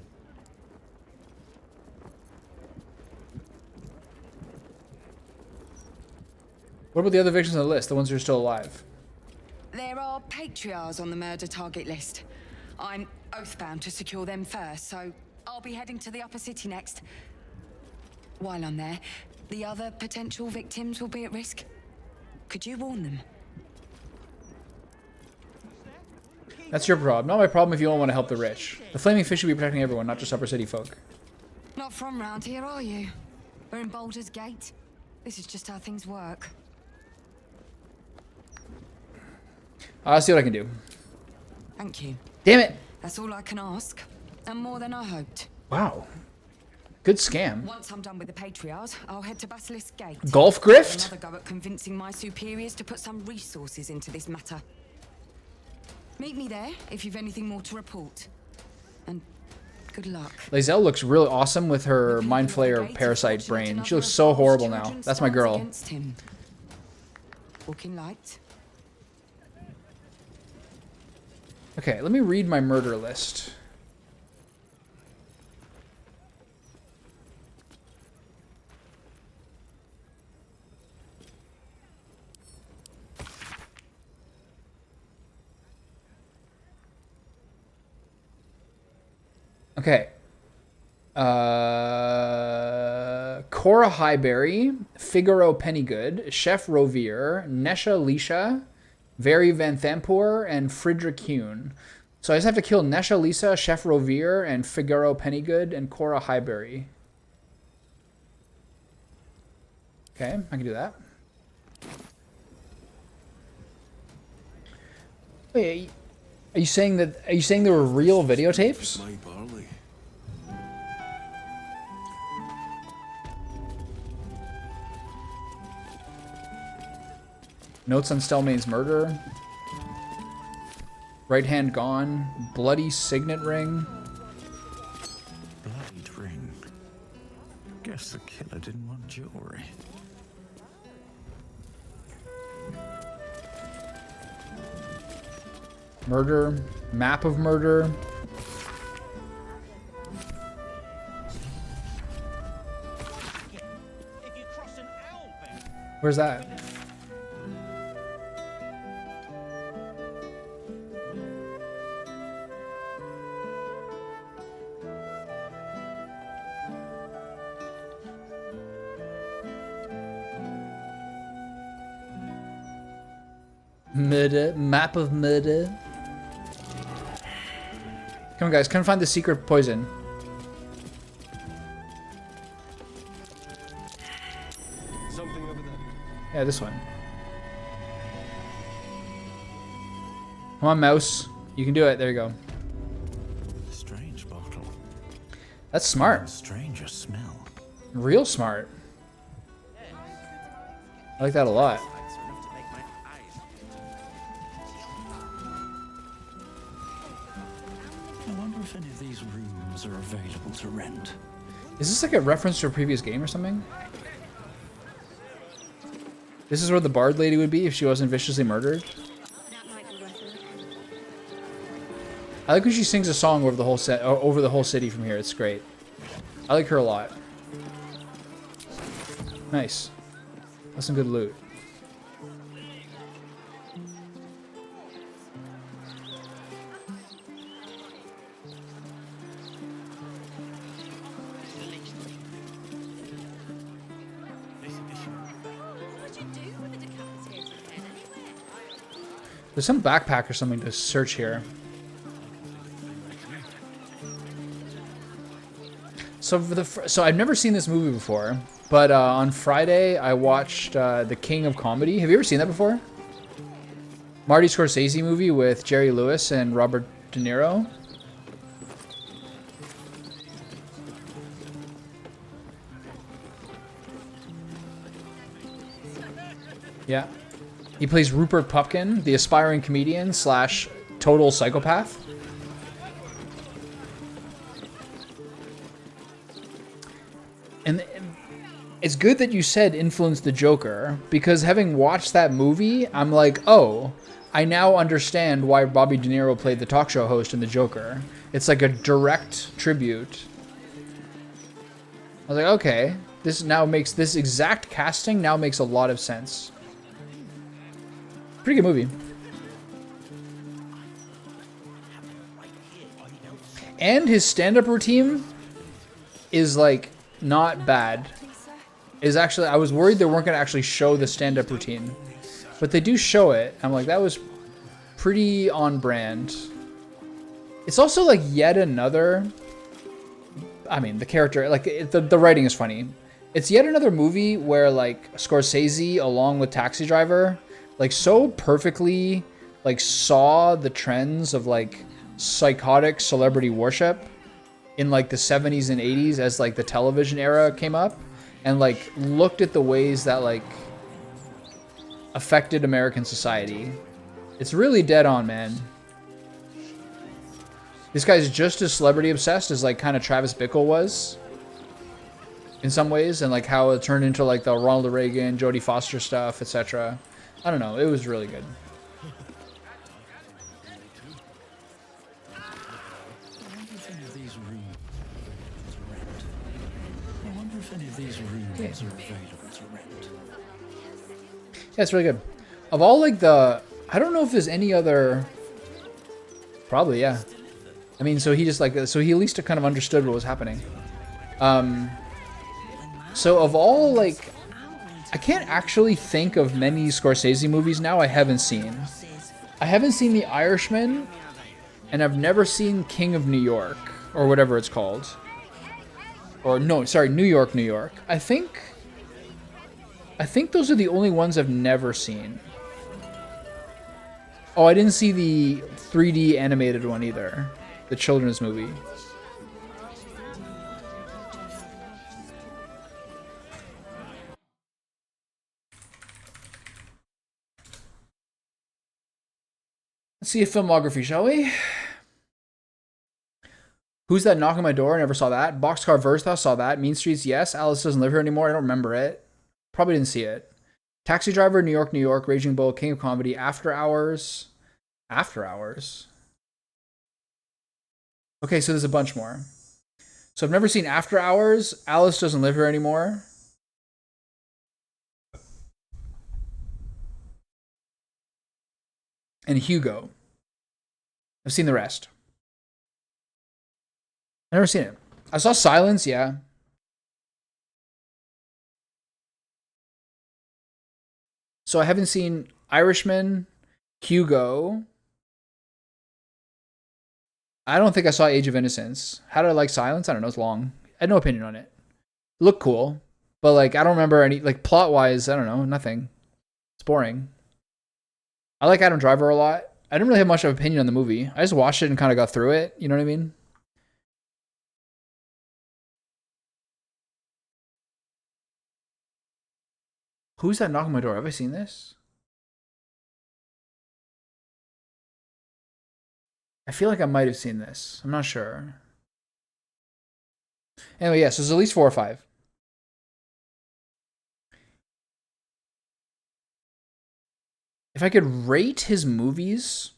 What about the other victims on the list, the ones who are still alive? There are patriarchs on the murder target list. I'm oathbound to secure them first, so I'll be heading to the upper city next. While I'm there, the other potential victims will be at risk. Could you warn them? That's your problem. Not my problem if you don't want to help the rich. The flaming fish should be protecting everyone, not just upper city folk. Not from round here, are you? We're in Baldur's Gate. This is just how things work. I'll see what I can do. Thank you. Damn it! That's all I can ask, and more than I hoped. Wow. Good scam. Once I'm done with the patriarchs, I'll head to Basilisk Gate. Golf grift? Another go at convincing my superiors to put some resources into this matter. Meet me there if you've anything more to report. And good luck. Lazelle looks really awesome with her Mind Flayer parasite brain. She looks so horrible now. That's my girl. Against him. Walking light. Okay, let me read my murder list. Okay. Cora Highberry, Figaro Pennygood, Chef Rovier, Nesha Lisha, Very Van Thampur, and Friedrich Hune. So I just have to kill Nesha Lisa, Chef Rovier, and Figaro Pennygood, and Cora Highberry. Okay, I can do that. Wait, are you saying there were real videotapes? My barley. Notes on Stelmane's murder. Right hand gone. Bloody signet ring. Bloodied ring. Guess the killer didn't want jewelry. Murder. Map of murder. Where's that? Murder. Map of murder. Come on, guys. Come find the secret poison. Something over there. Yeah, this one. Come on, mouse. You can do it. There you go. Strange bottle. That's smart. Stranger smell. Real smart. I like that a lot. I wonder if any of these rooms are available to rent. Is this like a reference to a previous game or something? This is where the bard lady would be if she wasn't viciously murdered. I like when she sings a song over the whole over the whole city from here. It's great. I like her a lot. Nice. That's some good loot. There's some backpack or something to search here. So I've never seen this movie before, but on Friday I watched The King of Comedy. Have you ever seen that before? Marty Scorsese movie with Jerry Lewis and Robert De Niro. Yeah. He plays Rupert Pupkin, the aspiring comedian slash total psychopath. And it's good that you said influenced the Joker, because having watched that movie, I'm like, oh, I now understand why Bobby De Niro played the talk show host in The Joker. It's like a direct tribute. I was like, okay, this exact casting now makes a lot of sense. Pretty good movie. And his stand-up routine is like not bad. Is actually, I was worried they weren't going to actually show the stand-up routine, but they do show it. I'm like, that was pretty on brand. It's also like yet another, I mean, the character, like the writing is funny. It's yet another movie where like Scorsese, along with Taxi Driver, like so perfectly like saw the trends of like psychotic celebrity worship in like the 70s and 80s as like the television era came up, and like looked at the ways that like affected American society. It's really dead on, man. This guy's just as celebrity obsessed as like kind of Travis Bickle was in some ways, and like how it turned into like the Ronald Reagan, Jodie Foster stuff, etc. I don't know. It was really good. Yeah, it's really good. Of all like the, I don't know if there's any other. Probably, yeah. I mean, so he just like, so he at least kind of understood what was happening. So of all like, I can't actually think of many Scorsese movies now I haven't seen. I haven't seen The Irishman, and I've never seen King of New York, or whatever it's called. Or no, sorry, New York, New York. I think those are the only ones I've never seen. Oh, I didn't see the 3D animated one either. The children's movie. Let's see a filmography, shall we? Who's That Knocking on My Door? I never saw that. Boxcar Versa, saw that. Mean Streets, yes. Alice Doesn't Live Here Anymore. I don't remember it. Probably didn't see it. Taxi Driver, New York, New York. Raging Bull, King of Comedy. After Hours. After Hours. Okay, so there's a bunch more. So I've never seen After Hours. Alice Doesn't Live Here Anymore. And Hugo. I've seen the rest. I've never seen it. I saw Silence, yeah. So I haven't seen Irishman, Hugo. I don't think I saw Age of Innocence. How did I like Silence? I don't know. It's long. I had no opinion on it. Looked cool. But like, I don't remember any, like plot-wise, I don't know. Nothing. It's boring. I like Adam Driver a lot. I didn't really have much of an opinion on the movie. I just watched it and kind of got through it. You know what I mean? Who's That Knocking on My Door? Have I seen this? I feel like I might have seen this. I'm not sure. Anyway, yes, there's at least 4 or 5. If I could rate his movies...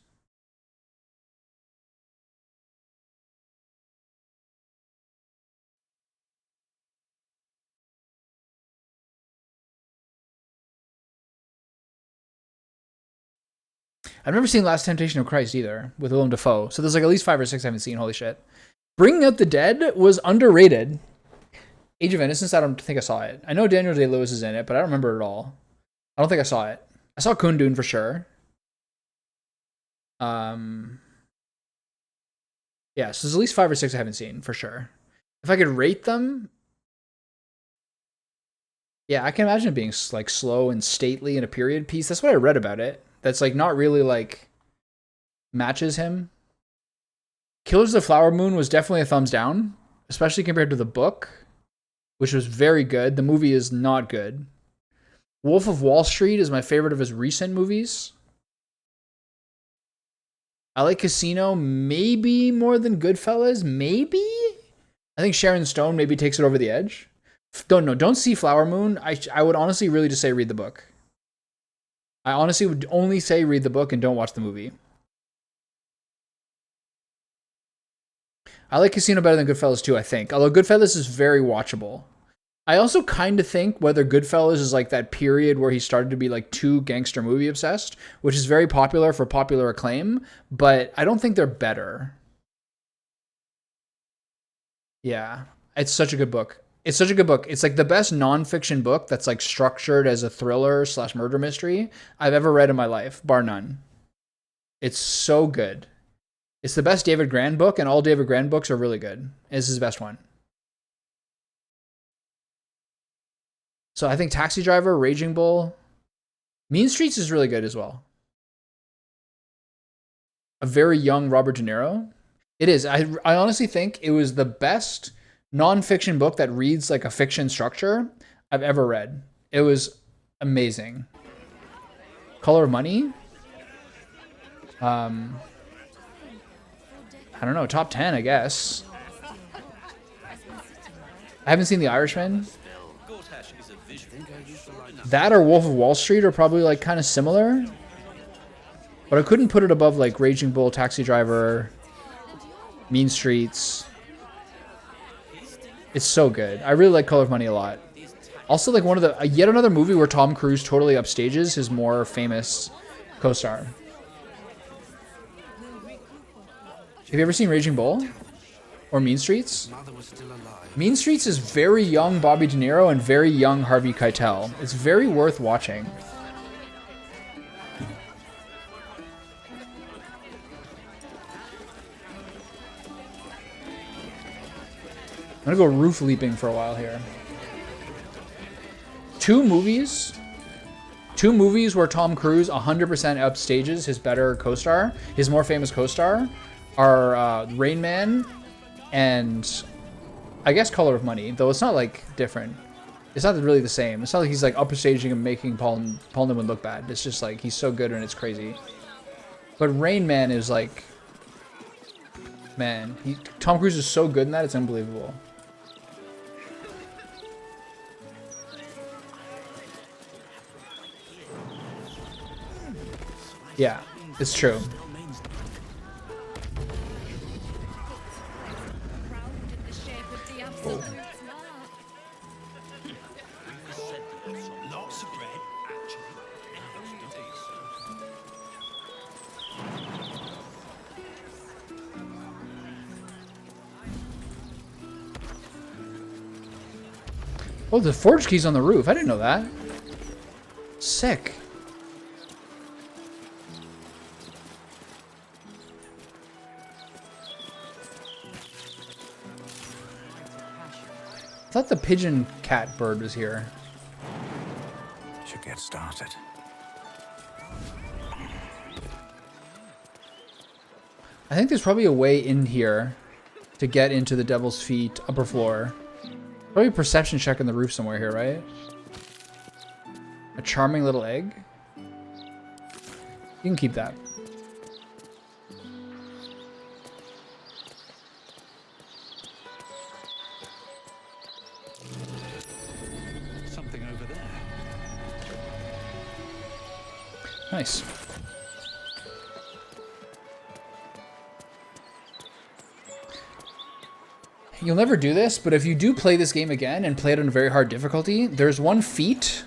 I've never seen Last Temptation of Christ either, with Willem Dafoe. So there's like at least 5 or 6 I haven't seen. Holy shit. Bringing Out the Dead was underrated. Age of Innocence, I don't think I saw it. I know Daniel Day-Lewis is in it, but I don't remember it at all. I don't think I saw it. I saw Kundun for sure. Yeah, so there's at least 5 or 6 I haven't seen, for sure. If I could rate them... Yeah, I can imagine it being like slow and stately in a period piece. That's what I read about it. That's like not really like matches him. Killers of the Flower Moon was definitely a thumbs down, especially compared to the book, which was very good. The movie is not good. Wolf of Wall Street is my favorite of his recent movies. I like Casino maybe more than Goodfellas, maybe? I think Sharon Stone maybe takes it over the edge. Don't see Flower Moon. I would honestly really just say read the book. I honestly would only say read the book and don't watch the movie. I like Casino better than Goodfellas too, I think. Although Goodfellas is very watchable. I also kind of think whether Goodfellas is like that period where he started to be like too gangster movie obsessed, which is very popular for popular acclaim, but I don't think they're better. Yeah, it's such a good book. It's such a good book. It's like the best nonfiction book that's like structured as a thriller / murder mystery I've ever read in my life, bar none. It's so good. It's the best David Grann book, and all David Grann books are really good. This is his best one. So I think Taxi Driver, Raging Bull, Mean Streets is really good as well. A very young Robert De Niro. It is. I honestly think it was the best nonfiction book that reads like a fiction structure I've ever read. It was amazing. Color of Money. I don't know, top 10, I guess. I haven't seen The Irishman. That or Wolf of Wall Street are probably like kind of similar. But I couldn't put it above like Raging Bull, Taxi Driver, Mean Streets. It's so good. I really like Color of Money a lot. Also, like one of the yet another movie where Tom Cruise totally upstages his more famous co-star. Have you ever seen Raging Bull or Mean Streets? Mean Streets is very young Bobby De Niro and very young Harvey Keitel. It's very worth watching. I'm gonna go roof leaping for a while here. Two movies where Tom Cruise 100% upstages his better co-star, his more famous co-star, are Rain Man and I guess Color of Money, though it's not like different. It's not really the same. It's not like he's like upstaging and making Paul Newman look bad. It's just like he's so good and it's crazy. But Rain Man is like, man, Tom Cruise is so good in that, it's unbelievable. Yeah, it's true. Oh. Lots of bread, actually. Oh, the forge key's on the roof. I didn't know that. Sick. I thought the pigeon cat bird was here. Should get started. I think there's probably a way in here to get into the Devil's Feet upper floor. Probably a perception check on the roof somewhere here, right? A charming little egg. You can keep that. Something over there. Nice. You'll never do this, but if you do play this game again and play it on a very hard difficulty, there's one feat.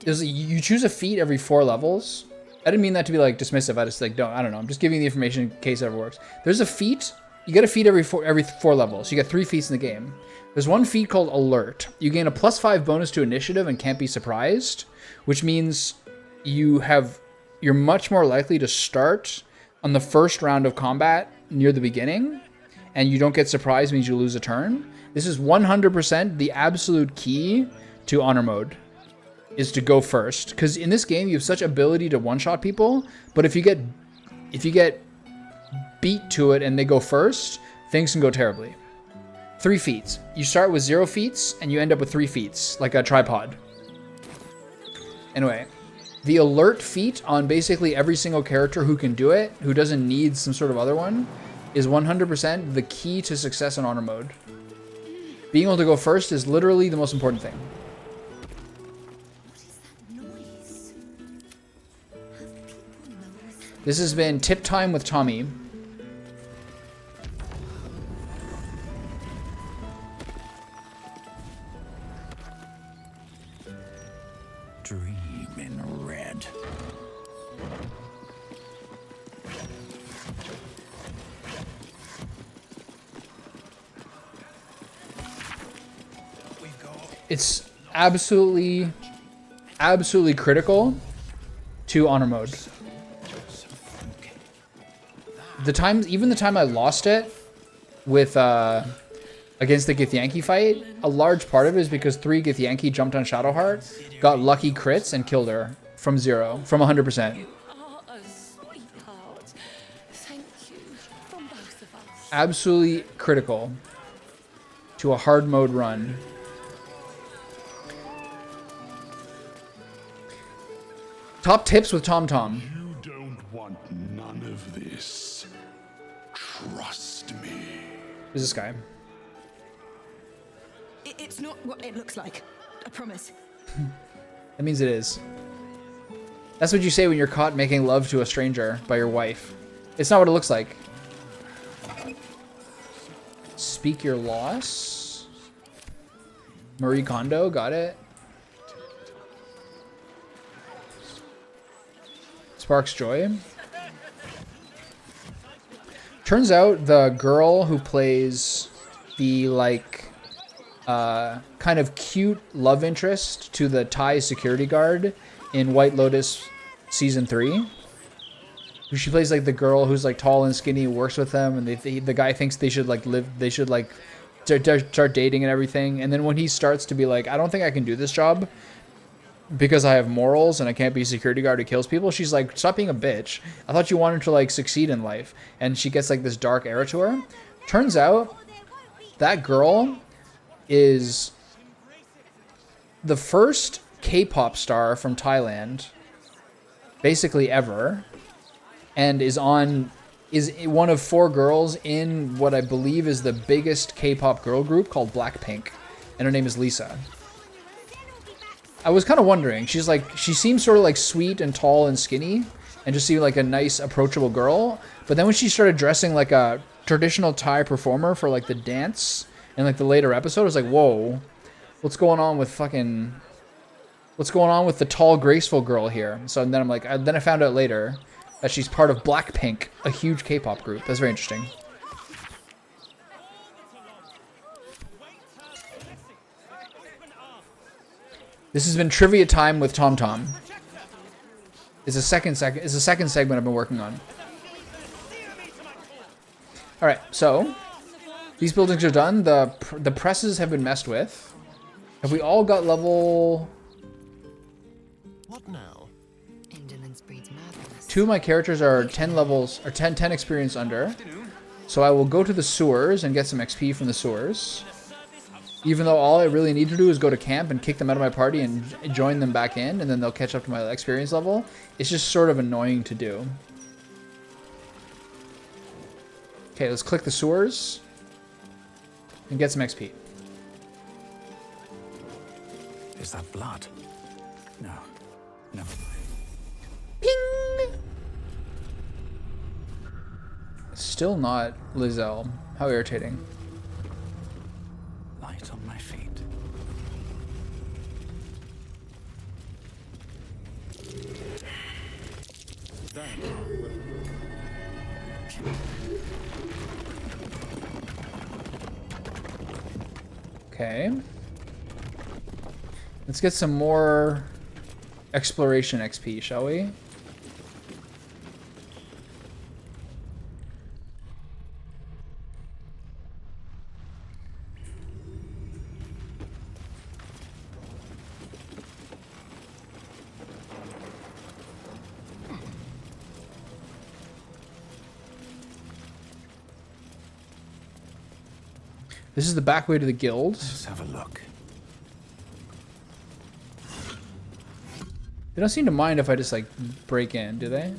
You choose a feat every 4 levels. I didn't mean that to be like dismissive. I just like I don't know. I'm just giving you the information in case it ever works. There's a feat. You get a feat every four levels. You get 3 feats in the game. There's one feat called Alert. You gain a +5 bonus to initiative and can't be surprised, which means you're much more likely to start on the first round of combat near the beginning, and you don't get surprised means you lose a turn. This is 100% the absolute key to honor mode, is to go first. Because in this game you have such ability to one-shot people, but if you get beat to it and they go first, things can go terribly. 3 feats. You start with 0 feats and you end up with 3 feats, like a tripod. Anyway, the alert feat on basically every single character who can do it, who doesn't need some sort of other one, is 100% the key to success in honor mode. Being able to go first is literally the most important thing. This has been Tip Time with Tommy. Dream in red. It's absolutely critical to honor mode. Even the time I lost it with against the Githyanki fight, a large part of it is because 3 Githyanki jumped on Shadowheart, got lucky crits, and killed her from 100%. Absolutely critical to a hard mode run. Top tips with Tom Tom. You don't want none of this. Trust me. Who's this guy? It's not what it looks like. I promise. That means it is. That's what you say when you're caught making love to a stranger by your wife. It's not what it looks like. Speak your loss. Marie Kondo, got it. Sparks Joy. Turns out the girl who plays the kind of cute love interest to the Thai security guard in White Lotus season 3. She plays like the girl who's like tall and skinny, works with them, and the guy thinks they should start dating and everything. And then when he starts to be like, I don't think I can do this job because I have morals and I can't be a security guard who kills people, she's like, stop being a bitch. I thought you wanted to like succeed in life. And she gets like this dark era to her. Turns out that girl is the first K-pop star from Thailand, basically ever. and is one of 4 girls in what I believe is the biggest K-pop girl group called Blackpink, and her name is Lisa. I was kind of wondering. She seems sort of like sweet and tall and skinny, and just seemed like a nice, approachable girl. But then when she started dressing like a traditional Thai performer for like the dance in like the later episode, I was like, whoa, what's going on with the tall, graceful girl here? So then I'm like, then I found out later that she's part of Blackpink, a huge K-pop group. That's very interesting. This has been trivia time with Tom Tom. It's a second segment I've been working on. All right, so these buildings are done. The presses have been messed with. Have we all got level? What now? Indolence breeds madness. 2 of my characters are 10 levels or 10 experience under. So I will go to the sewers and get some XP from the sewers. Even though all I really need to do is go to camp and kick them out of my party and join them back in, and then they'll catch up to my experience level. It's just sort of annoying to do. Okay, let's click the sewers and get some XP. Is that blood? No. Never mind. Ping! Still not Lizelle. How irritating. Light on my feet. Okay. Let's get some more exploration XP, shall we? This is the back way to the guild. Let's have a look. They don't seem to mind if I just like break in, do they?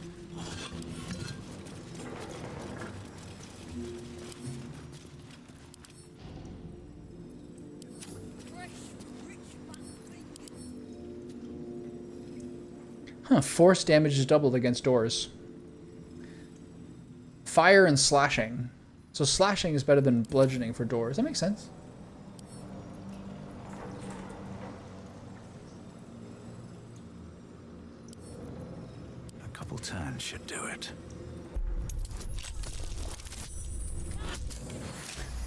Huh, force damage is doubled against doors. Fire and slashing. So slashing is better than bludgeoning for doors. That makes sense. A couple turns should do it.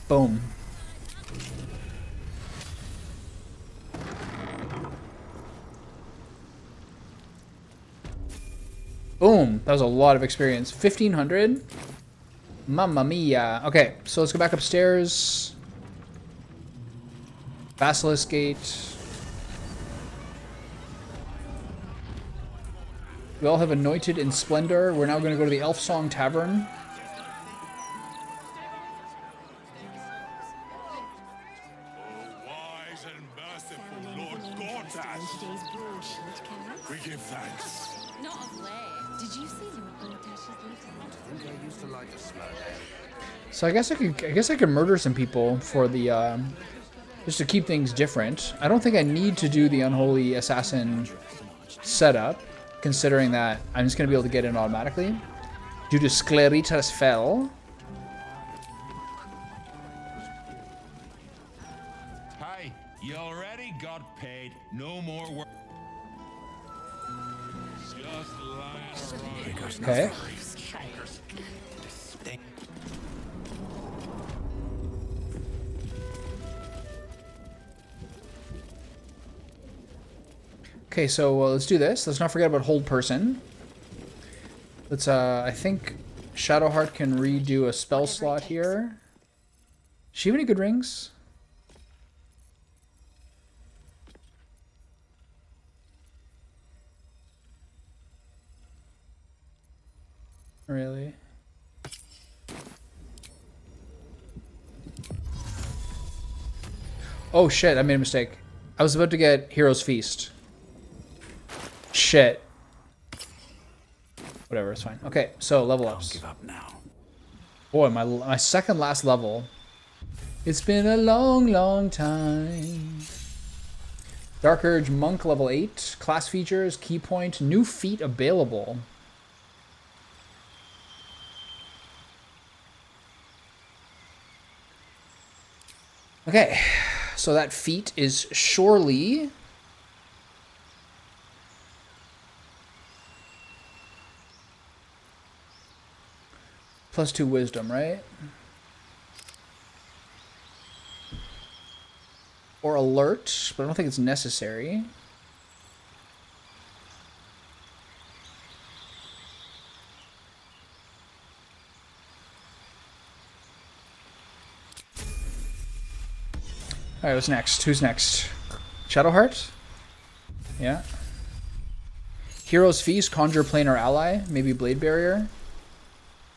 Boom. Boom. That was a lot of experience. 1,500. Mamma mia. Okay, so let's go back upstairs. Basilisk gate. We all have anointed in splendor. We're now going to go to the Elf Song Tavern. Wise and merciful Lord Gortash, we give thanks. Not of late. Did you see Lord Gortash's letter? I think I used to like a slug. So I guess I could murder some people for the just to keep things different. I don't think I need to do the unholy assassin setup, considering that I'm just gonna be able to get in automatically due to Scleritas Fell. Hey, you already got paid. No more work. Just lying around. Okay. Okay, so let's do this. Let's not forget about hold person. Let's I think Shadowheart can redo a spell slot here. Does she have any good rings? Really? Oh shit, I made a mistake. I was about to get Hero's Feast. Shit. What Whatever, it's fine. Okay, so level ups. Give up now. Boy, my second last level. It's been a long, long time. Dark Urge Monk level 8. Class features, key point, new feat available. Okay, so that feat is surely +2 wisdom, right? Or alert, but I don't think it's necessary. Alright, what's next? Who's next? Shadowheart? Yeah. Hero's Feast, Conjure Planar Ally, maybe Blade Barrier.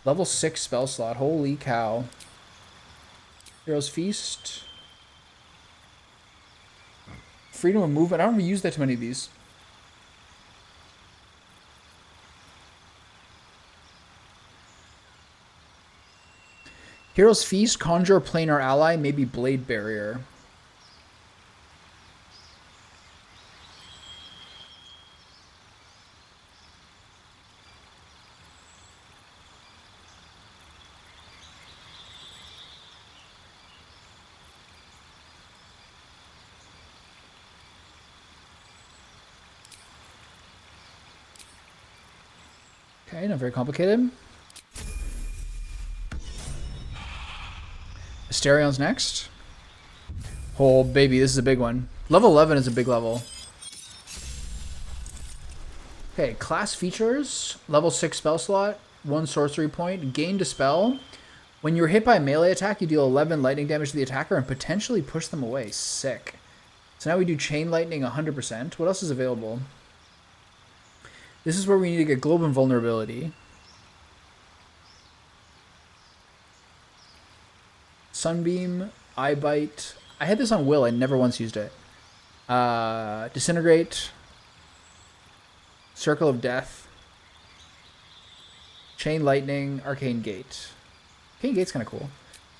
Level 6 spell slot, holy cow. Hero's Feast. Freedom of movement, I don't use that too many of these. Hero's Feast, Conjure Planar Ally, maybe Blade Barrier. Okay, not very complicated. Asterion's next. Oh, baby, this is a big one. Level 11 is a big level. Okay, class features. Level 6 spell slot. 1 sorcery point. Gain Dispel. When you're hit by a melee attack, you deal 11 lightning damage to the attacker and potentially push them away. Sick. So now we do Chain Lightning 100%. What else is available? This is where we need to get Globe Invulnerability. Sunbeam, Eye Bite. I had this on Will. I never once used it. Disintegrate. Circle of Death. Chain Lightning, Arcane Gate. Arcane Gate's kind of cool.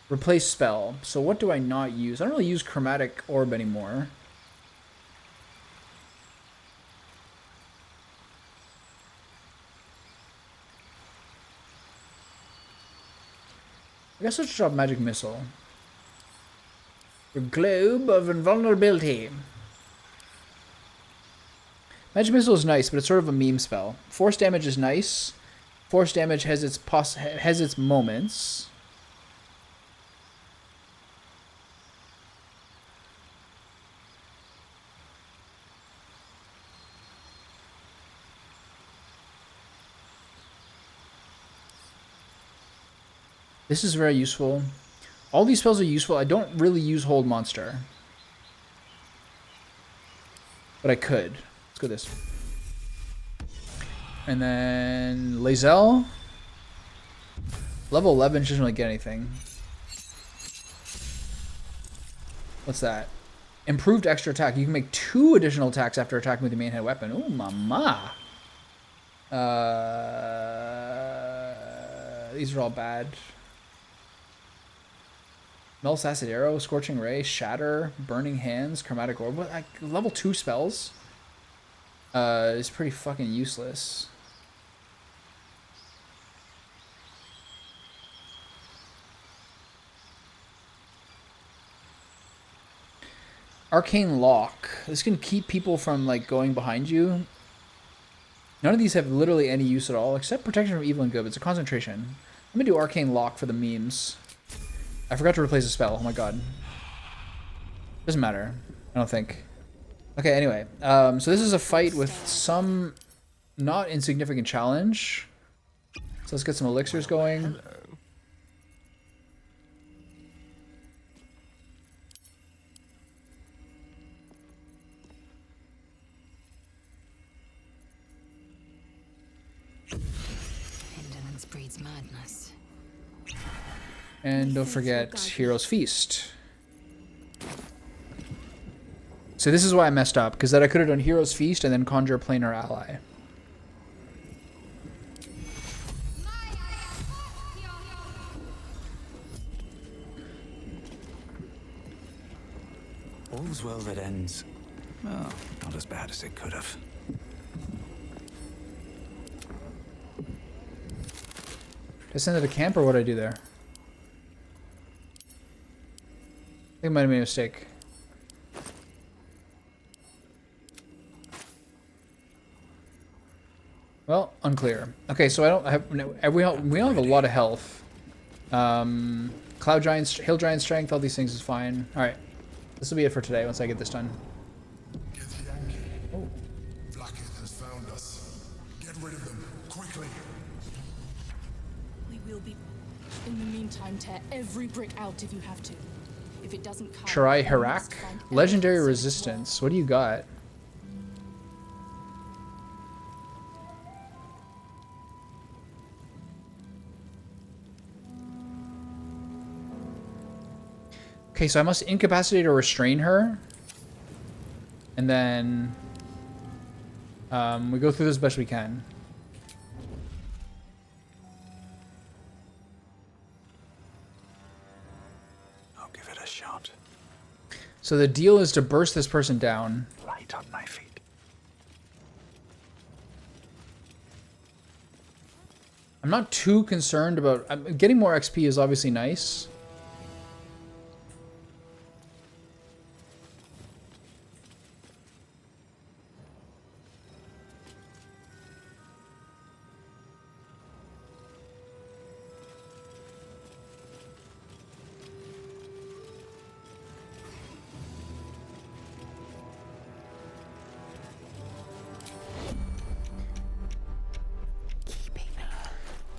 Replace spell. So what do I not use? I don't really use Chromatic Orb anymore. I guess let's drop Magic Missile. The Globe of Invulnerability. Magic Missile is nice, but it's sort of a meme spell. Force damage is nice. Force damage has its moments. This is very useful. All these spells are useful. I don't really use Hold Monster. But I could. Let's go this. And then Lae'zel. Level 11 doesn't really get anything. What's that? Improved extra attack. You can make 2 additional attacks after attacking with the main head weapon. Ooh, mama. These are all bad. Mel's Acid Arrow, Scorching Ray, Shatter, Burning Hands, Chromatic Orb. What, level 2 spells is pretty fucking useless. Arcane Lock. This can keep people from like going behind you. None of these have literally any use at all, except Protection from Evil and Good. It's a concentration. I'm gonna do Arcane Lock for the memes. I forgot to replace a spell. Oh my god. Doesn't matter. I don't think. Okay, anyway. So this is a fight with some not insignificant challenge. So let's get some elixirs going. Hello. Indolence breeds madness. And don't forget Hero's Feast. So this is why I messed up, because that I could have done Hero's Feast and then Conjure Planar Ally. All's well that ends. Well, not as bad as it could have. Did I send it to camp or what did I do there? I think I might have made a mistake. Well, unclear. Okay, so I don't have. No, we don't have a lot of health. Cloud giant, hill giant strength, all these things is fine. All right, this will be it for today. Once I get this done. Oh. Blackheath has found us. Get rid of them quickly. We will be. In the meantime, tear every brick out if you have to. If it doesn't come, Shirai Harak, legendary resistance. What do you got? Okay, so I must incapacitate or restrain her. And then we go through this as best we can. I'll give it a shot. So the deal is to burst this person down. Right on my feet. I'm not too concerned about... getting more XP is obviously nice.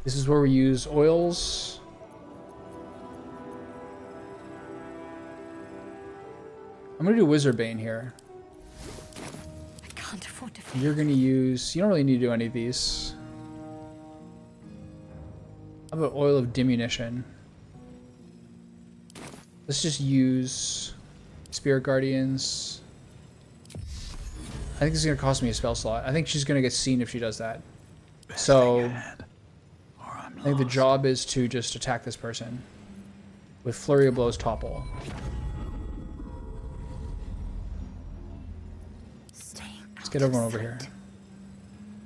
This is where we use oils. I'm gonna do Wizard Bane here. I can't afford to. You're gonna use. You don't really need to do any of these. How about Oil of Diminution? Let's just use Spirit Guardians. I think this is gonna cost me a spell slot. I think she's gonna get seen if she does that. So I think the job is to just attack this person with Flurry of Blows topple. Let's get everyone over here.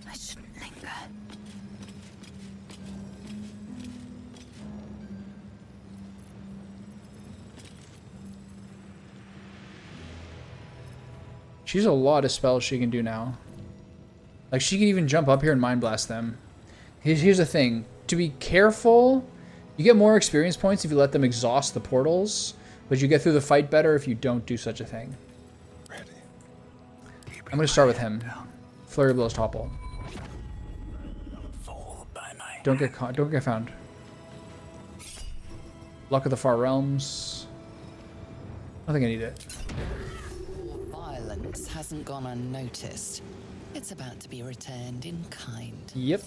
I shouldn't linger. She has a lot of spells she can do now. Like, she can even jump up here and Mind Blast them. Here's the thing. To be careful, you get more experience points if you let them exhaust the portals, but you get through the fight better if you don't do such a thing. I'm going to start with him. Flurry of Blows topple. Don't get caught. Don't get found. Luck of the Far Realms. I don't think I need it. Violence hasn't gone unnoticed. It's about to be returned in kind. Yep.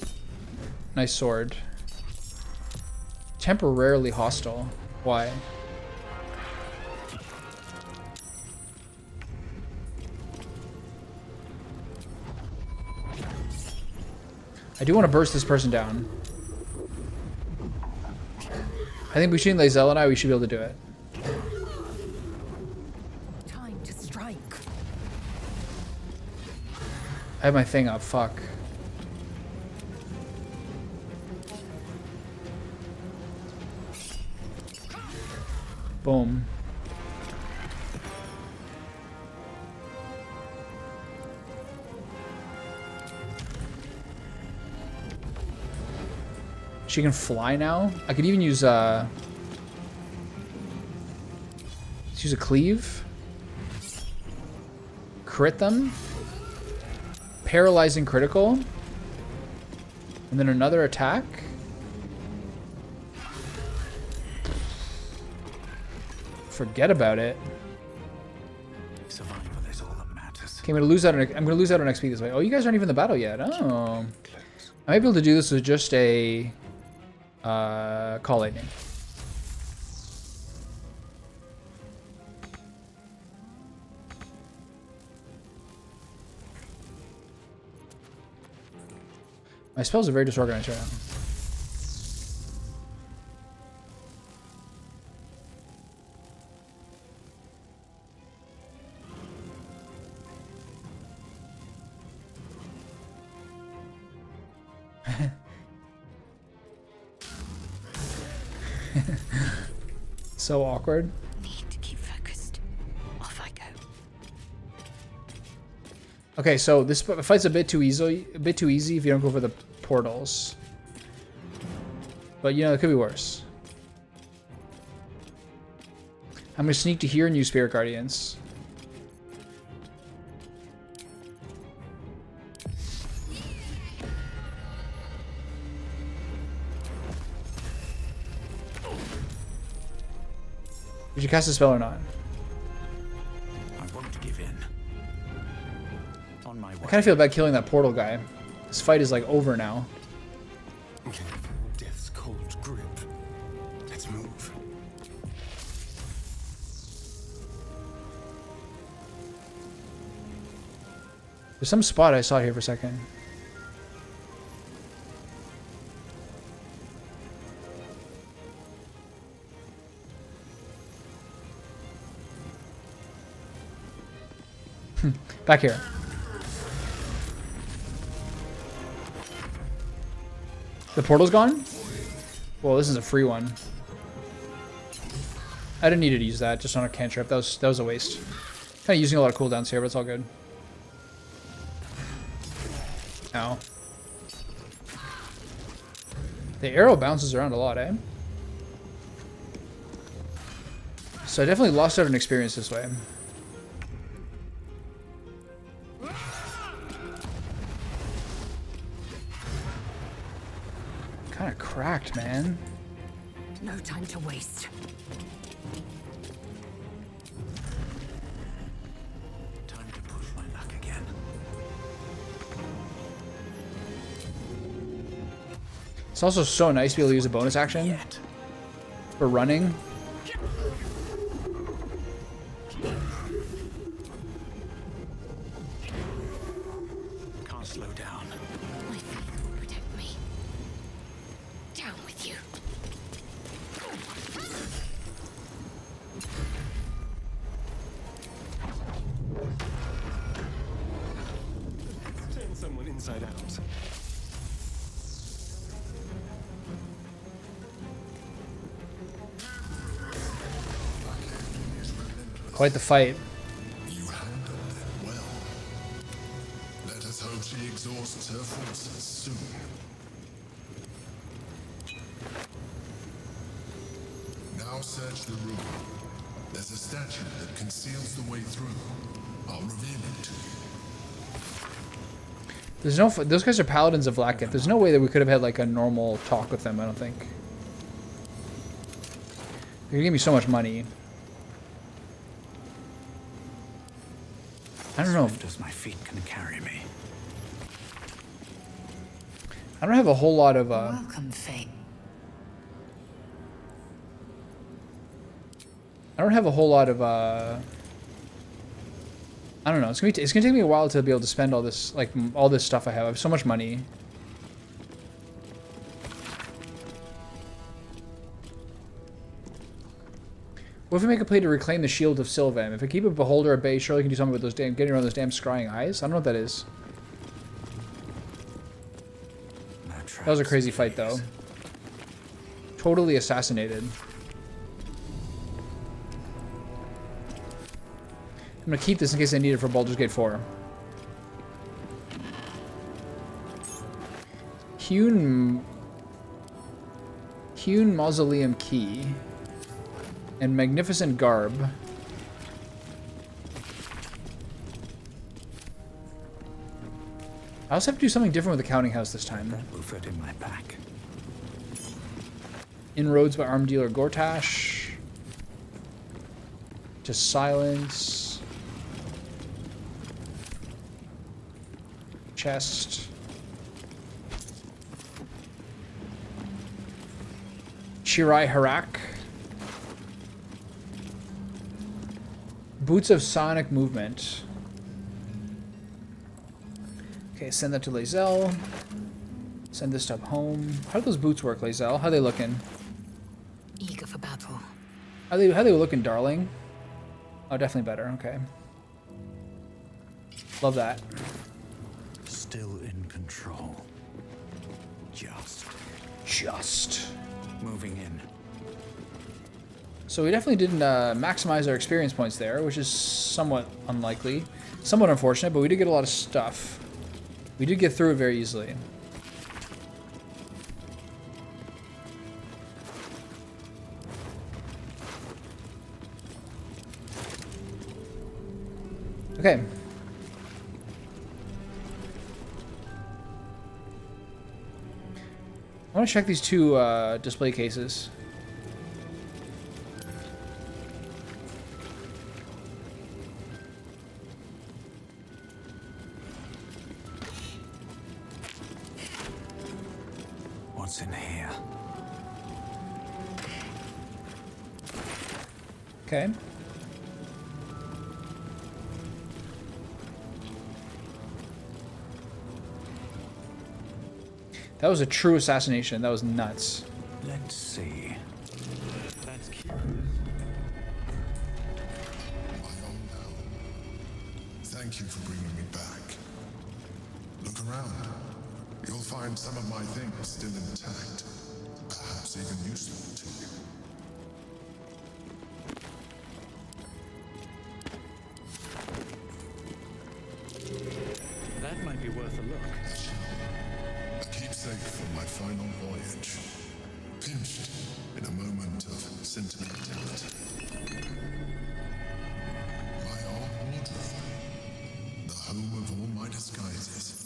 Nice sword. Temporarily hostile. Why? I do want to burst this person down. I think between Lae'zel and I, we should be able to do it. Time to strike. I have my thing up. Fuck. Boom. She can fly now. I could even use let's use a cleave. Crit them. Paralyzing critical. And then another attack. Forget about it. Survival is all that matters. Okay, I'm gonna lose out on XP this way. Oh, you guys aren't even in the battle yet. Oh. I might be able to do this with just a Call Lightning. My spells are very disorganized right now. So awkward. Need to keep focused. Off I go. Okay, so this fight's a bit too easy if you don't go for the portals. But you know, it could be worse. I'm gonna sneak to here and use Spirit Guardians. Did you cast a spell or not? I won't give in. On my way. I kind of feel bad killing that portal guy. This fight is like over now. Death's cold grip. Let's move. There's some spot I saw here for a second. Back here. The portal's gone? Well, this is a free one. I didn't need to use that just on a cantrip. That was a waste. Kind of using a lot of cooldowns here, but it's all good. Ow. The arrow bounces around a lot, eh? So I definitely lost out on experience this way. Kind of cracked, man. No time to waste. Time to push my luck again. It's also so nice to be able to use a bonus action for running. Can't slow down. My faith will protect me. Down with you. Turn someone inside out. Quite the fight. You handled it well. Let us hope she exhausts her forces soon. Now search the room. There's a statue that conceals the way through. I'll reveal it to you. There's no. Those guys are paladins of Blackgate. There's no way that we could have had like a normal talk with them. I don't think. They're gonna give me so much money. I don't know. Swift as my feet can carry me. I don't have a whole lot of. Welcome, fate. I don't have a whole lot of. I don't know. It's gonna take me a while to be able to spend all this all this stuff I have. I have so much money. What if we make a play to reclaim the shield of Sylvan? If I keep a beholder at bay, surely I can do something with those getting around those damn scrying eyes. I don't know what that is. That was a crazy fight, though. Totally assassinated. I'm gonna keep this in case I need it for Baldur's Gate 4. Hewn Mausoleum Key. And Magnificent Garb. I also have to do something different with the Counting House this time. That will fit in my pack. Inroads by Armed Dealer Gortash. Just silence. Chest. Chirai Harak. Boots of Sonic Movement. Okay, send that to Lae'zel. Send this stuff home. How do those boots work, Lae'zel? How they looking? Eager for battle. How they looking, darling? Oh, definitely better. Okay. Love that. Still in control. Just. Moving in. So we definitely didn't maximize our experience points there, which is somewhat unlikely. Somewhat unfortunate, but we did get a lot of stuff. We did get through it very easily. Okay. I want to check these two display cases. What's in here? Okay. That was a true assassination. That was nuts. Let's see. That's cute. Thank you for bringing me back. Look around. You'll find some of my things still intact. Perhaps even useful to you. That might be worth a look. A keepsake from my final voyage. Pinched in a moment of sentimentality. My old wardrobe. The home of all my disguises.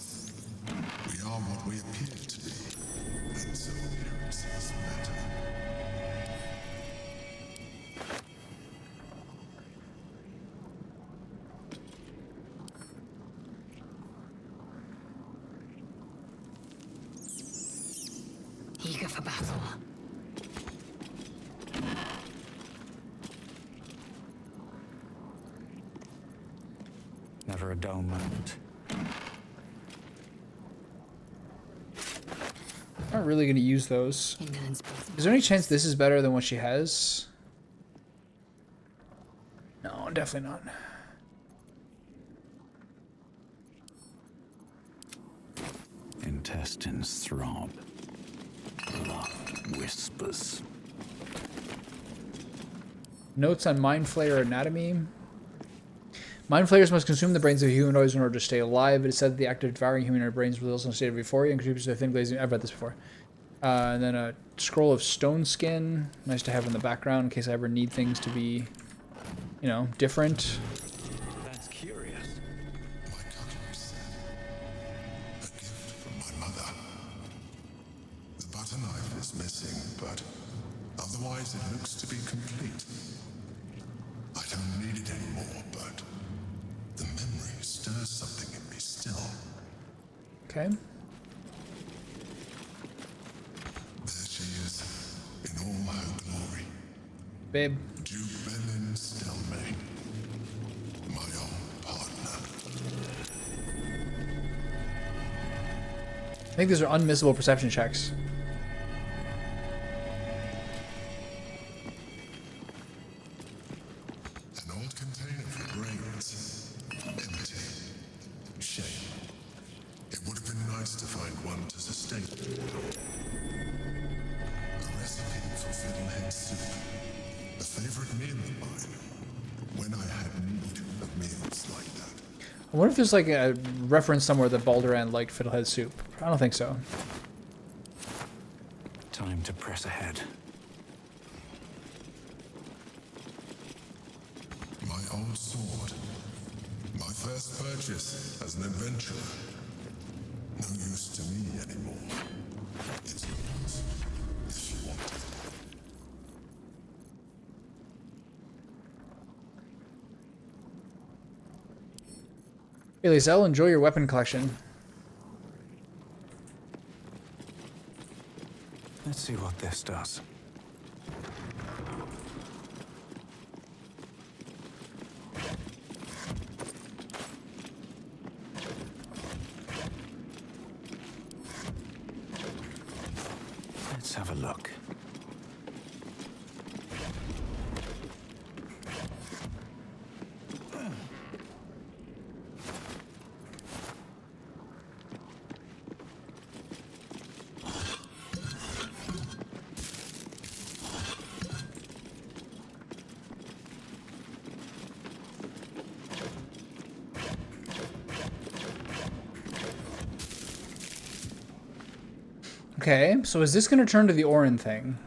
We are what we appear to be. And so appearances matter. Eager for battle. Never a dull moment. I'm not really going to use those. Is there any chance this is better than what she has? No, definitely not. Intestines throb. Blood whispers. Notes on Mind Flayer anatomy. Mind Flayers must consume the brains of humanoids in order to stay alive. It is said that the act of devouring humanoid brains results in a state of euphoria and contributes to a thin glazing. I've read this before. And then a scroll of stone skin. Nice to have in the background in case I ever need things to be, you know, different. That's curious. My cutlery set. A gift from my mother. The butter knife is missing, but otherwise it looks to be complete. I don't need it anymore, but the memory stirs something in me still. Okay. There she is, in all her glory. Babe. Duke Belin Stelmane, my old partner. I think these are unmissable perception checks. An old container for brains. Empty. Shame. It would have been nice to find one to sustain. A recipe for fiddlehead soup. A favorite meal of mine. When I had need of meals like that. I wonder if there's like a reference somewhere that Bhaaldur liked fiddlehead soup. I don't think so. Time to press ahead. My old sword. My first purchase as an adventurer. No use to me anymore. It's yours, if you want it. Hey, Lizelle, enjoy your weapon collection. Let's see what this does. Let's have a look. Okay, so is this going to turn to the Orin thing?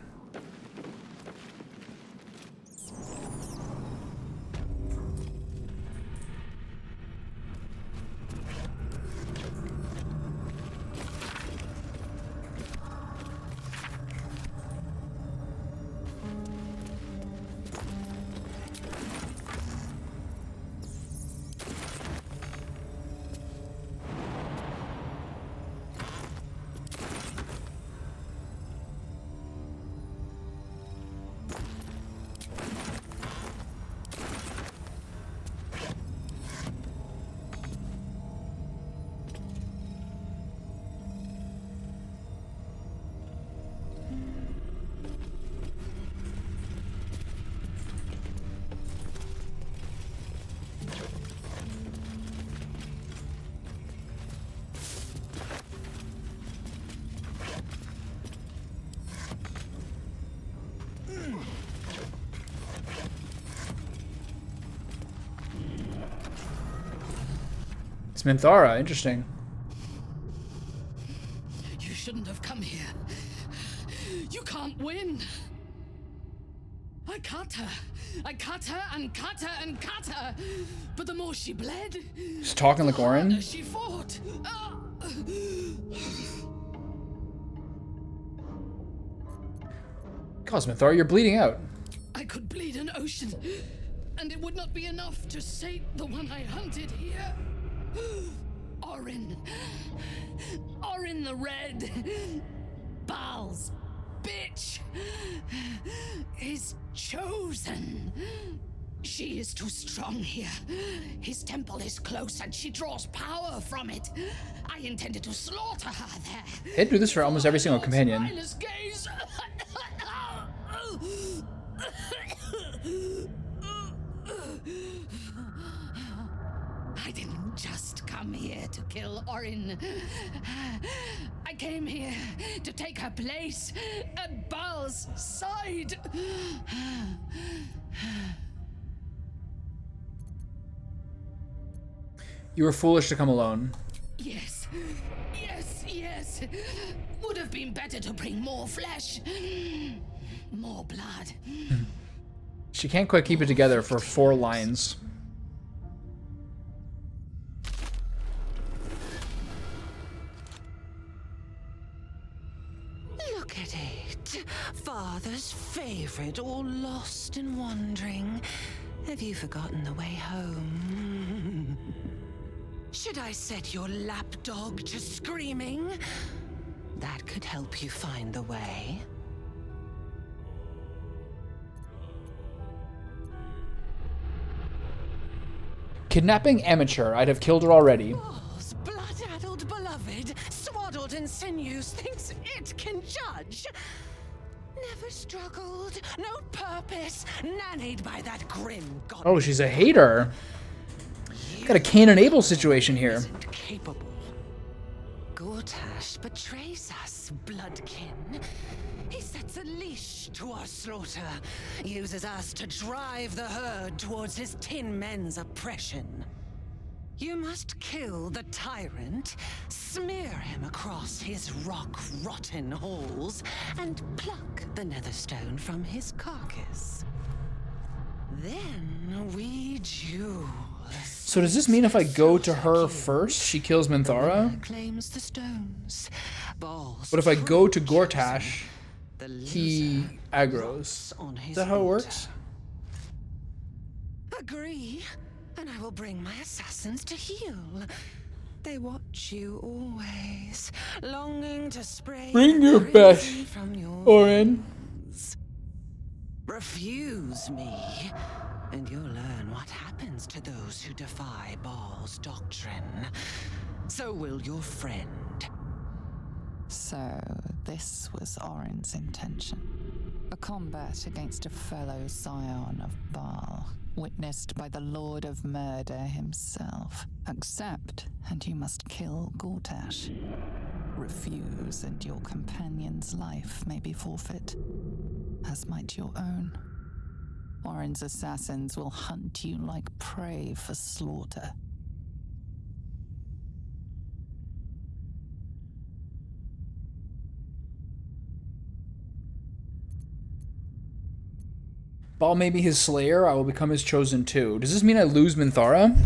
It's Minthara, interesting. You shouldn't have come here. You can't win. I cut her. I cut her and cut her and cut her. But the more she bled, She's talking like Orin. the harder she fought. God, Minthara, you're bleeding out. I could bleed an ocean, and it would not be enough to sate the one I hunted here. Orin. Orin the Red. Baal's bitch. Is chosen. She is too strong here. His temple is close and she draws power from it. I intended to slaughter her there. They do this for almost every single companion. Mindless gaze. I didn't just come here to kill Orin. I came here to take her place at Baal's side. You were foolish to come alone. Yes, yes, yes. Would have been better to bring more flesh, more blood. She can't quite keep it together for 4 lines. Look at it. Father's favorite, all lost and wandering. Have you forgotten the way home? Should I set your lapdog to screaming? That could help you find the way. Kidnapping amateur. I'd have killed her already. Baal's blood-addled beloved, swaddled in sinews, thinks it can judge. Never struggled, no purpose, nannied by that grim god. Oh, she's a hater. Got a Cain and Abel situation here. Isn't capable. Gortash betrays us, bloodkin. He sets a leash to our slaughter, uses us to drive the herd towards his tin men's oppression. You must kill the tyrant, smear him across his rock-rotten halls, and pluck the netherstone from his carcass. Then we duel. So does this mean if I go to her first, she kills Minthara? Claims the stones. Baal's But if I go to Gortash, he aggroes. Is that how it works? Agree, and I will bring my assassins to heal. They watch you always, longing to spray Bring the your crimson best, from your Orin. veins. Refuse me, and you'll learn what happens to those who defy Baal's doctrine. So will your friend. So, this was Orin's intention. A combat against a fellow scion of Baal, witnessed by the Lord of Murder himself. Accept, and you must kill Gortash. Refuse, and your companion's life may be forfeit, as might your own. Orin's assassins will hunt you like prey for slaughter. Baal may be his slayer, I will become his chosen too. Does this mean I lose Minthara?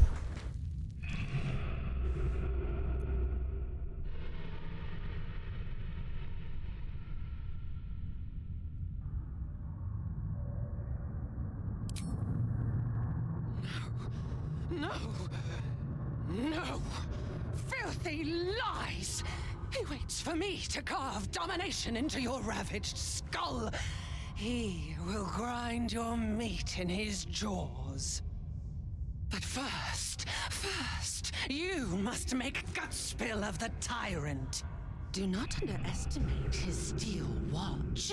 No! No! Filthy lies! He waits for me to carve domination into your ravaged skull. He will grind your meat in his jaws. But first, you must make gutspill of the tyrant. Do not underestimate his steel watch.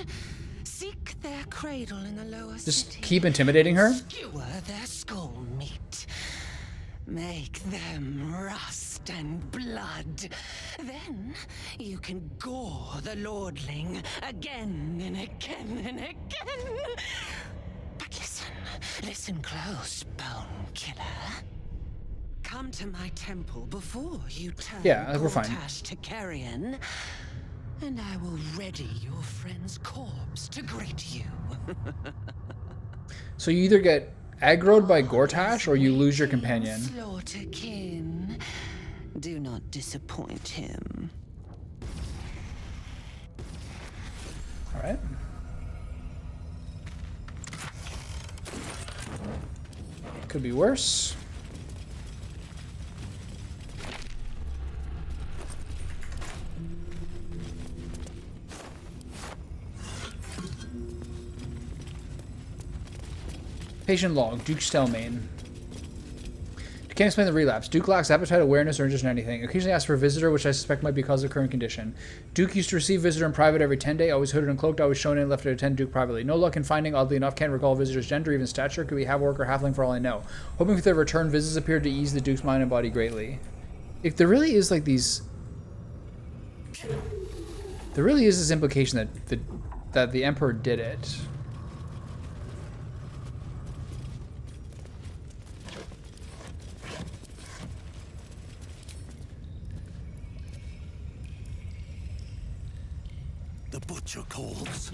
Seek their cradle in the lower Just city. keep intimidating her? Skewer their skull meat. Make them rust and blood. Then you can gore the lordling again and again and again. But listen close, Bone Killer. Come to my temple before you turn we're fine. Gortash to carrion, and I will ready your friend's corpse to greet you. So you either get aggroed by Gortash or you lose your companion. Slaughterkin, do not disappoint him. Alright. Could be worse. Patient log, Duke Stelmane. Can't explain the relapse. Duke lacks appetite, awareness, or interest in anything. Occasionally asks for a visitor, which I suspect might be because of current condition. Duke used to receive visitor in private every 10 days, always hooded and cloaked, always shown in, left to attend Duke privately. No luck in finding, oddly enough, can't recall visitor's gender, even stature. Could be half-orc or halfling for all I know. Hoping for their return, visits appeared to ease the Duke's mind and body greatly. If there really is like these... There really is this implication that the Emperor did it. The butcher calls.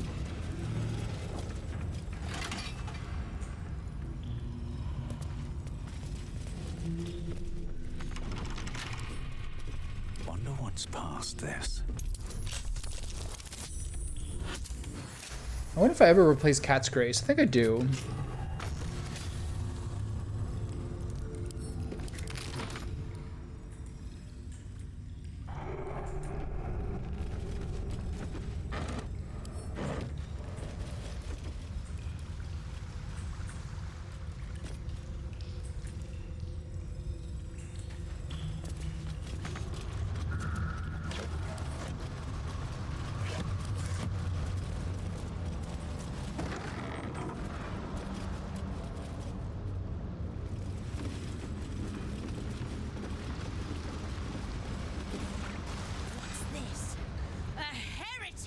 Wonder what's past this. I wonder if I ever replace Cat's Grace. I think I do.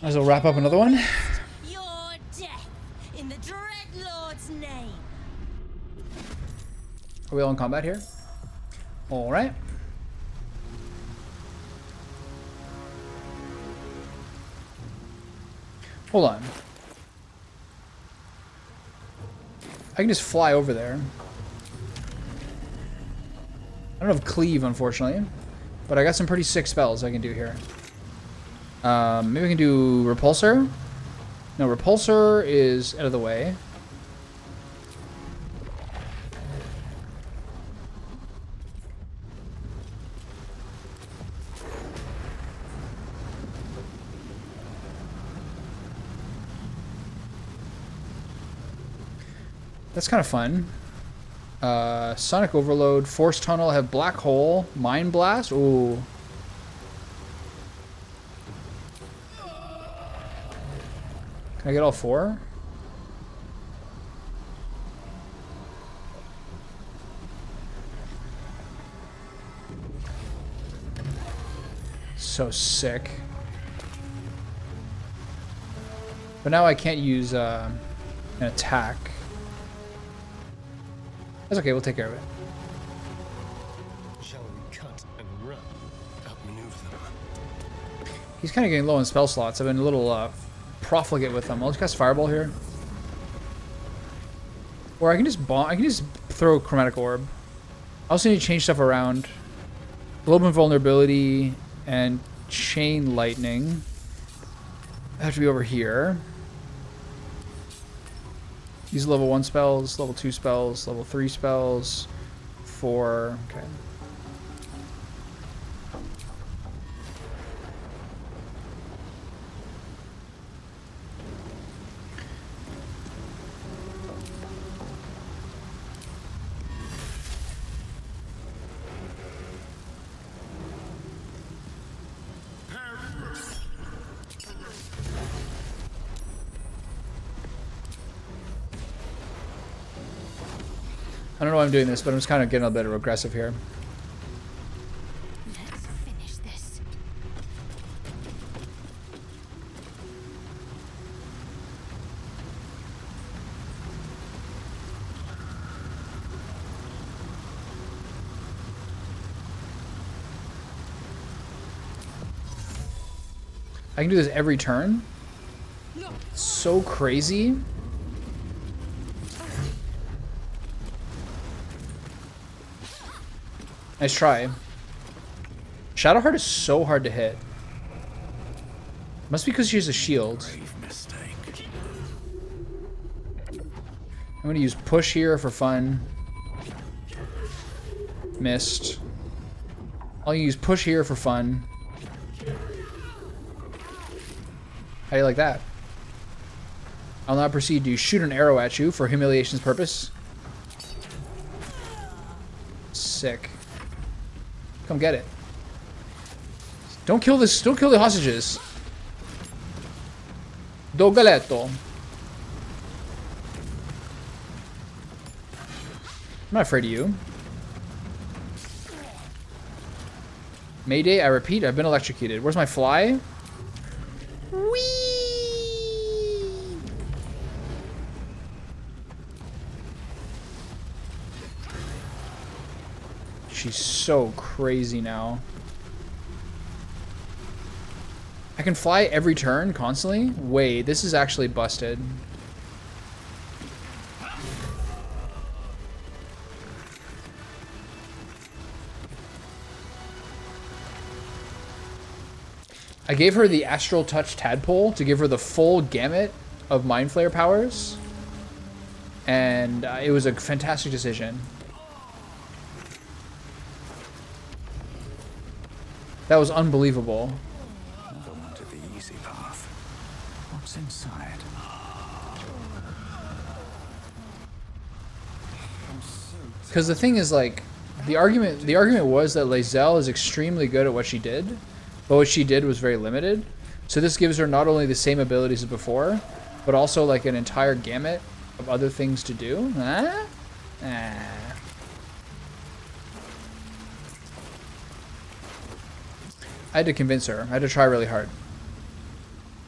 Might as well wrap up another one. Your death in the Dreadlord's name. Are we all in combat here? Alright. Hold on. I can just fly over there. I don't have cleave, unfortunately. But I got some pretty sick spells I can do here. Maybe we can do Repulsor? No, Repulsor is out of the way. That's kind of fun. Sonic Overload, Force Tunnel, I have Black Hole, Mind Blast. Ooh. Can I get all four? So sick. But now I can't use an attack. That's okay, we'll take care of it. Shall we cut and run? Outmaneuver them. He's kind of getting low on spell slots. I've been a little profligate with them. I'll just cast Fireball here. Or I can just bomb. I can just throw a chromatic orb. I also need to change stuff around. Globe invulnerability and chain lightning. I have to be over here. These are level 1 spells, level 2 spells, level 3 spells, 4. Okay. I don't know why I'm doing this, but I'm just kind of getting a bit aggressive here. Let's finish this. I can do this every turn. So crazy. Nice try. Shadowheart is so hard to hit. Must be because she has a shield. I'm gonna use push here for fun. Missed. I'll use push here for fun. How do you like that? I'll now proceed to shoot an arrow at you for humiliation's purpose. Sick. Come get it. Don't kill this. Don't kill the hostages. Dogaletto. I'm not afraid of you. Mayday, I repeat, I've been electrocuted. Where's my fly? Whee! She's so crazy now. I can fly every turn constantly? Wait, this is actually busted. I gave her the Astral Touch Tadpole to give her the full gamut of Mind Flayer powers. And it was a fantastic decision. That was unbelievable. Go onto the easy path. What's inside? Because the thing is, like, the argument was that Lae'zel is extremely good at what she did, but what she did was very limited. So this gives her not only the same abilities as before, but also like an entire gamut of other things to do. Huh? Ah. I had to convince her. I had to try really hard.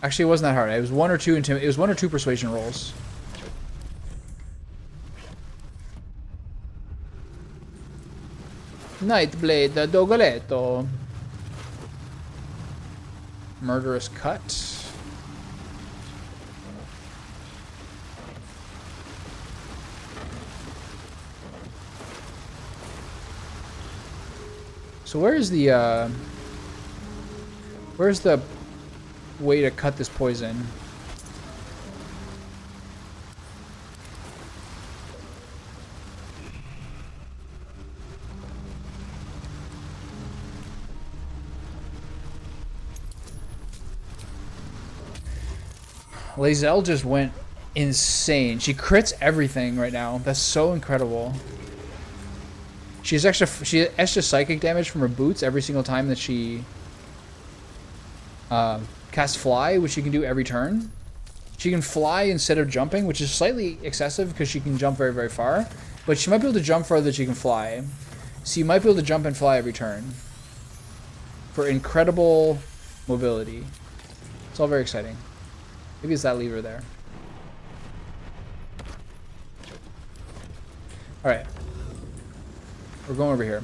Actually, it wasn't that hard. It was one or two persuasion rolls. Nightblade, the Dogoletto. Murderous cut. So where's the way to cut this poison? Lae'zel just went insane. She crits everything right now. That's so incredible. She has extra psychic damage from her boots every single time that she casts fly, which she can do every turn. She can fly instead of jumping, which is slightly excessive because she can jump very, very far. But she might be able to jump farther than she can fly. So you might be able to jump and fly every turn. For incredible mobility. It's all very exciting. Maybe it's that lever there. Alright. We're going over here.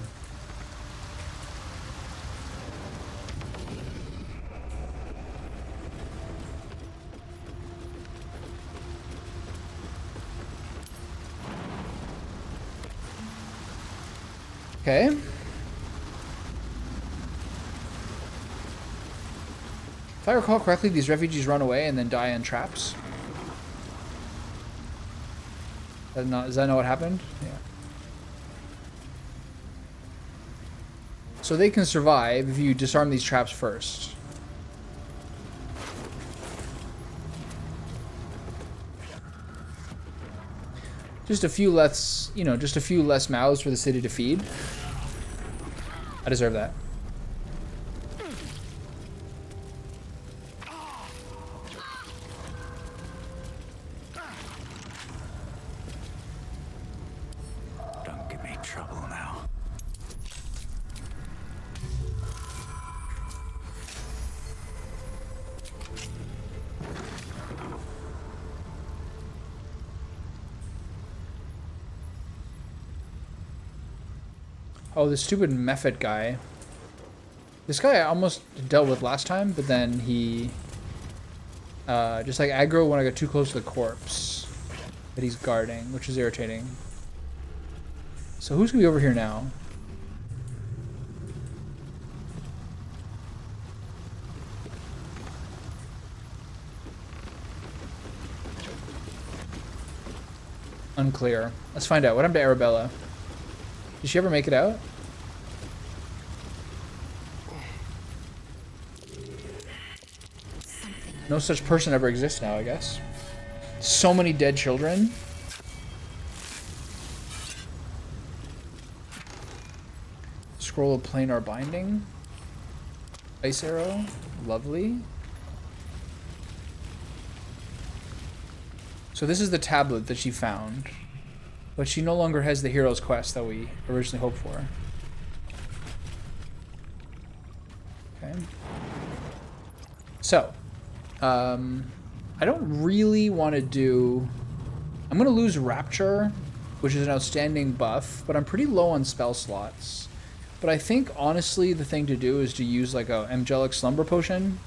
Okay. If I recall correctly, these refugees run away and then die in traps. Is that not what happened? Yeah. So they can survive if you disarm these traps first. Just a few less, you know, just a few less mouths for the city to feed. I deserve that. Don't give me trouble now. Oh, this stupid Mephit guy. This guy I almost dealt with last time, but then he just like aggro when I got too close to the corpse that he's guarding, which is irritating. So who's gonna be over here now? Unclear. Let's find out. What happened to Arabella? Did she ever make it out? No such person ever exists now, I guess. So many dead children. Scroll of planar binding. Ice arrow. Lovely. So this is the tablet that she found. But she no longer has the hero's quest that we originally hoped for. Okay. So, I don't really want to do... I'm going to lose Rapture, which is an outstanding buff, but I'm pretty low on spell slots. But I think, honestly, the thing to do is to use like a Angelic Slumber Potion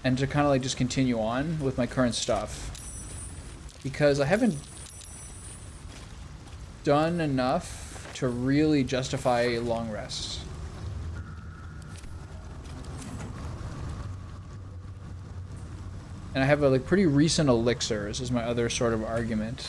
and to kind of like just continue on with my current stuff. Because I haven't done enough to really justify a long rest. And I have a like pretty recent elixirs is my other sort of argument.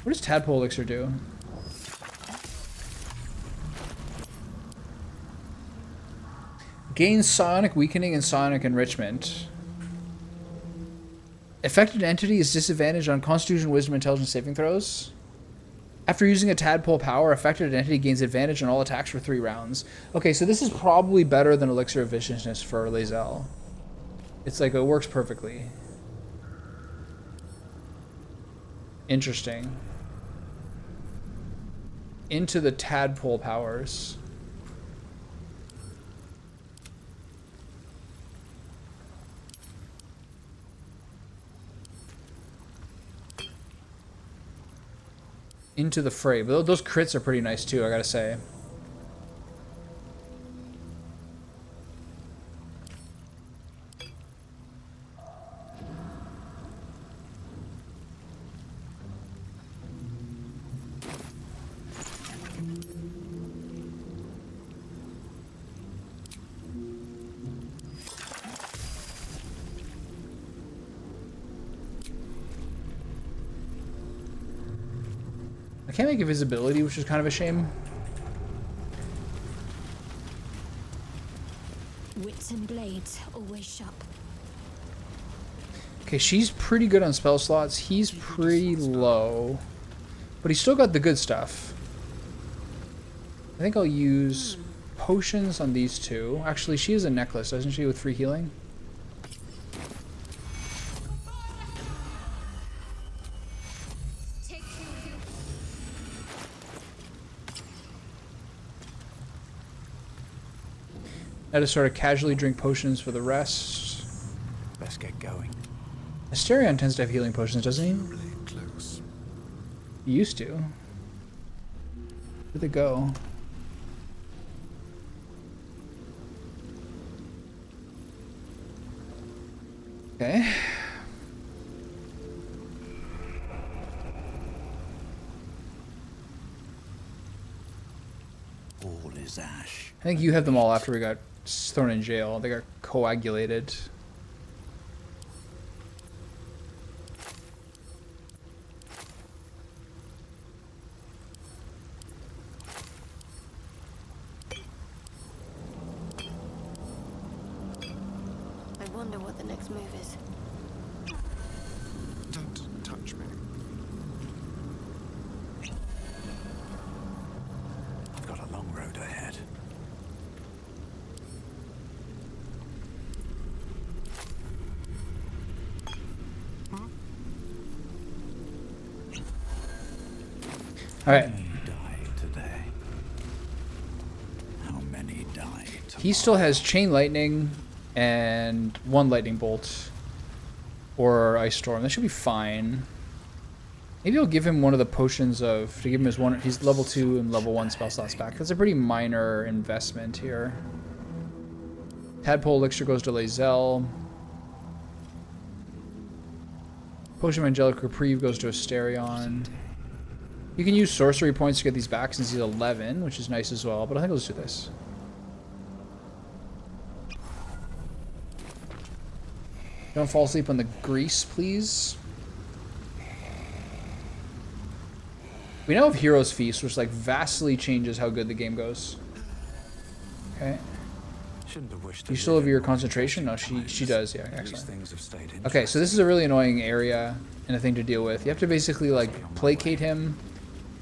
What does Tadpole Elixir do? Gains psionic weakening and psionic enrichment. Affected entity is disadvantaged on Constitution, Wisdom, Intelligence saving throws. After using a Tadpole power, affected entity gains advantage on all attacks for 3 rounds. Okay, so this is probably better than Elixir of Viciousness for Lae'zel. It's like, it works perfectly. Interesting. Into the Tadpole powers. Into the fray. But those crits are pretty nice too, I gotta say. I can't make invisibility, which is kind of a shame. Wits and blades, always sharp. Okay, she's pretty good on spell slots. He's pretty low. But he's still got the good stuff. I think I'll use potions on these two. Actually, she has a necklace, doesn't she, with free healing? I just sort of casually drink potions for the rest. Let's get going. Asterion tends to have healing potions, doesn't he? You used to. Where'd they go? Okay. All is ash. I think you had them all after we got thrown in jail. They got coagulated. I wonder what the next move is. Don't touch me. I've got a long road ahead. All right. Died today. How many died? He still has chain lightning and 1 lightning bolt or ice storm. That should be fine. Maybe I'll give him one of the potions of to give him his one. He's level 2 and level 1 spell slots back. That's a pretty minor investment here. Tadpole elixir goes to Lae'zel. Potion of Angelic Reprieve goes to Asterion. You can use sorcery points to get these back since he's 11, which is nice as well, but I think I'll just do this. Don't fall asleep on the grease, please. We now have Hero's Feast, which like vastly changes how good the game goes. Okay. You still have your concentration? No, she does, yeah, excellent. Okay, so this is a really annoying area and a thing to deal with. You have to basically like placate him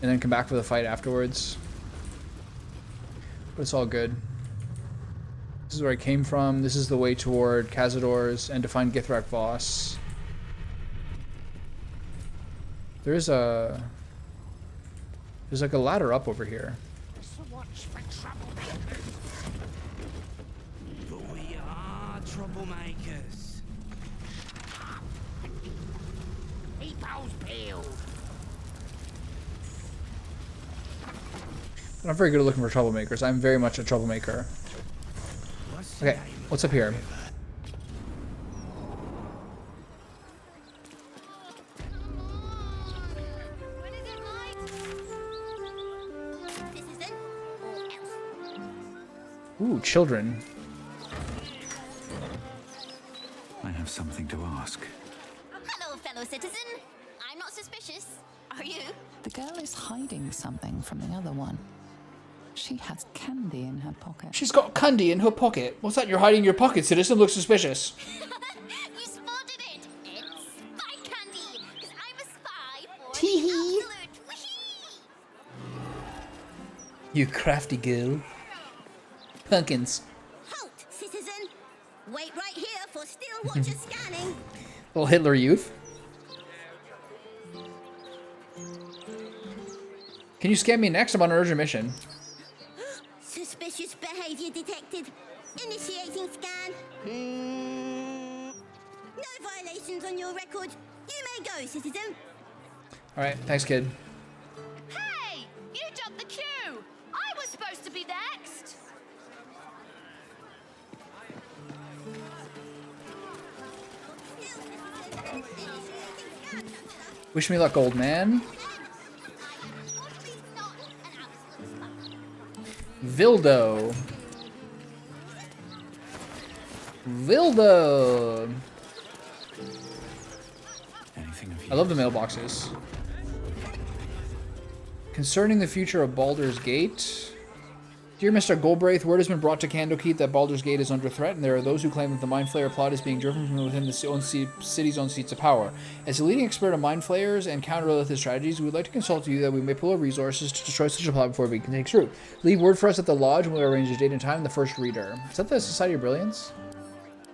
and then come back for the fight afterwards. But it's all good. This is where I came from. This is the way toward Cazador's and to find Githrak Voss. There's like a ladder up over here. But we are troublemakers. People's peeled. I'm not very good at looking for troublemakers. I'm very much a troublemaker. Okay, what's up here? Ooh, children. I have something to ask. Hello, fellow citizen. I'm not suspicious. Are you? The girl is hiding something from the other one. She has candy in her pocket. She's got candy in her pocket. What's that you're hiding in your pocket, citizen? Looks suspicious. You spotted it. It's spy candy. Because I'm a spy for Tee-hee. the absolute. Whee! You crafty girl. Pumpkins. Halt, citizen. Wait right here for still watcher scanning. Little Hitler Youth. Can you scan me next? I'm on an urgent mission. Suspicious behavior detected. Initiating scan. No violations on your record. You may go, citizen. Alright, thanks, kid. Hey! You jumped the queue! I was supposed to be next! Wish me luck, old man. Vildo. Vildo. I love the mailboxes. Concerning the future of Baldur's Gate. Dear Mr. Goldbraith, word has been brought to Candlekeep that Baldur's Gate is under threat, and there are those who claim that the Mind Flayer plot is being driven from within the city's own seats of power. As a leading expert on Mind Flayers and counter-Lilith's strategies, we would like to consult you that we may pool our resources to destroy such a plot before it can take root. Leave word for us at the Lodge when we arrange a date and time in the first reader. Is that the Society of Brilliance?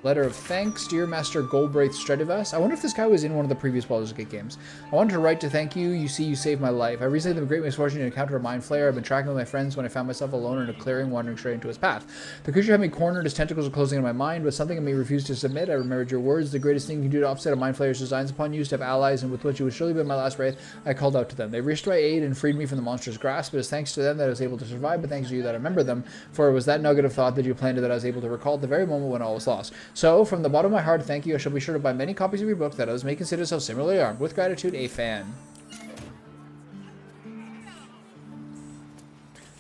Letter of thanks, dear Master Goldbraith Stredivas. I wonder if this guy was in one of the previous Baldur's Gate games. I wanted to write to thank you. You see, you saved my life. I recently had the great misfortune to encounter a mind flayer. I've been tracking with my friends when I found myself alone in a clearing, wandering straight into his path. The creature had me cornered. His tentacles were closing in my mind, but something in me refused to submit. I remembered your words. The greatest thing you can do to offset a mind flayer's designs upon you is to have allies, and with which it would surely be my last breath. I called out to them. They reached my aid and freed me from the monster's grasp. It is thanks to them that I was able to survive, but thanks to you that I remember them. For it was that nugget of thought that you planted that I was able to recall at the very moment when all was lost. So, from the bottom of my heart, thank you. I shall be sure to buy many copies of your book that others may consider so similarly armed. With gratitude, a fan.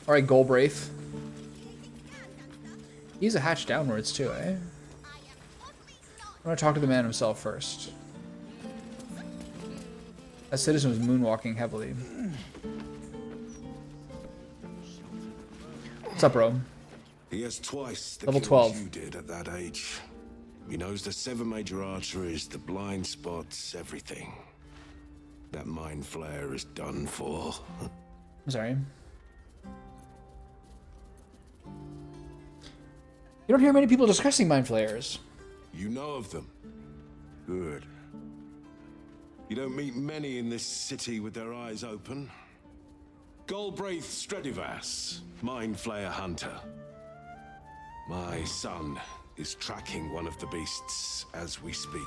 Alright, Goldbraith. He's a hatch downwards too, eh? I'm gonna talk to the man himself first. That citizen was moonwalking heavily. What's up, bro? He has twice the Level kills 12. you did at that age. He knows the 7 major arteries, the blind spots, everything. That mind flare is done for. I'm sorry. You don't hear many people discussing mind flayers. You know of them. Good. You don't meet many in this city with their eyes open. Goldbraith Stredivas, mind flayer hunter. My son is tracking one of the beasts as we speak.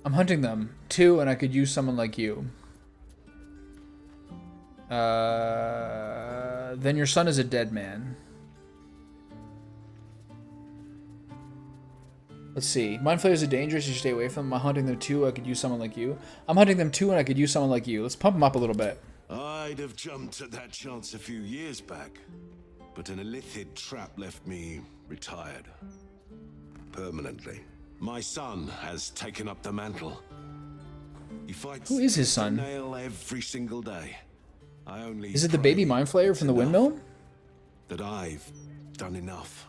I'm hunting them. 2, and I could use someone like you. Then your son is a dead man. Let's see. Mind flayers are dangerous. You should stay away from them. I'm hunting them 2. I could use someone like you. I'm hunting them 2, and I could use someone like you. Let's pump them up a little bit. I'd have jumped at that chance a few years back, but an illithid trap left me retired. Permanently. My son has taken up the mantle. He fights Who is his son? nail every single day. I only Is it the baby mind flayer from the windmill? that I've done enough.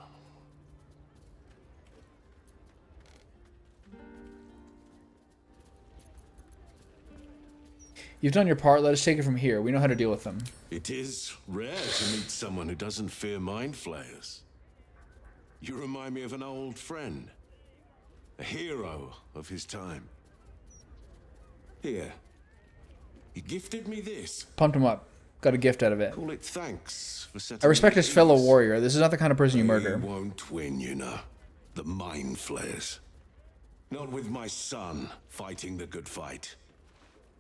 You've done your part. Let us take it from here. We know how to deal with them. It is rare to meet someone who doesn't fear mind flayers. You remind me of an old friend. A hero of his time. Here. He gifted me this. Pumped him up. Got a gift out of it. Call it thanks for setting I respect me his at fellow ease. warrior. This is not the kind of person you They murder. won't win, you know. The mind flayers. Not with my son fighting the good fight.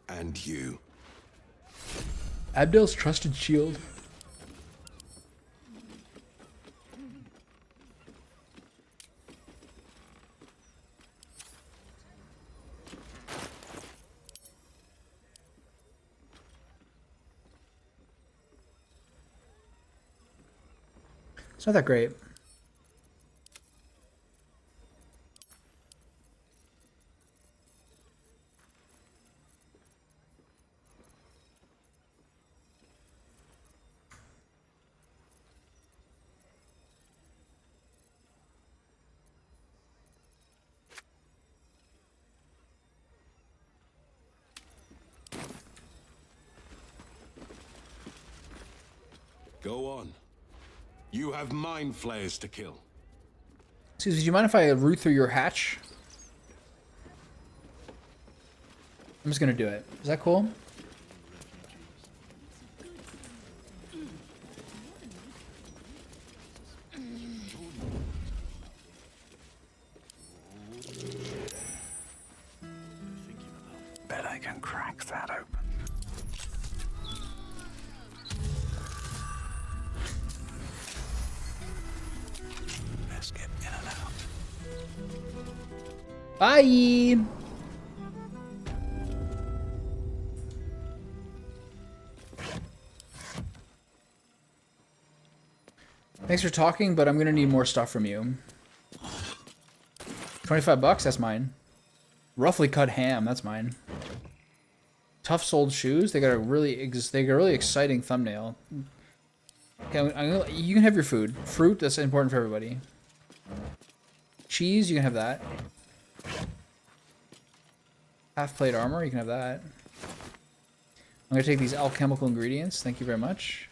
And you. Abdel's trusted shield. It's not that great. Go on. You have mind flayers to kill. Excuse me, do you mind if I root through your hatch? I'm just gonna do it. Is that cool? Bet I can crack that open. Let's get in and out. Bye! Thanks for talking, but I'm gonna need more stuff from you. 25 bucks, that's mine. Roughly cut ham, that's mine. Tough soled shoes, they got a really exciting thumbnail. Okay, you can have your food. Fruit, that's important for everybody. Cheese, you can have that. Half plate armor, you can have that. I'm gonna take these alchemical ingredients, thank you very much.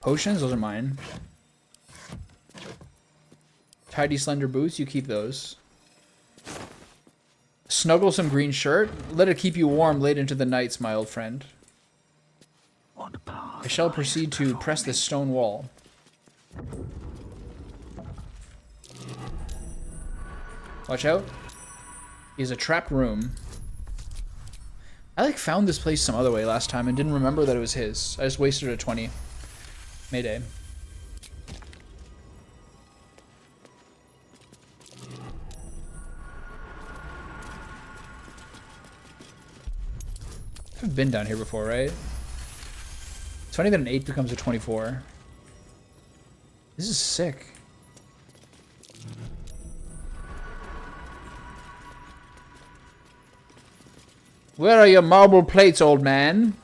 Potions, those are mine. Tidy slender boots, you keep those. Snugglesome green shirt, let it keep you warm late into the nights, my old friend. I shall proceed to press this stone wall. Watch out. Is a trapped room. I like found this place some other way last time and didn't remember that it was his. I just wasted a 20. Mayday. I've been down here before, right? It's funny that an 8 becomes a 24. This is sick. Where are your marble plates, old man?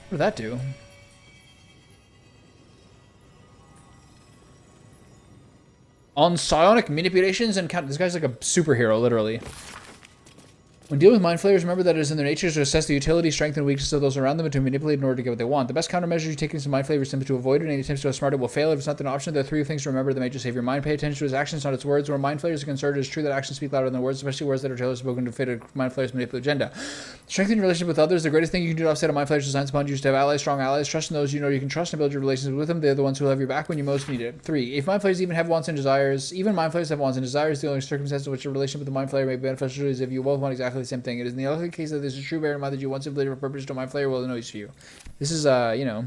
What did that do? On psionic manipulations and count. This guy's like a superhero, literally. When dealing with mind flayers, remember that it is in their nature to assess the utility, strength, and weakness of those around them and to manipulate in order to get what they want. The best countermeasure you take against a mind flayer is simply to avoid it. Any attempts to outsmart it will fail. If it's not an option, there are 3 things to remember that may just save your mind. Pay attention to his actions, not its words. Where mind flayers are concerned, it is true that actions speak louder than words, especially words that are tailored spoken to fit a mind flayer's manipulative agenda. Strengthen your relationship with others. The greatest thing you can do to offset a mind flayer's designs upon you is to have allies, strong allies. Trust in those you know you can trust and build your relationship with them. They're the ones who will have your back when you most need it. 3. If mind flayers even have wants and desires, even mind flayers have wants and desires, the only circumstance in which a relationship with the mind flayer may be beneficial is if you both want exactly the same thing. It is in the only case that this is true, bear in mind that you once have later purpose to mind flayer will no use for you. This is, you know,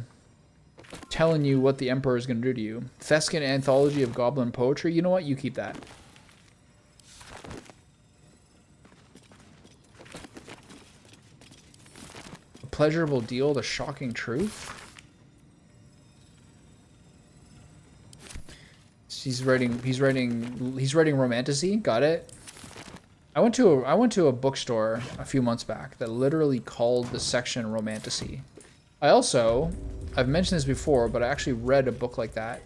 telling you what the Emperor is going to do to you. Theskin Anthology of Goblin Poetry. You know what? You keep that. A pleasurable deal, the shocking truth. He's writing romantasy. Got it. I went to a bookstore a few months back that literally called the section romantasy. I've mentioned this before, but I actually read a book like that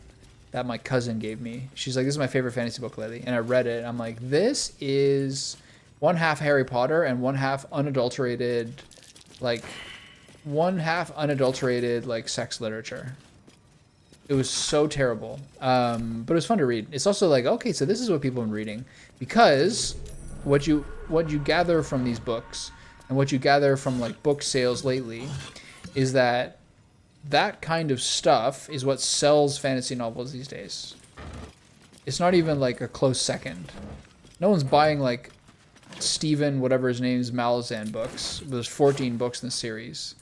my cousin gave me. She's like, this is my favorite fantasy book lately. And I read it, and I'm like, this is 1/2 Harry Potter and 1/2 unadulterated, like, 1/2 unadulterated, like, sex literature. It was so terrible. But it was fun to read. It's also like, okay, so this is what people have been reading. Because what you gather from these books and what you gather from like book sales lately is that kind of stuff is what sells fantasy novels these days. It's not even like a close second. No one's buying like Stephen, whatever his name's, Malazan books. There's 14 books in the series.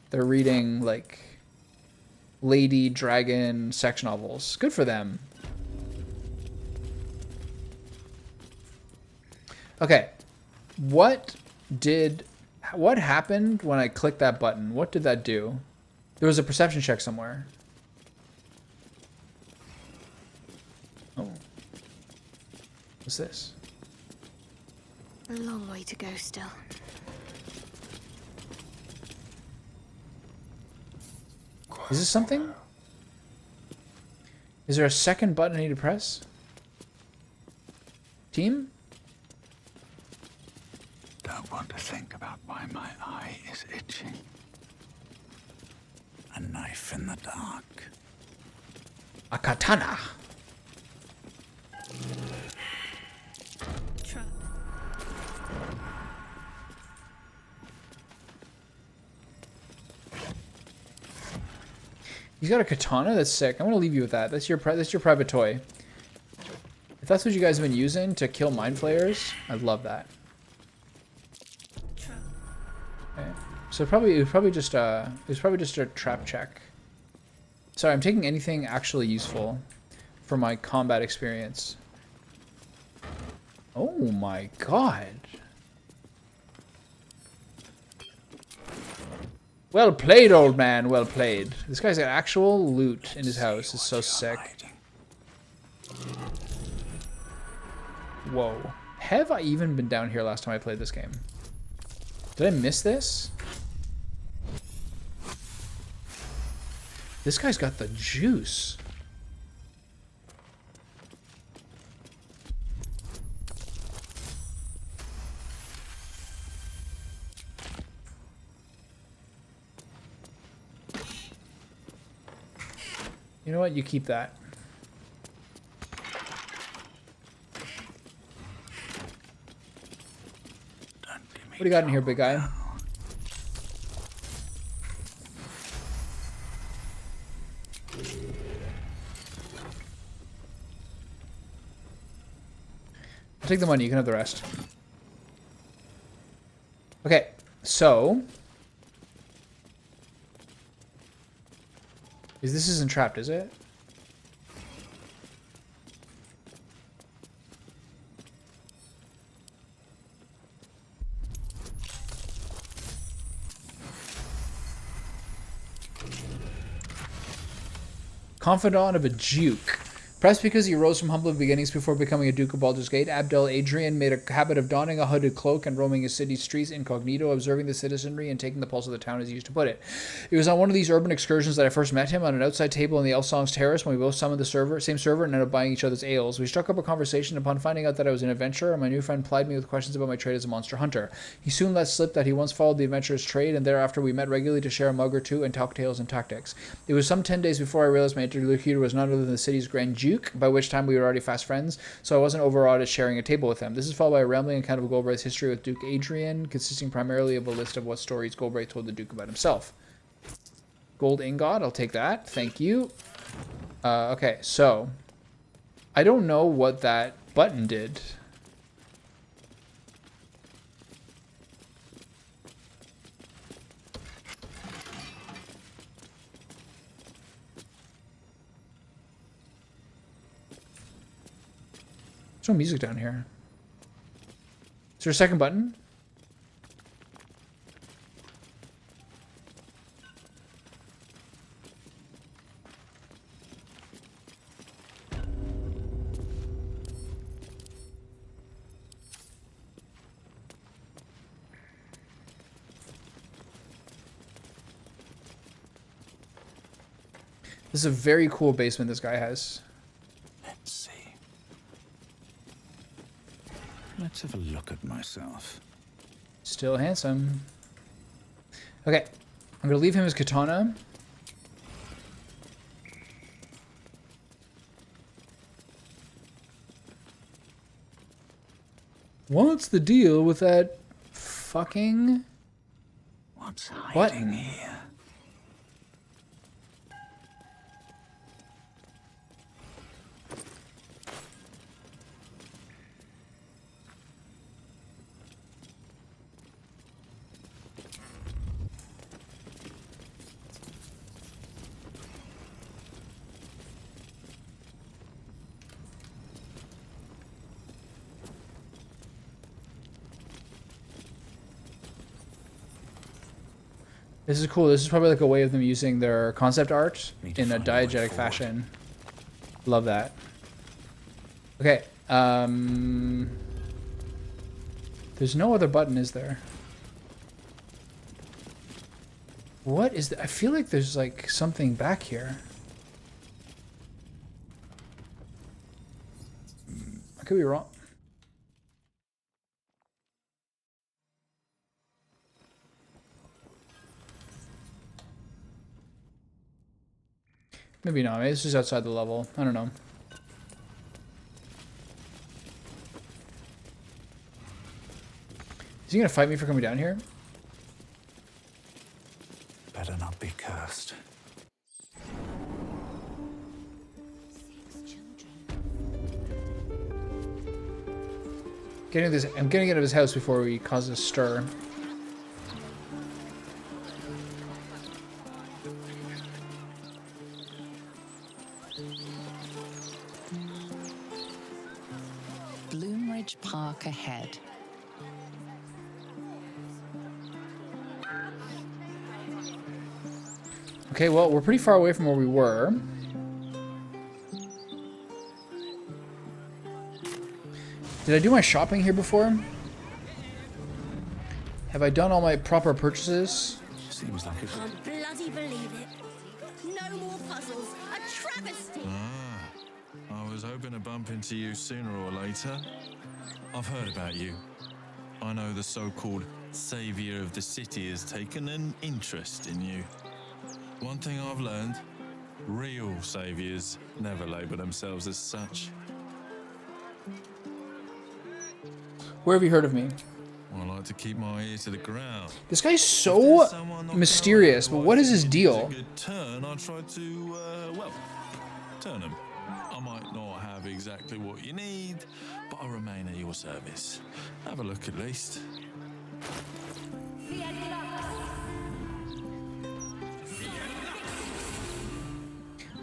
They're reading like lady dragon sex novels. Good for them. Okay, what happened when I clicked that button? What did that do? There was a perception check somewhere. Oh. What's this? A long way to go still. Is this something? Is there a second button I need to press? Team? Don't want to think about why my eye is itching. A knife in the dark. A katana. Trap. He's got a katana? That's sick. I'm gonna leave you with that. That's your private toy. If that's what you guys have been using to kill mind flayers, I'd love that. Okay. So it was probably just a trap check. Sorry, I'm taking anything actually useful for my combat experience. Oh my god. Well played, old man. Well played. This guy's got actual loot in his house. It's so sick. Whoa. Have I even been down here last time I played this game? Did I miss this? This guy's got the juice. You know what? You keep that. What do you got in here, big guy? I'll take the money. You can have the rest. Okay, so this isn't trapped, is it? Confidant of a Duke. Perhaps because he rose from humble beginnings before becoming a Duke of Baldur's Gate, Abdel Adrian made a habit of donning a hooded cloak and roaming his city's streets incognito, observing the citizenry and taking the pulse of the town, as he used to put it. It was on one of these urban excursions that I first met him, on an outside table in the Elsong's Terrace, when we both summoned the same server and ended up buying each other's ales. We struck up a conversation upon finding out that I was an adventurer, and my new friend plied me with questions about my trade as a monster hunter. He soon let slip that he once followed the adventurer's trade, and thereafter we met regularly to share a mug or two and talk tales and tactics. It was some 10 days before I realized my interlocutor was none other than the city's Grand Duke, by which time we were already fast friends, so I wasn't overawed at sharing a table with him. This is followed by a rambling account of Goldbraith's history with Duke Adrian, consisting primarily of a list of what stories Goldbraith told the Duke about himself. Gold ingot, I'll take that. Thank you. Okay, so I don't know what that button did. There's no music down here. Is there a second button? This is a very cool basement this guy has. Let's see. Let's have a look at myself. Still handsome. Okay, I'm gonna leave him his katana. What's the deal with that fucking What's hiding button here? This is cool. This is probably like a way of them using their concept art in a diegetic fashion. Love that. Okay. There's no other button, is there? What is that? I feel like there's like something back here. I could be wrong. Maybe not. Maybe this is outside the level. I don't know. Is he gonna fight me for coming down here? Better not be cursed. I'm getting out of his house before we cause a stir. Bloomridge Park ahead. Okay, well, we're pretty far away from where we were. Did I do my shopping here before? Have I done all my proper purchases? Seems like a Can't bloody believe it. No more puzzles. A travesty. I was hoping to bump into you sooner or later. I've heard about you. I know the so-called savior of the city has taken an interest in you. One thing I've learned, Real saviors never label themselves as such. Where have you heard of me? I like to keep my ear to the ground. This guy's so mysterious, but what is his deal? Good turn, I try to, well, turn them. I might not have exactly what you need, but I remain at your service. Have a look at least.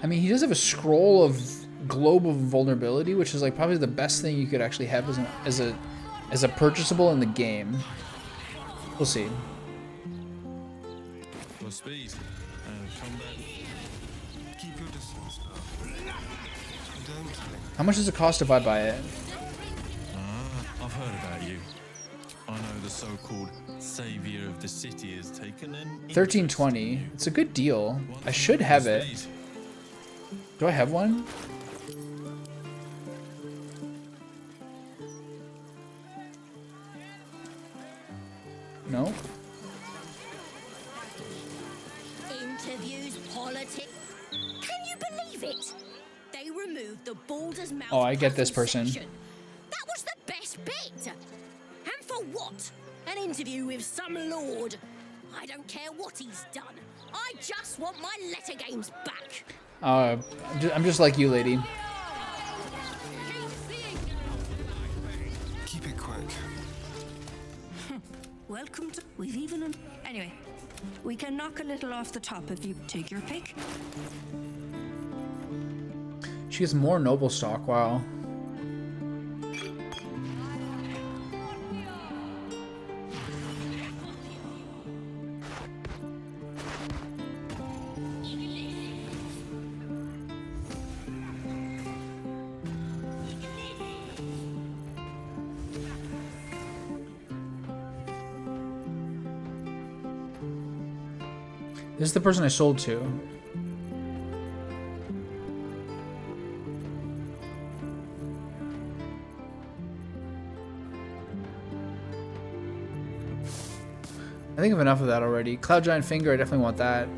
I mean, he does have a scroll of Globe of Vulnerability, which is like probably the best thing you could actually have as a purchasable in the game. We'll see. For speed and combat. Keep your distance now. Don't kill. How much does it cost if I buy it? I've heard about you. I know the so-called savior of the city has taken an 1320. It's a good deal. I should have it. Do I have one? No. Interviews, politics. Can you believe it? They removed the Bhaldur's mouth. Oh, I get this person. Section. That was the best bit. And for what? An interview with some lord. I don't care what he's done. I just want my letter games back. I'm just like you, lady. Keep it quick. Welcome to... We've even... Anyway, we can knock a little off the top if you take your pick. She has more noble stock. Wow. This is the person I sold to. I think of enough of that already. Cloud Giant Finger, I definitely want that.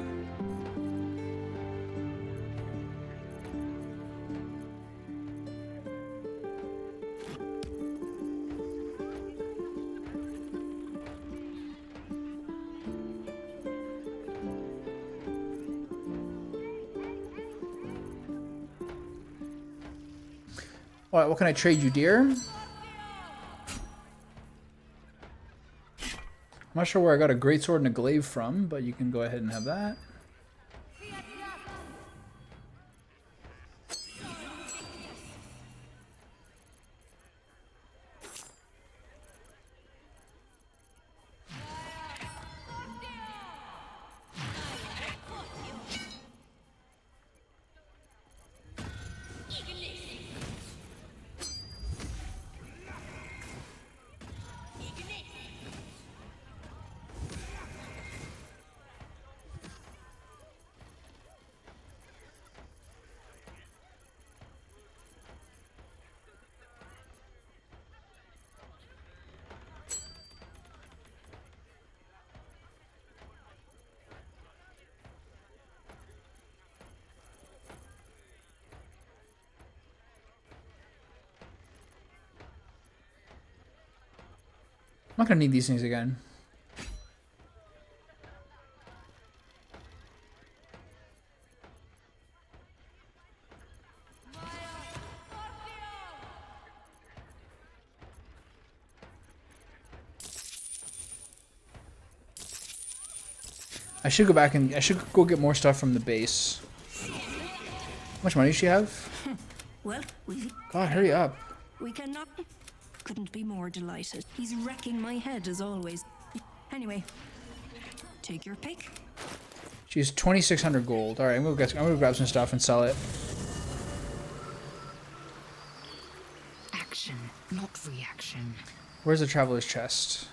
Alright, what can I trade you, dear? I'm not sure where I got a greatsword and a glaive from, but you can go ahead and have that. I'm not gonna need these things again. I should go back and I should go get more stuff from the base. How much money does she have? Well, God, hurry up. We can knock... Couldn't be more delighted. He's wrecking my head as always. Anyway, take your pick. She's 2,600 gold. All right, I'm gonna grab some stuff and sell it. Action, not reaction. Where's the traveler's chest?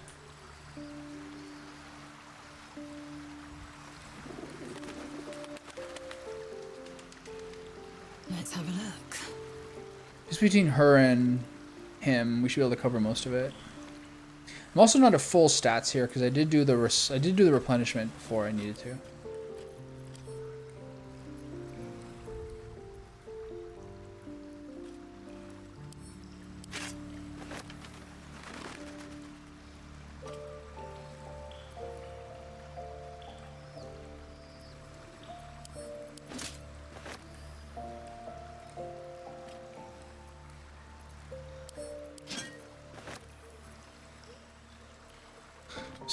Let's have a look. Just between her and him, we should be able to cover most of it. I'm also not at full stats here because I did do the replenishment before I needed to.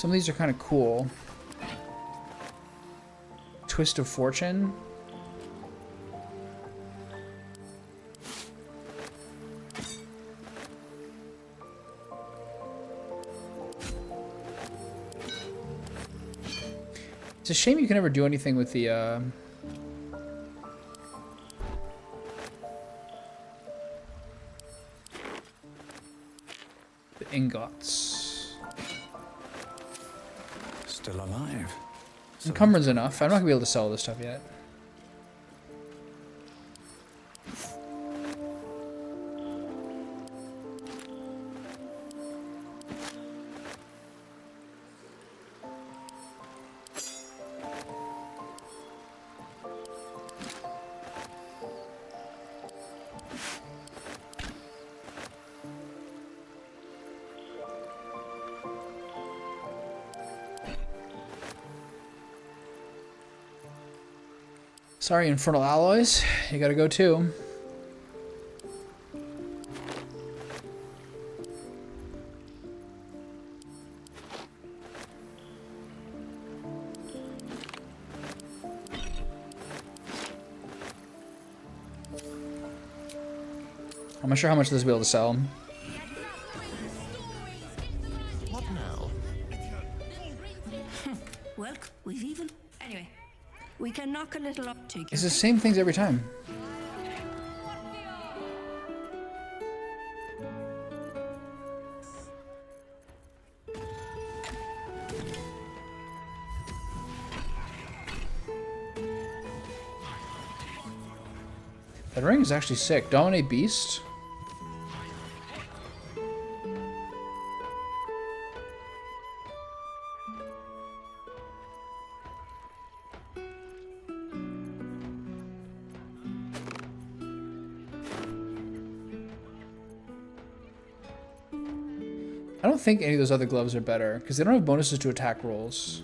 Some of these are kind of cool. Twist of Fortune. It's a shame you can never do anything with the ingots. Still alive. Encumbrance enough. I'm not gonna be able to sell this stuff yet. Sorry, Infernal Alloys. You gotta go too. I'm not sure how much this will be able to sell. What now? Well, we've even. Anyway, we can knock a little up to It's the same things every time. That ring is actually sick. Dominate Beast. I don't think any of those other gloves are better because they don't have bonuses to attack rolls.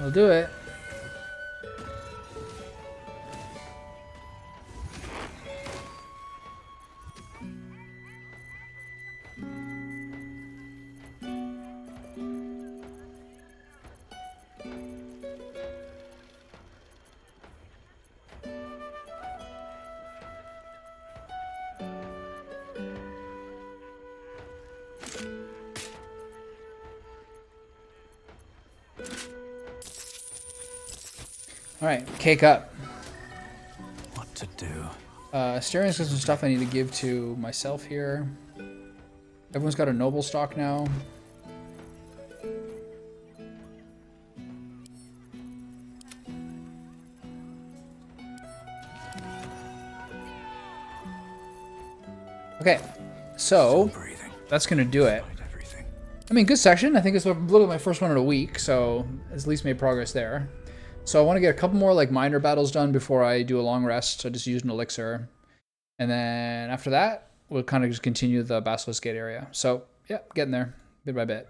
I'll do it. All right, cake up. What to do? Sterion's got some stuff I need to give to myself here. Everyone's got a noble stock now. Okay, so that's gonna do it. I mean, good section. I think it's literally my first one in a week, so at least made progress there. So I want to get a couple more like minor battles done before I do a long rest. I just used an elixir. And then after that, we'll kind of just continue the Basilisk Gate area. So yeah, getting there bit by bit.